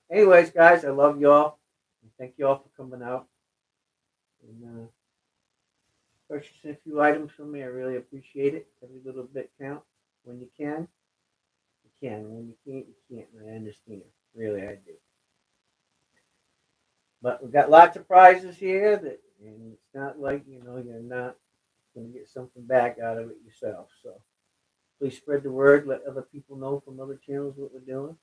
thinking. Anyways, guys, I love y'all. And thank y'all for coming out. And purchasing a few items from me. I really appreciate it. Every little bit counts. When you can, you can. When you can't, you can't. And I understand. Really, I do. But we've got lots of prizes here and it's not like, you're not going to get something back out of it yourself. So please spread the word. Let other people know from other channels what we're doing.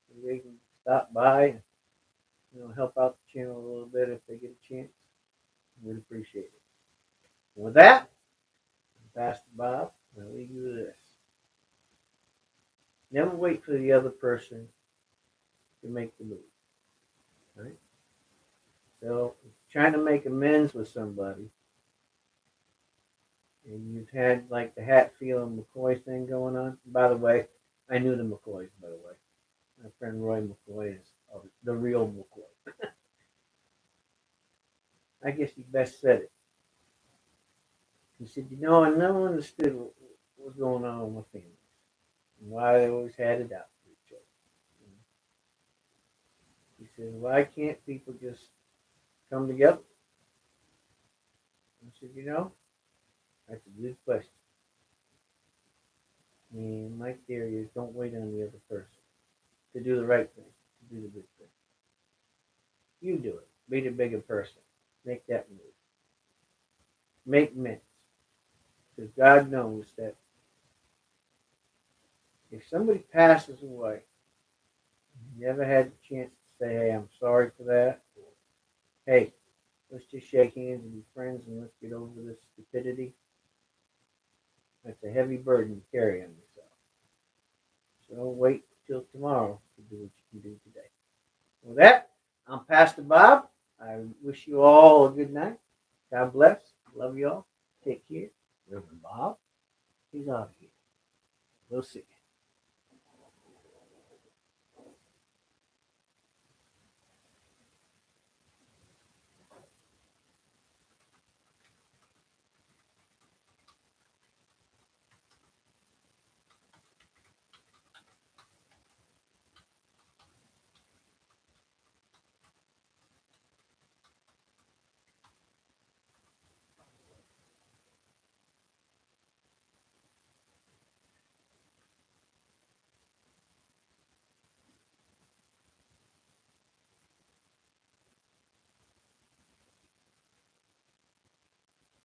So they can stop by and, help out the channel a little bit if they get a chance. We'd appreciate it. And with that, Pastor Bob, I'll leave you with this. Never wait for the other person to make the move. Right? So, trying to make amends with somebody, and you've had like the Hatfield and McCoy thing going on. By the way, I knew the McCoys, by the way. My friend Roy McCoy is the real McCoy. I guess he best said it. He said, I never understood what was going on with my family and why they always had it out for each other. He said, why can't people just come together? I said, that's a good question. And my theory is don't wait on the other person to do the right thing, to do the good thing. You do it. Be the bigger person. Make that move. Make amends. Because God knows that if somebody passes away, you ever had the chance to say, hey, I'm sorry for that? Or, hey, let's just shake hands and be friends and let's get over this stupidity. That's a heavy burden to carry on yourself. So don't wait till tomorrow to do what you can do today. With that, I'm Pastor Bob. I wish you all a good night. God bless. Love you all. Take care. Reverend Bob, he's out of here. We'll see.